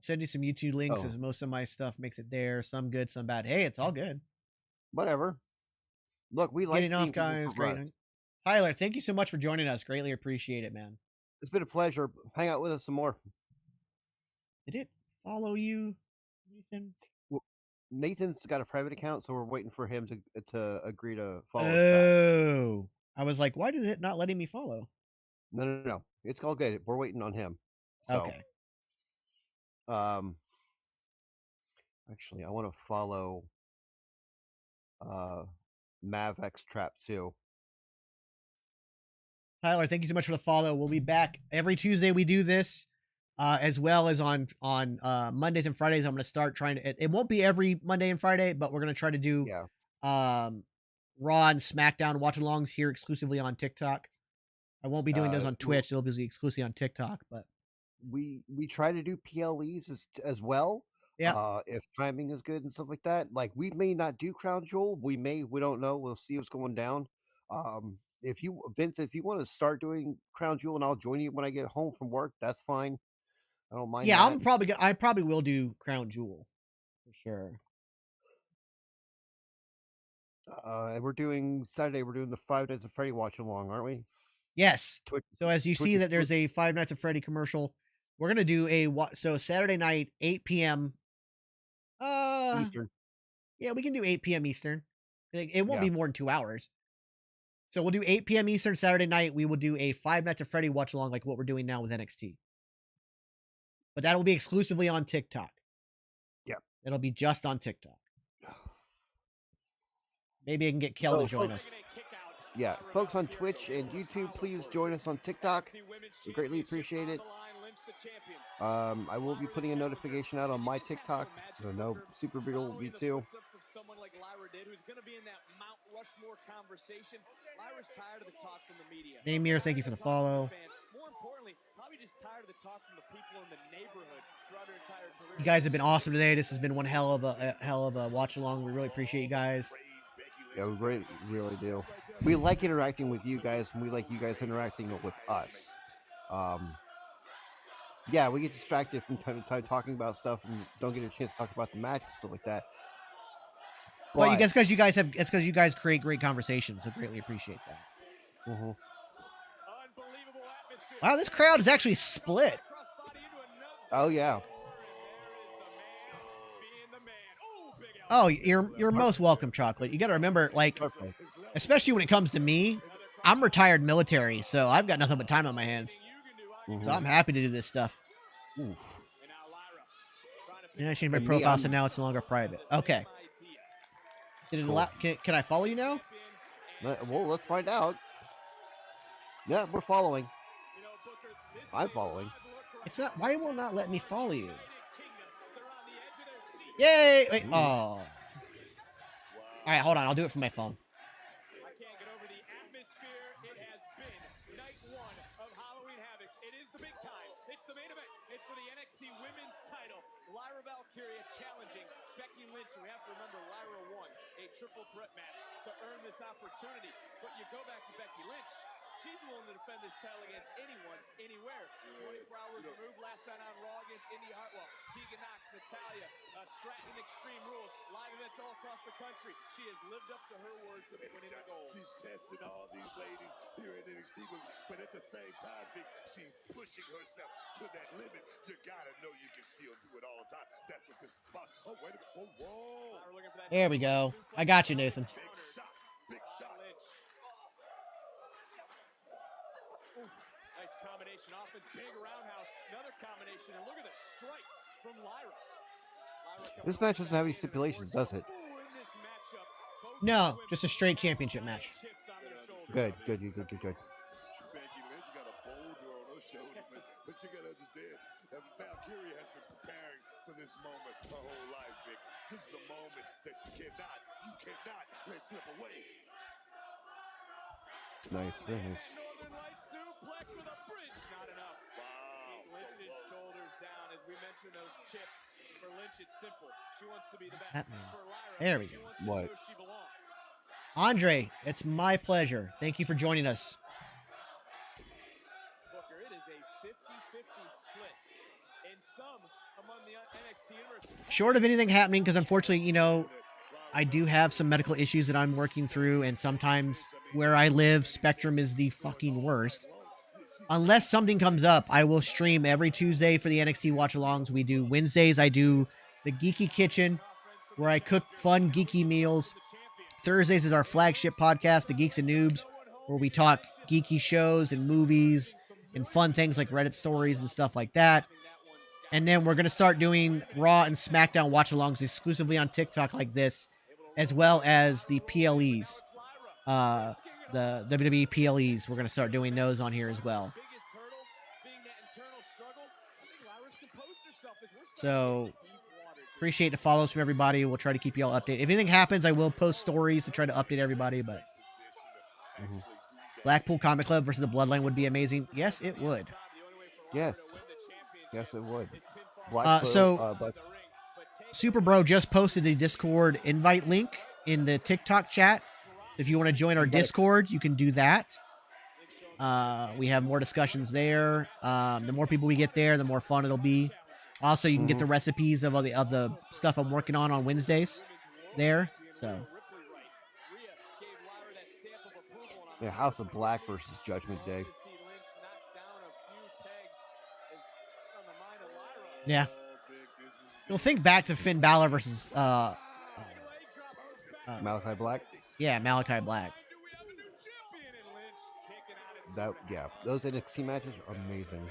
Send you some YouTube links as most of my stuff makes it there. Some good, some bad. Hey, it's all good. Whatever. Look, we like getting off, guys. Great. Tyler, thank you so much for joining us. Greatly appreciate it, man. It's been a pleasure. Hang out with us some more. Did it follow you, Nathan? Well, Nathan's got a private account, so we're waiting for him to agree to follow us back. I was like, why is it not letting me follow? No. It's all good. We're waiting on him. So, okay. Actually, I want to follow Mavex Trap too. Tyler, thank you so much for the follow. We'll be back every Tuesday. We do this, as well as on Mondays and Fridays. I'm going to start trying to. It won't be every Monday and Friday, but we're going to try to do Raw and SmackDown watch-alongs here exclusively on TikTok. I won't be doing those on Twitch. It'll be exclusively on TikTok, but we try to do PLEs as well. Yeah. If timing is good and stuff like that. Like, we may not do Crown Jewel. We don't know. We'll see what's going down. If you, Vince, if you want to start doing Crown Jewel and I'll join you when I get home from work, that's fine. I don't mind. Yeah, that. I probably will do Crown Jewel for sure. And we're doing Saturday. We're doing the 5 Nights at Freddy watch along, aren't we? Yes. So as you see that there's a 5 Nights at Freddy commercial, we're gonna do so Saturday night 8 p.m. Eastern. Yeah, we can do 8 p.m. Eastern. It won't be more than 2 hours. So we'll do 8 p.m. Eastern Saturday night. We will do a 5 Nights at Freddy watch along like what we're doing now with NXT. But that will be exclusively on TikTok. Yeah. It'll be just on TikTok. Maybe I can get Kel to join us. yeah, folks on Twitch and YouTube, please join us on TikTok. We greatly appreciate it. I will be putting a notification out on my TikTok. So no, Super Beer will be too. Someone like Lyra did, who's going to be in that Mount Rushmore conversation. Lyra's tired of the talk from the media. Namir, thank you for the follow. More importantly, probably just tired of the talk from the people in the neighborhood throughout her entire career. You guys have been awesome today. This has been one hell of a watch along. We really appreciate you guys. Yeah, we really do. We like interacting with you guys, and we like you guys interacting with us. Yeah, we get distracted from time to time talking about stuff and don't get a chance to talk about the match and stuff like that. But you guys, it's because you guys create great conversations, so greatly appreciate that. Mm-hmm. Wow, this crowd is actually split. Oh yeah. Oh, you're most welcome, Chocolate. You got to remember, like, especially when it comes to me, I'm retired military, so I've got nothing but time on my hands. So I'm happy to do this stuff. Ooh. I changed my profile, so now it's no longer private. Okay. Did it allow? Can I follow you now? Well, let's find out. Yeah, we're following. I'm following. It's not. Why will it not let me follow you? Yay! Wait, oh. All right, hold on. I'll do it from my phone. I can't get over the atmosphere. It has been night one of Halloween Havoc. It is the big time. It's the main event. It's for the NXT Women's title. Lyra Valkyria challenging Becky Lynch. We have to remember Lyra won a triple threat match to earn this opportunity. But you go back to Becky Lynch. She's willing to defend this title against anyone, anywhere. 24 hours removed, last night on Raw against Indy Hartwell, Tegan Knox, Natalya, Stratton, Extreme Rules, live events all across the country. She has lived up to her words of winning the gold. She's testing all these ladies here at NXT, but at the same time, Vic, she's pushing herself to that limit. You gotta know you can still do it all the time. That's what this is about. Oh, wait a minute. Whoa. There we go. I got you, Nathan. Big shot. Big shot. Nice combination offense, big roundhouse, another combination, and look at the strikes from Lyra. This match doesn't have any stipulations, does it? No, just a straight championship match. Good. Becky Lynch got a boulder on her shoulder, but you gotta understand that Valkyria has been preparing for this moment her whole life, Vic. This is a moment that you cannot let slip away. Nice, very nice. Northern Lights suplex with a bridge, not enough. Wow. Lynch's shoulders down. As we mentioned, those chips. For Lynch, it's simple. She wants to be the best. For Lyra, there we go. What? She belongs. Andre, it's my pleasure. Thank you for joining us. Booker, it is a 50-50 split. And some among the NXT universe. Short of anything happening, because unfortunately, you know, I do have some medical issues that I'm working through, and sometimes where I live, Spectrum is the fucking worst. Unless something comes up, I will stream every Tuesday for the NXT watch-alongs. We do Wednesdays, I do the Geeky Kitchen, where I cook fun, geeky meals. Thursdays is our flagship podcast, The Geeks and Noobs, where we talk geeky shows and movies and fun things like Reddit stories and stuff like that. And then we're going to start doing Raw and SmackDown watch-alongs exclusively on TikTok like this, as well as the PLEs, the WWE PLEs. We're going to start doing those on here as well. So appreciate the follows from everybody. We'll try to keep you all updated. If anything happens, I will post stories to try to update everybody. But Blackpool Comic Club versus the Bloodline would be amazing. Yes, it would. Yes. Yes, it would. Super Bro just posted the Discord invite link in the TikTok chat. If you want to join our Discord, you can do that. We have more discussions there. The more people we get there, the more fun it'll be. Also, you can get the recipes of all the stuff I'm working on Wednesdays there. So, yeah, House of Black versus Judgment Day. Yeah. You'll think back to Finn Balor versus Malachi Black. Yeah, Malachi Black. Those NXT matches are amazing.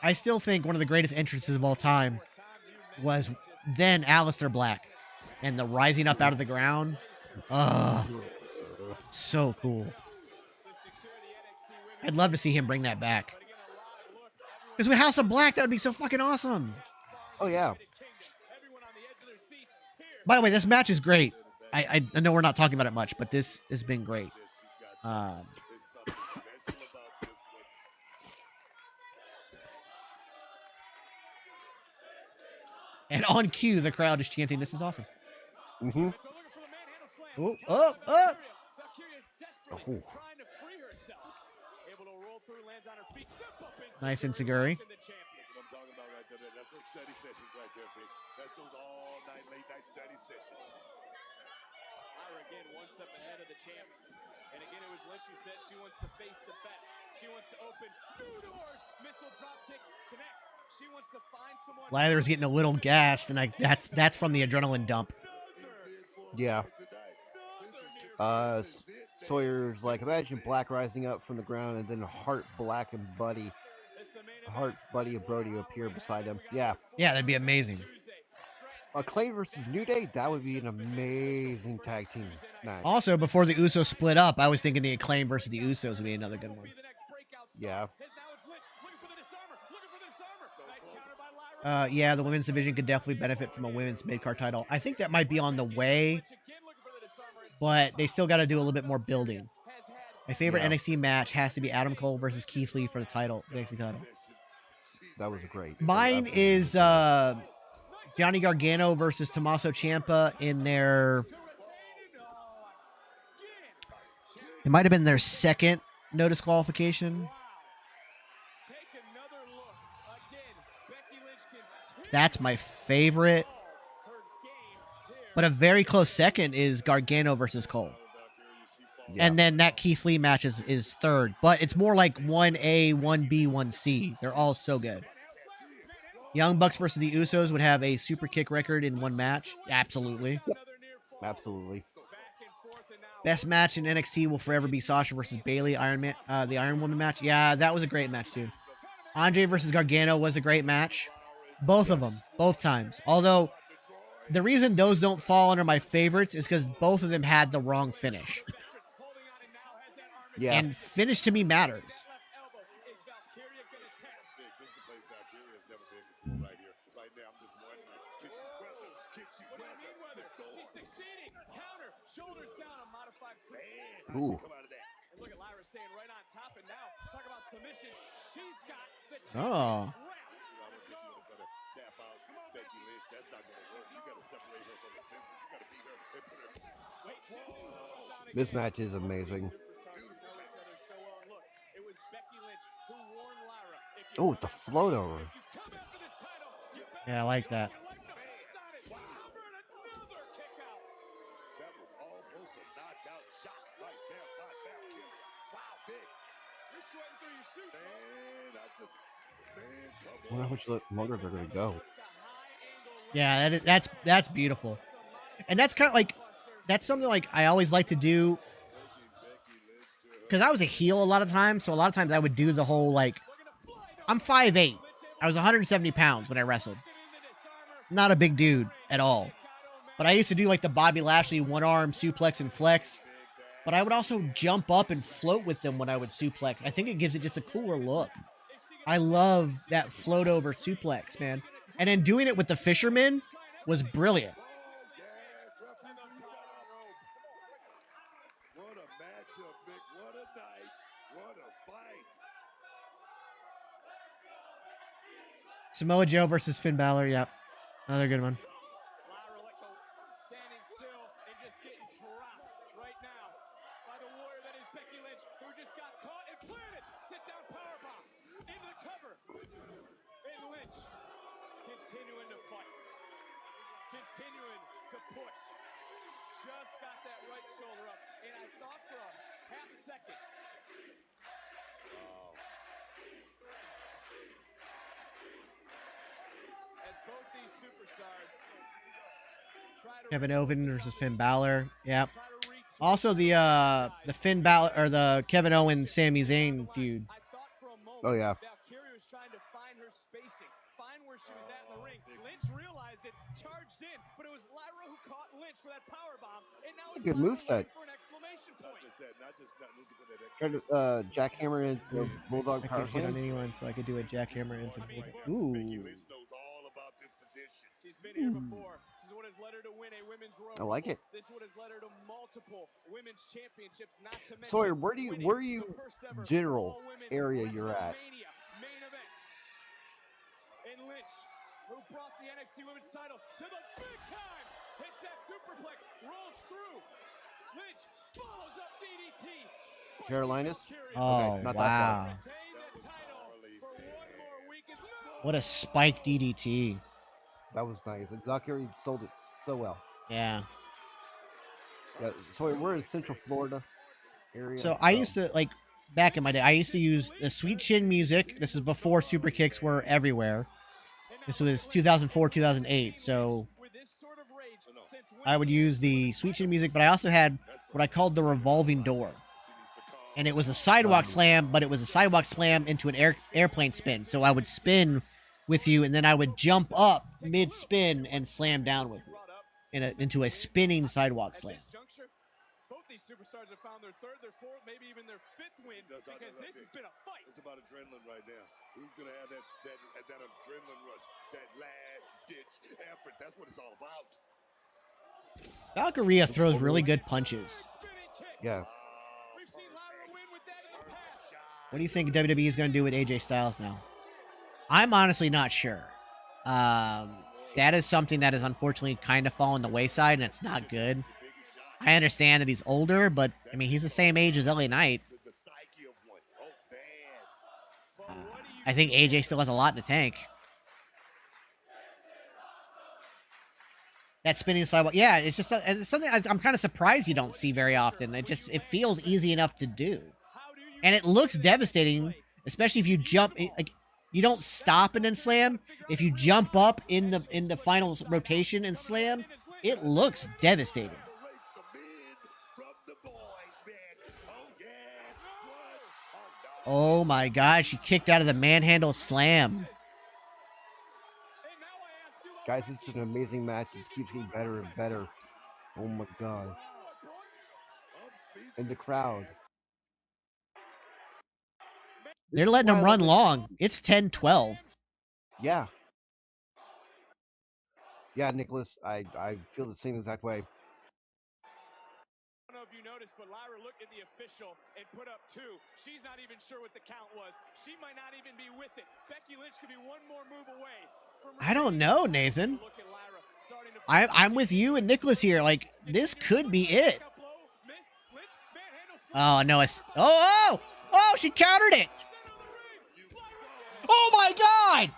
I still think one of the greatest entrances of all time was then Aleister Black and the rising up out of the ground. So cool. I'd love to see him bring that back. Because with House of Black, that would be so fucking awesome. Oh yeah. By the way, this match is great. I know we're not talking about it much, but this has been great. And on cue, the crowd is chanting, "This is awesome." Mm-hmm. Oh. Nice Inseguri. That's those study sessions right there, Vic. That's those all-night, late-night study sessions. Lyra again, one step ahead of the champ. And again, it was Lynch who said she wants to face the best. She wants to open new doors. Missile drop kick connects. She wants to find someone. Lather's getting a little gassed, and that's from the adrenaline dump. Yeah. Sawyer's like, imagine Black rising up from the ground and then Hart, Black, and Buddy. Hart, Buddy, and Brody appear beside him. Yeah. Yeah, that'd be amazing. Clay versus New Day, that would be an amazing tag team match. Also, before the Usos split up, I was thinking the Acclaim versus the Usos would be another good one. Yeah. Yeah, the women's division could definitely benefit from a women's mid-card title. I think that might be on the way, but they still got to do a little bit more building. My favorite NXT match has to be Adam Cole versus Keith Lee for the title, the NXT title. That was great. Mine is Johnny Gargano versus Tommaso Ciampa in their... It might have been their second no disqualification. That's my favorite. But a very close second is Gargano versus Cole. Yeah. And then that Keith Lee match is third. But it's more like 1A, 1B, 1C. They're all so good. Young Bucks versus the Usos would have a super kick record in one match. Absolutely. Yep. Absolutely. Best match in NXT will forever be Sasha versus Bayley, the Iron Woman match. Yeah, that was a great match too. Andre versus Gargano was a great match. Both of them, both times. Although, the reason those don't fall under my favorites is because both of them had the wrong finish. Yeah. And finish to me matters. Ooh. Oh. This match is amazing. Oh, the float over. Yeah, I like that. I wonder how much longer they're going to go. Yeah, that's beautiful. And that's kind of like, that's something like I always like to do. Because I was a heel a lot of times. So a lot of times I would do the whole like, I'm 5'8". I was 170 pounds when I wrestled. Not a big dude at all. But I used to do like the Bobby Lashley one arm suplex and flex. But I would also jump up and float with them when I would suplex. I think it gives it just a cooler look. I love that float over suplex, man. And then doing it with the Fisherman was brilliant. What a matchup, Vic. What a night. What a fight. Samoa Joe versus Finn Balor. Yep. Another good one. Standing still and just getting dropped right now by the warrior that is Becky Lynch, who just got caught and planted. Sit down powerbomb into the cover. And Lynch continuing to fight. Continuing to push. Just got that right shoulder up. And I thought for a half second. As both these superstars try to Kevin Owens versus Finn Balor. Yep. Also the Finn Balor or the Kevin Owens Sami Zayn feud. Oh yeah. Valkyria was trying to find her spacing, find where she was at in the ring. Lynch realized it, charged in, but it was Lyra who caught Lynch. Lynch for that power bomb, and now it's Good Lyra moveset. looking for an exclamation point. Try to jackhammer into a Bulldog I Power could hit on Slam. anyone, so I could do a jackhammer into Bulldog. Ooh. She's been here before. This is what has led her to win a women's Royal I like Rumble. it. This is what has led her to multiple women's championships, not to mention Sawyer, where winning you the first ever general all-women area you're at? WrestleMania main event. And Lynch, who brought the NXT Women's title to the big time, hits that superplex, rolls through. Lynch follows up DDT. Carolinas? Oh, Okay, not wow. that What a spike DDT. far. That was nice. And Valkyrie sold it so well. Yeah. Yeah, Sawyer, we're in Central Florida area. So I used to, like, back in my day, I used to use the Sweet Chin music. This was before super kicks were everywhere. This was 2004, 2008. So I would use the Sweet Chin music, but I also had what I called the revolving door. And it was a sidewalk slam, but it was a sidewalk slam into an airplane spin. So I would spin with you, and then I would jump up mid-spin and slam down with you into a spinning sidewalk slam. Both these superstars have found their third, their fourth, maybe even their fifth win because this has been a fight. It's about adrenaline right now. Who's gonna have that adrenaline rush, that last ditch effort? That's what it's all about. Valkyria throws really good punches. Yeah. What do you think WWE is going to do with AJ Styles now? I'm honestly not sure. That is something that is unfortunately kind of fallen the wayside, and it's not good. I understand that he's older, but, I mean, he's the same age as LA Knight. I think AJ still has a lot in the tank. That spinning sidewalk. Yeah, it's just it's something I'm kind of surprised you don't see very often. It feels easy enough to do. And it looks devastating, especially if you jump. Like, you don't stop and then slam. If you jump up in the final rotation and slam, it looks devastating. Oh my God, she kicked out of the manhandle slam. Guys, this is an amazing match. It just keeps getting better and better. Oh my God. And the crowd. They're letting them run long. It's 10-12. Yeah. Yeah, Nicholas, I feel the same exact way. I don't know if you noticed, but Lyra looked at the official and put up 2. She's not even sure what the count was. She might not even be with it. Becky Lynch could be one more move away. I don't know, Nathan. I'm with you and Nicholas here. Like, this could be it. Oh, no. Oh, she countered it. Oh, my God.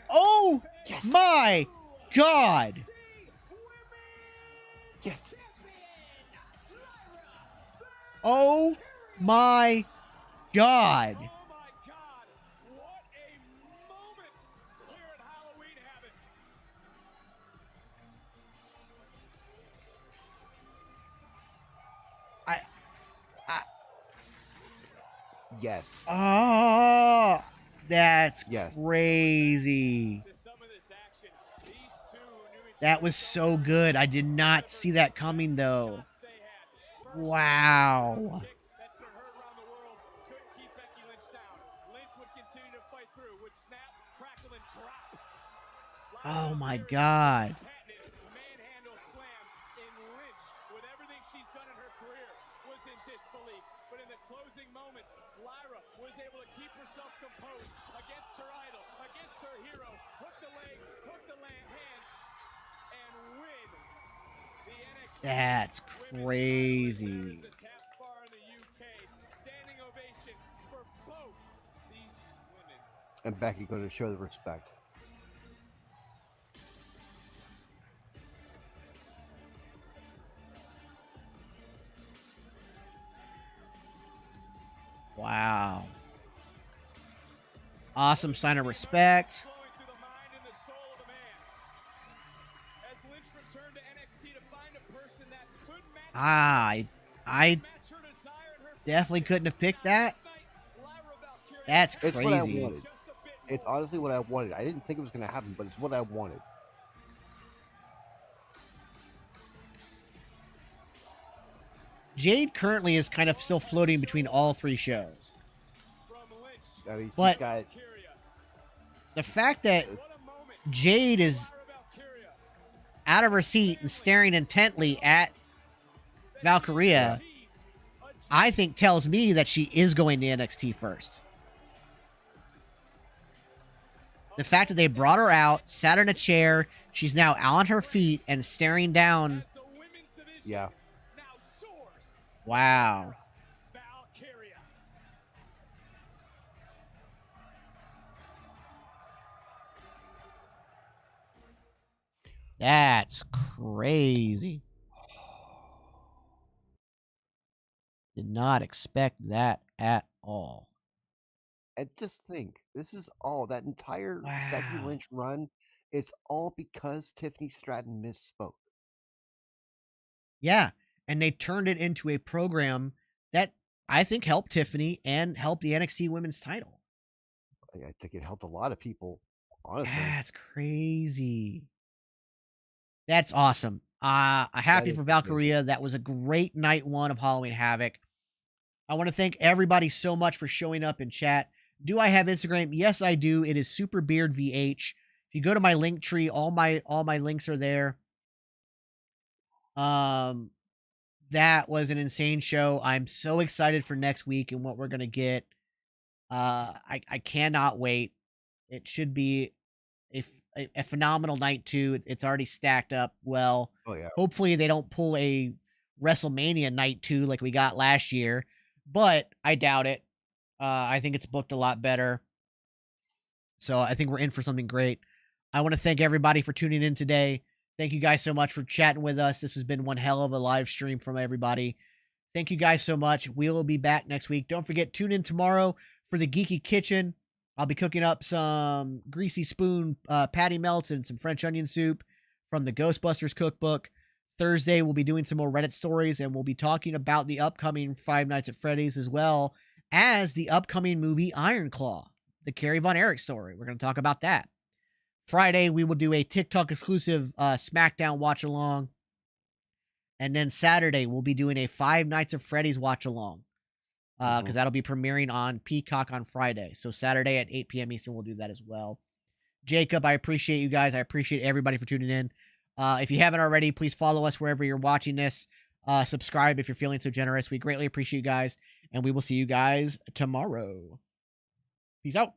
Oh, my God. Yes. Oh, my God. Yes. Oh, that's crazy. That was so good. I did not see that coming, though. Wow. Oh, my God. But in the closing moments, Lyra was able to keep herself composed against her idol, against her hero, hook the legs, hook the hands, and win the NXT. That's crazy. The Tap Bar in the UK. Standing ovation for both these women. And Becky going to show the respect. Wow. Awesome sign of respect. I definitely couldn't have picked that. That's crazy. It's what I wanted. It's honestly what I wanted. I didn't think it was going to happen, but it's what I wanted. Jade currently is kind of still floating between all 3 shows. I mean, But got the fact that Jade is out of her seat and staring intently at Valkyria, I think tells me that she is going to NXT first. The fact that they brought her out, sat in a chair, she's now on her feet and staring down. Yeah. Wow. That's crazy. Did not expect that at all. And just think, this is all that entire Becky Lynch run. It's all because Tiffany Stratton misspoke. Yeah, and they turned it into a program that I think helped Tiffany and helped the NXT Women's title. I think it helped a lot of people, honestly. That's crazy. That's awesome. Happy for Valkyria. That was a great night 1 of Halloween Havoc. I want to thank everybody so much for showing up in chat. Do I have Instagram? Yes, I do. It is SuperBeardVH. If you go to my link tree, all my links are there. That was an insane show. I'm so excited for next week and what we're gonna get. I cannot wait. It should be a phenomenal night 2. It's already stacked up well. Oh yeah. Hopefully they don't pull a WrestleMania night 2 like we got last year, but I doubt it. I think it's booked a lot better. So I think we're in for something great. I want to thank everybody for tuning in today. Thank you guys so much for chatting with us. This has been one hell of a live stream from everybody. Thank you guys so much. We'll be back next week. Don't forget, tune in tomorrow for the Geeky Kitchen. I'll be cooking up some greasy spoon patty melts and some French onion soup from the Ghostbusters cookbook. Thursday, we'll be doing some more Reddit stories, and we'll be talking about the upcoming Five Nights at Freddy's as well as the upcoming movie Iron Claw, the Kerry Von Erich story. We're going to talk about that. Friday, we will do a TikTok exclusive SmackDown watch along. And then Saturday, we'll be doing a Five Nights at Freddy's watch along. Because that'll be premiering on Peacock on Friday. So Saturday at 8 p.m. Eastern, we'll do that as well. Jacob, I appreciate you guys. I appreciate everybody for tuning in. If you haven't already, please follow us wherever you're watching this. Subscribe if you're feeling so generous. We greatly appreciate you guys. And we will see you guys tomorrow. Peace out.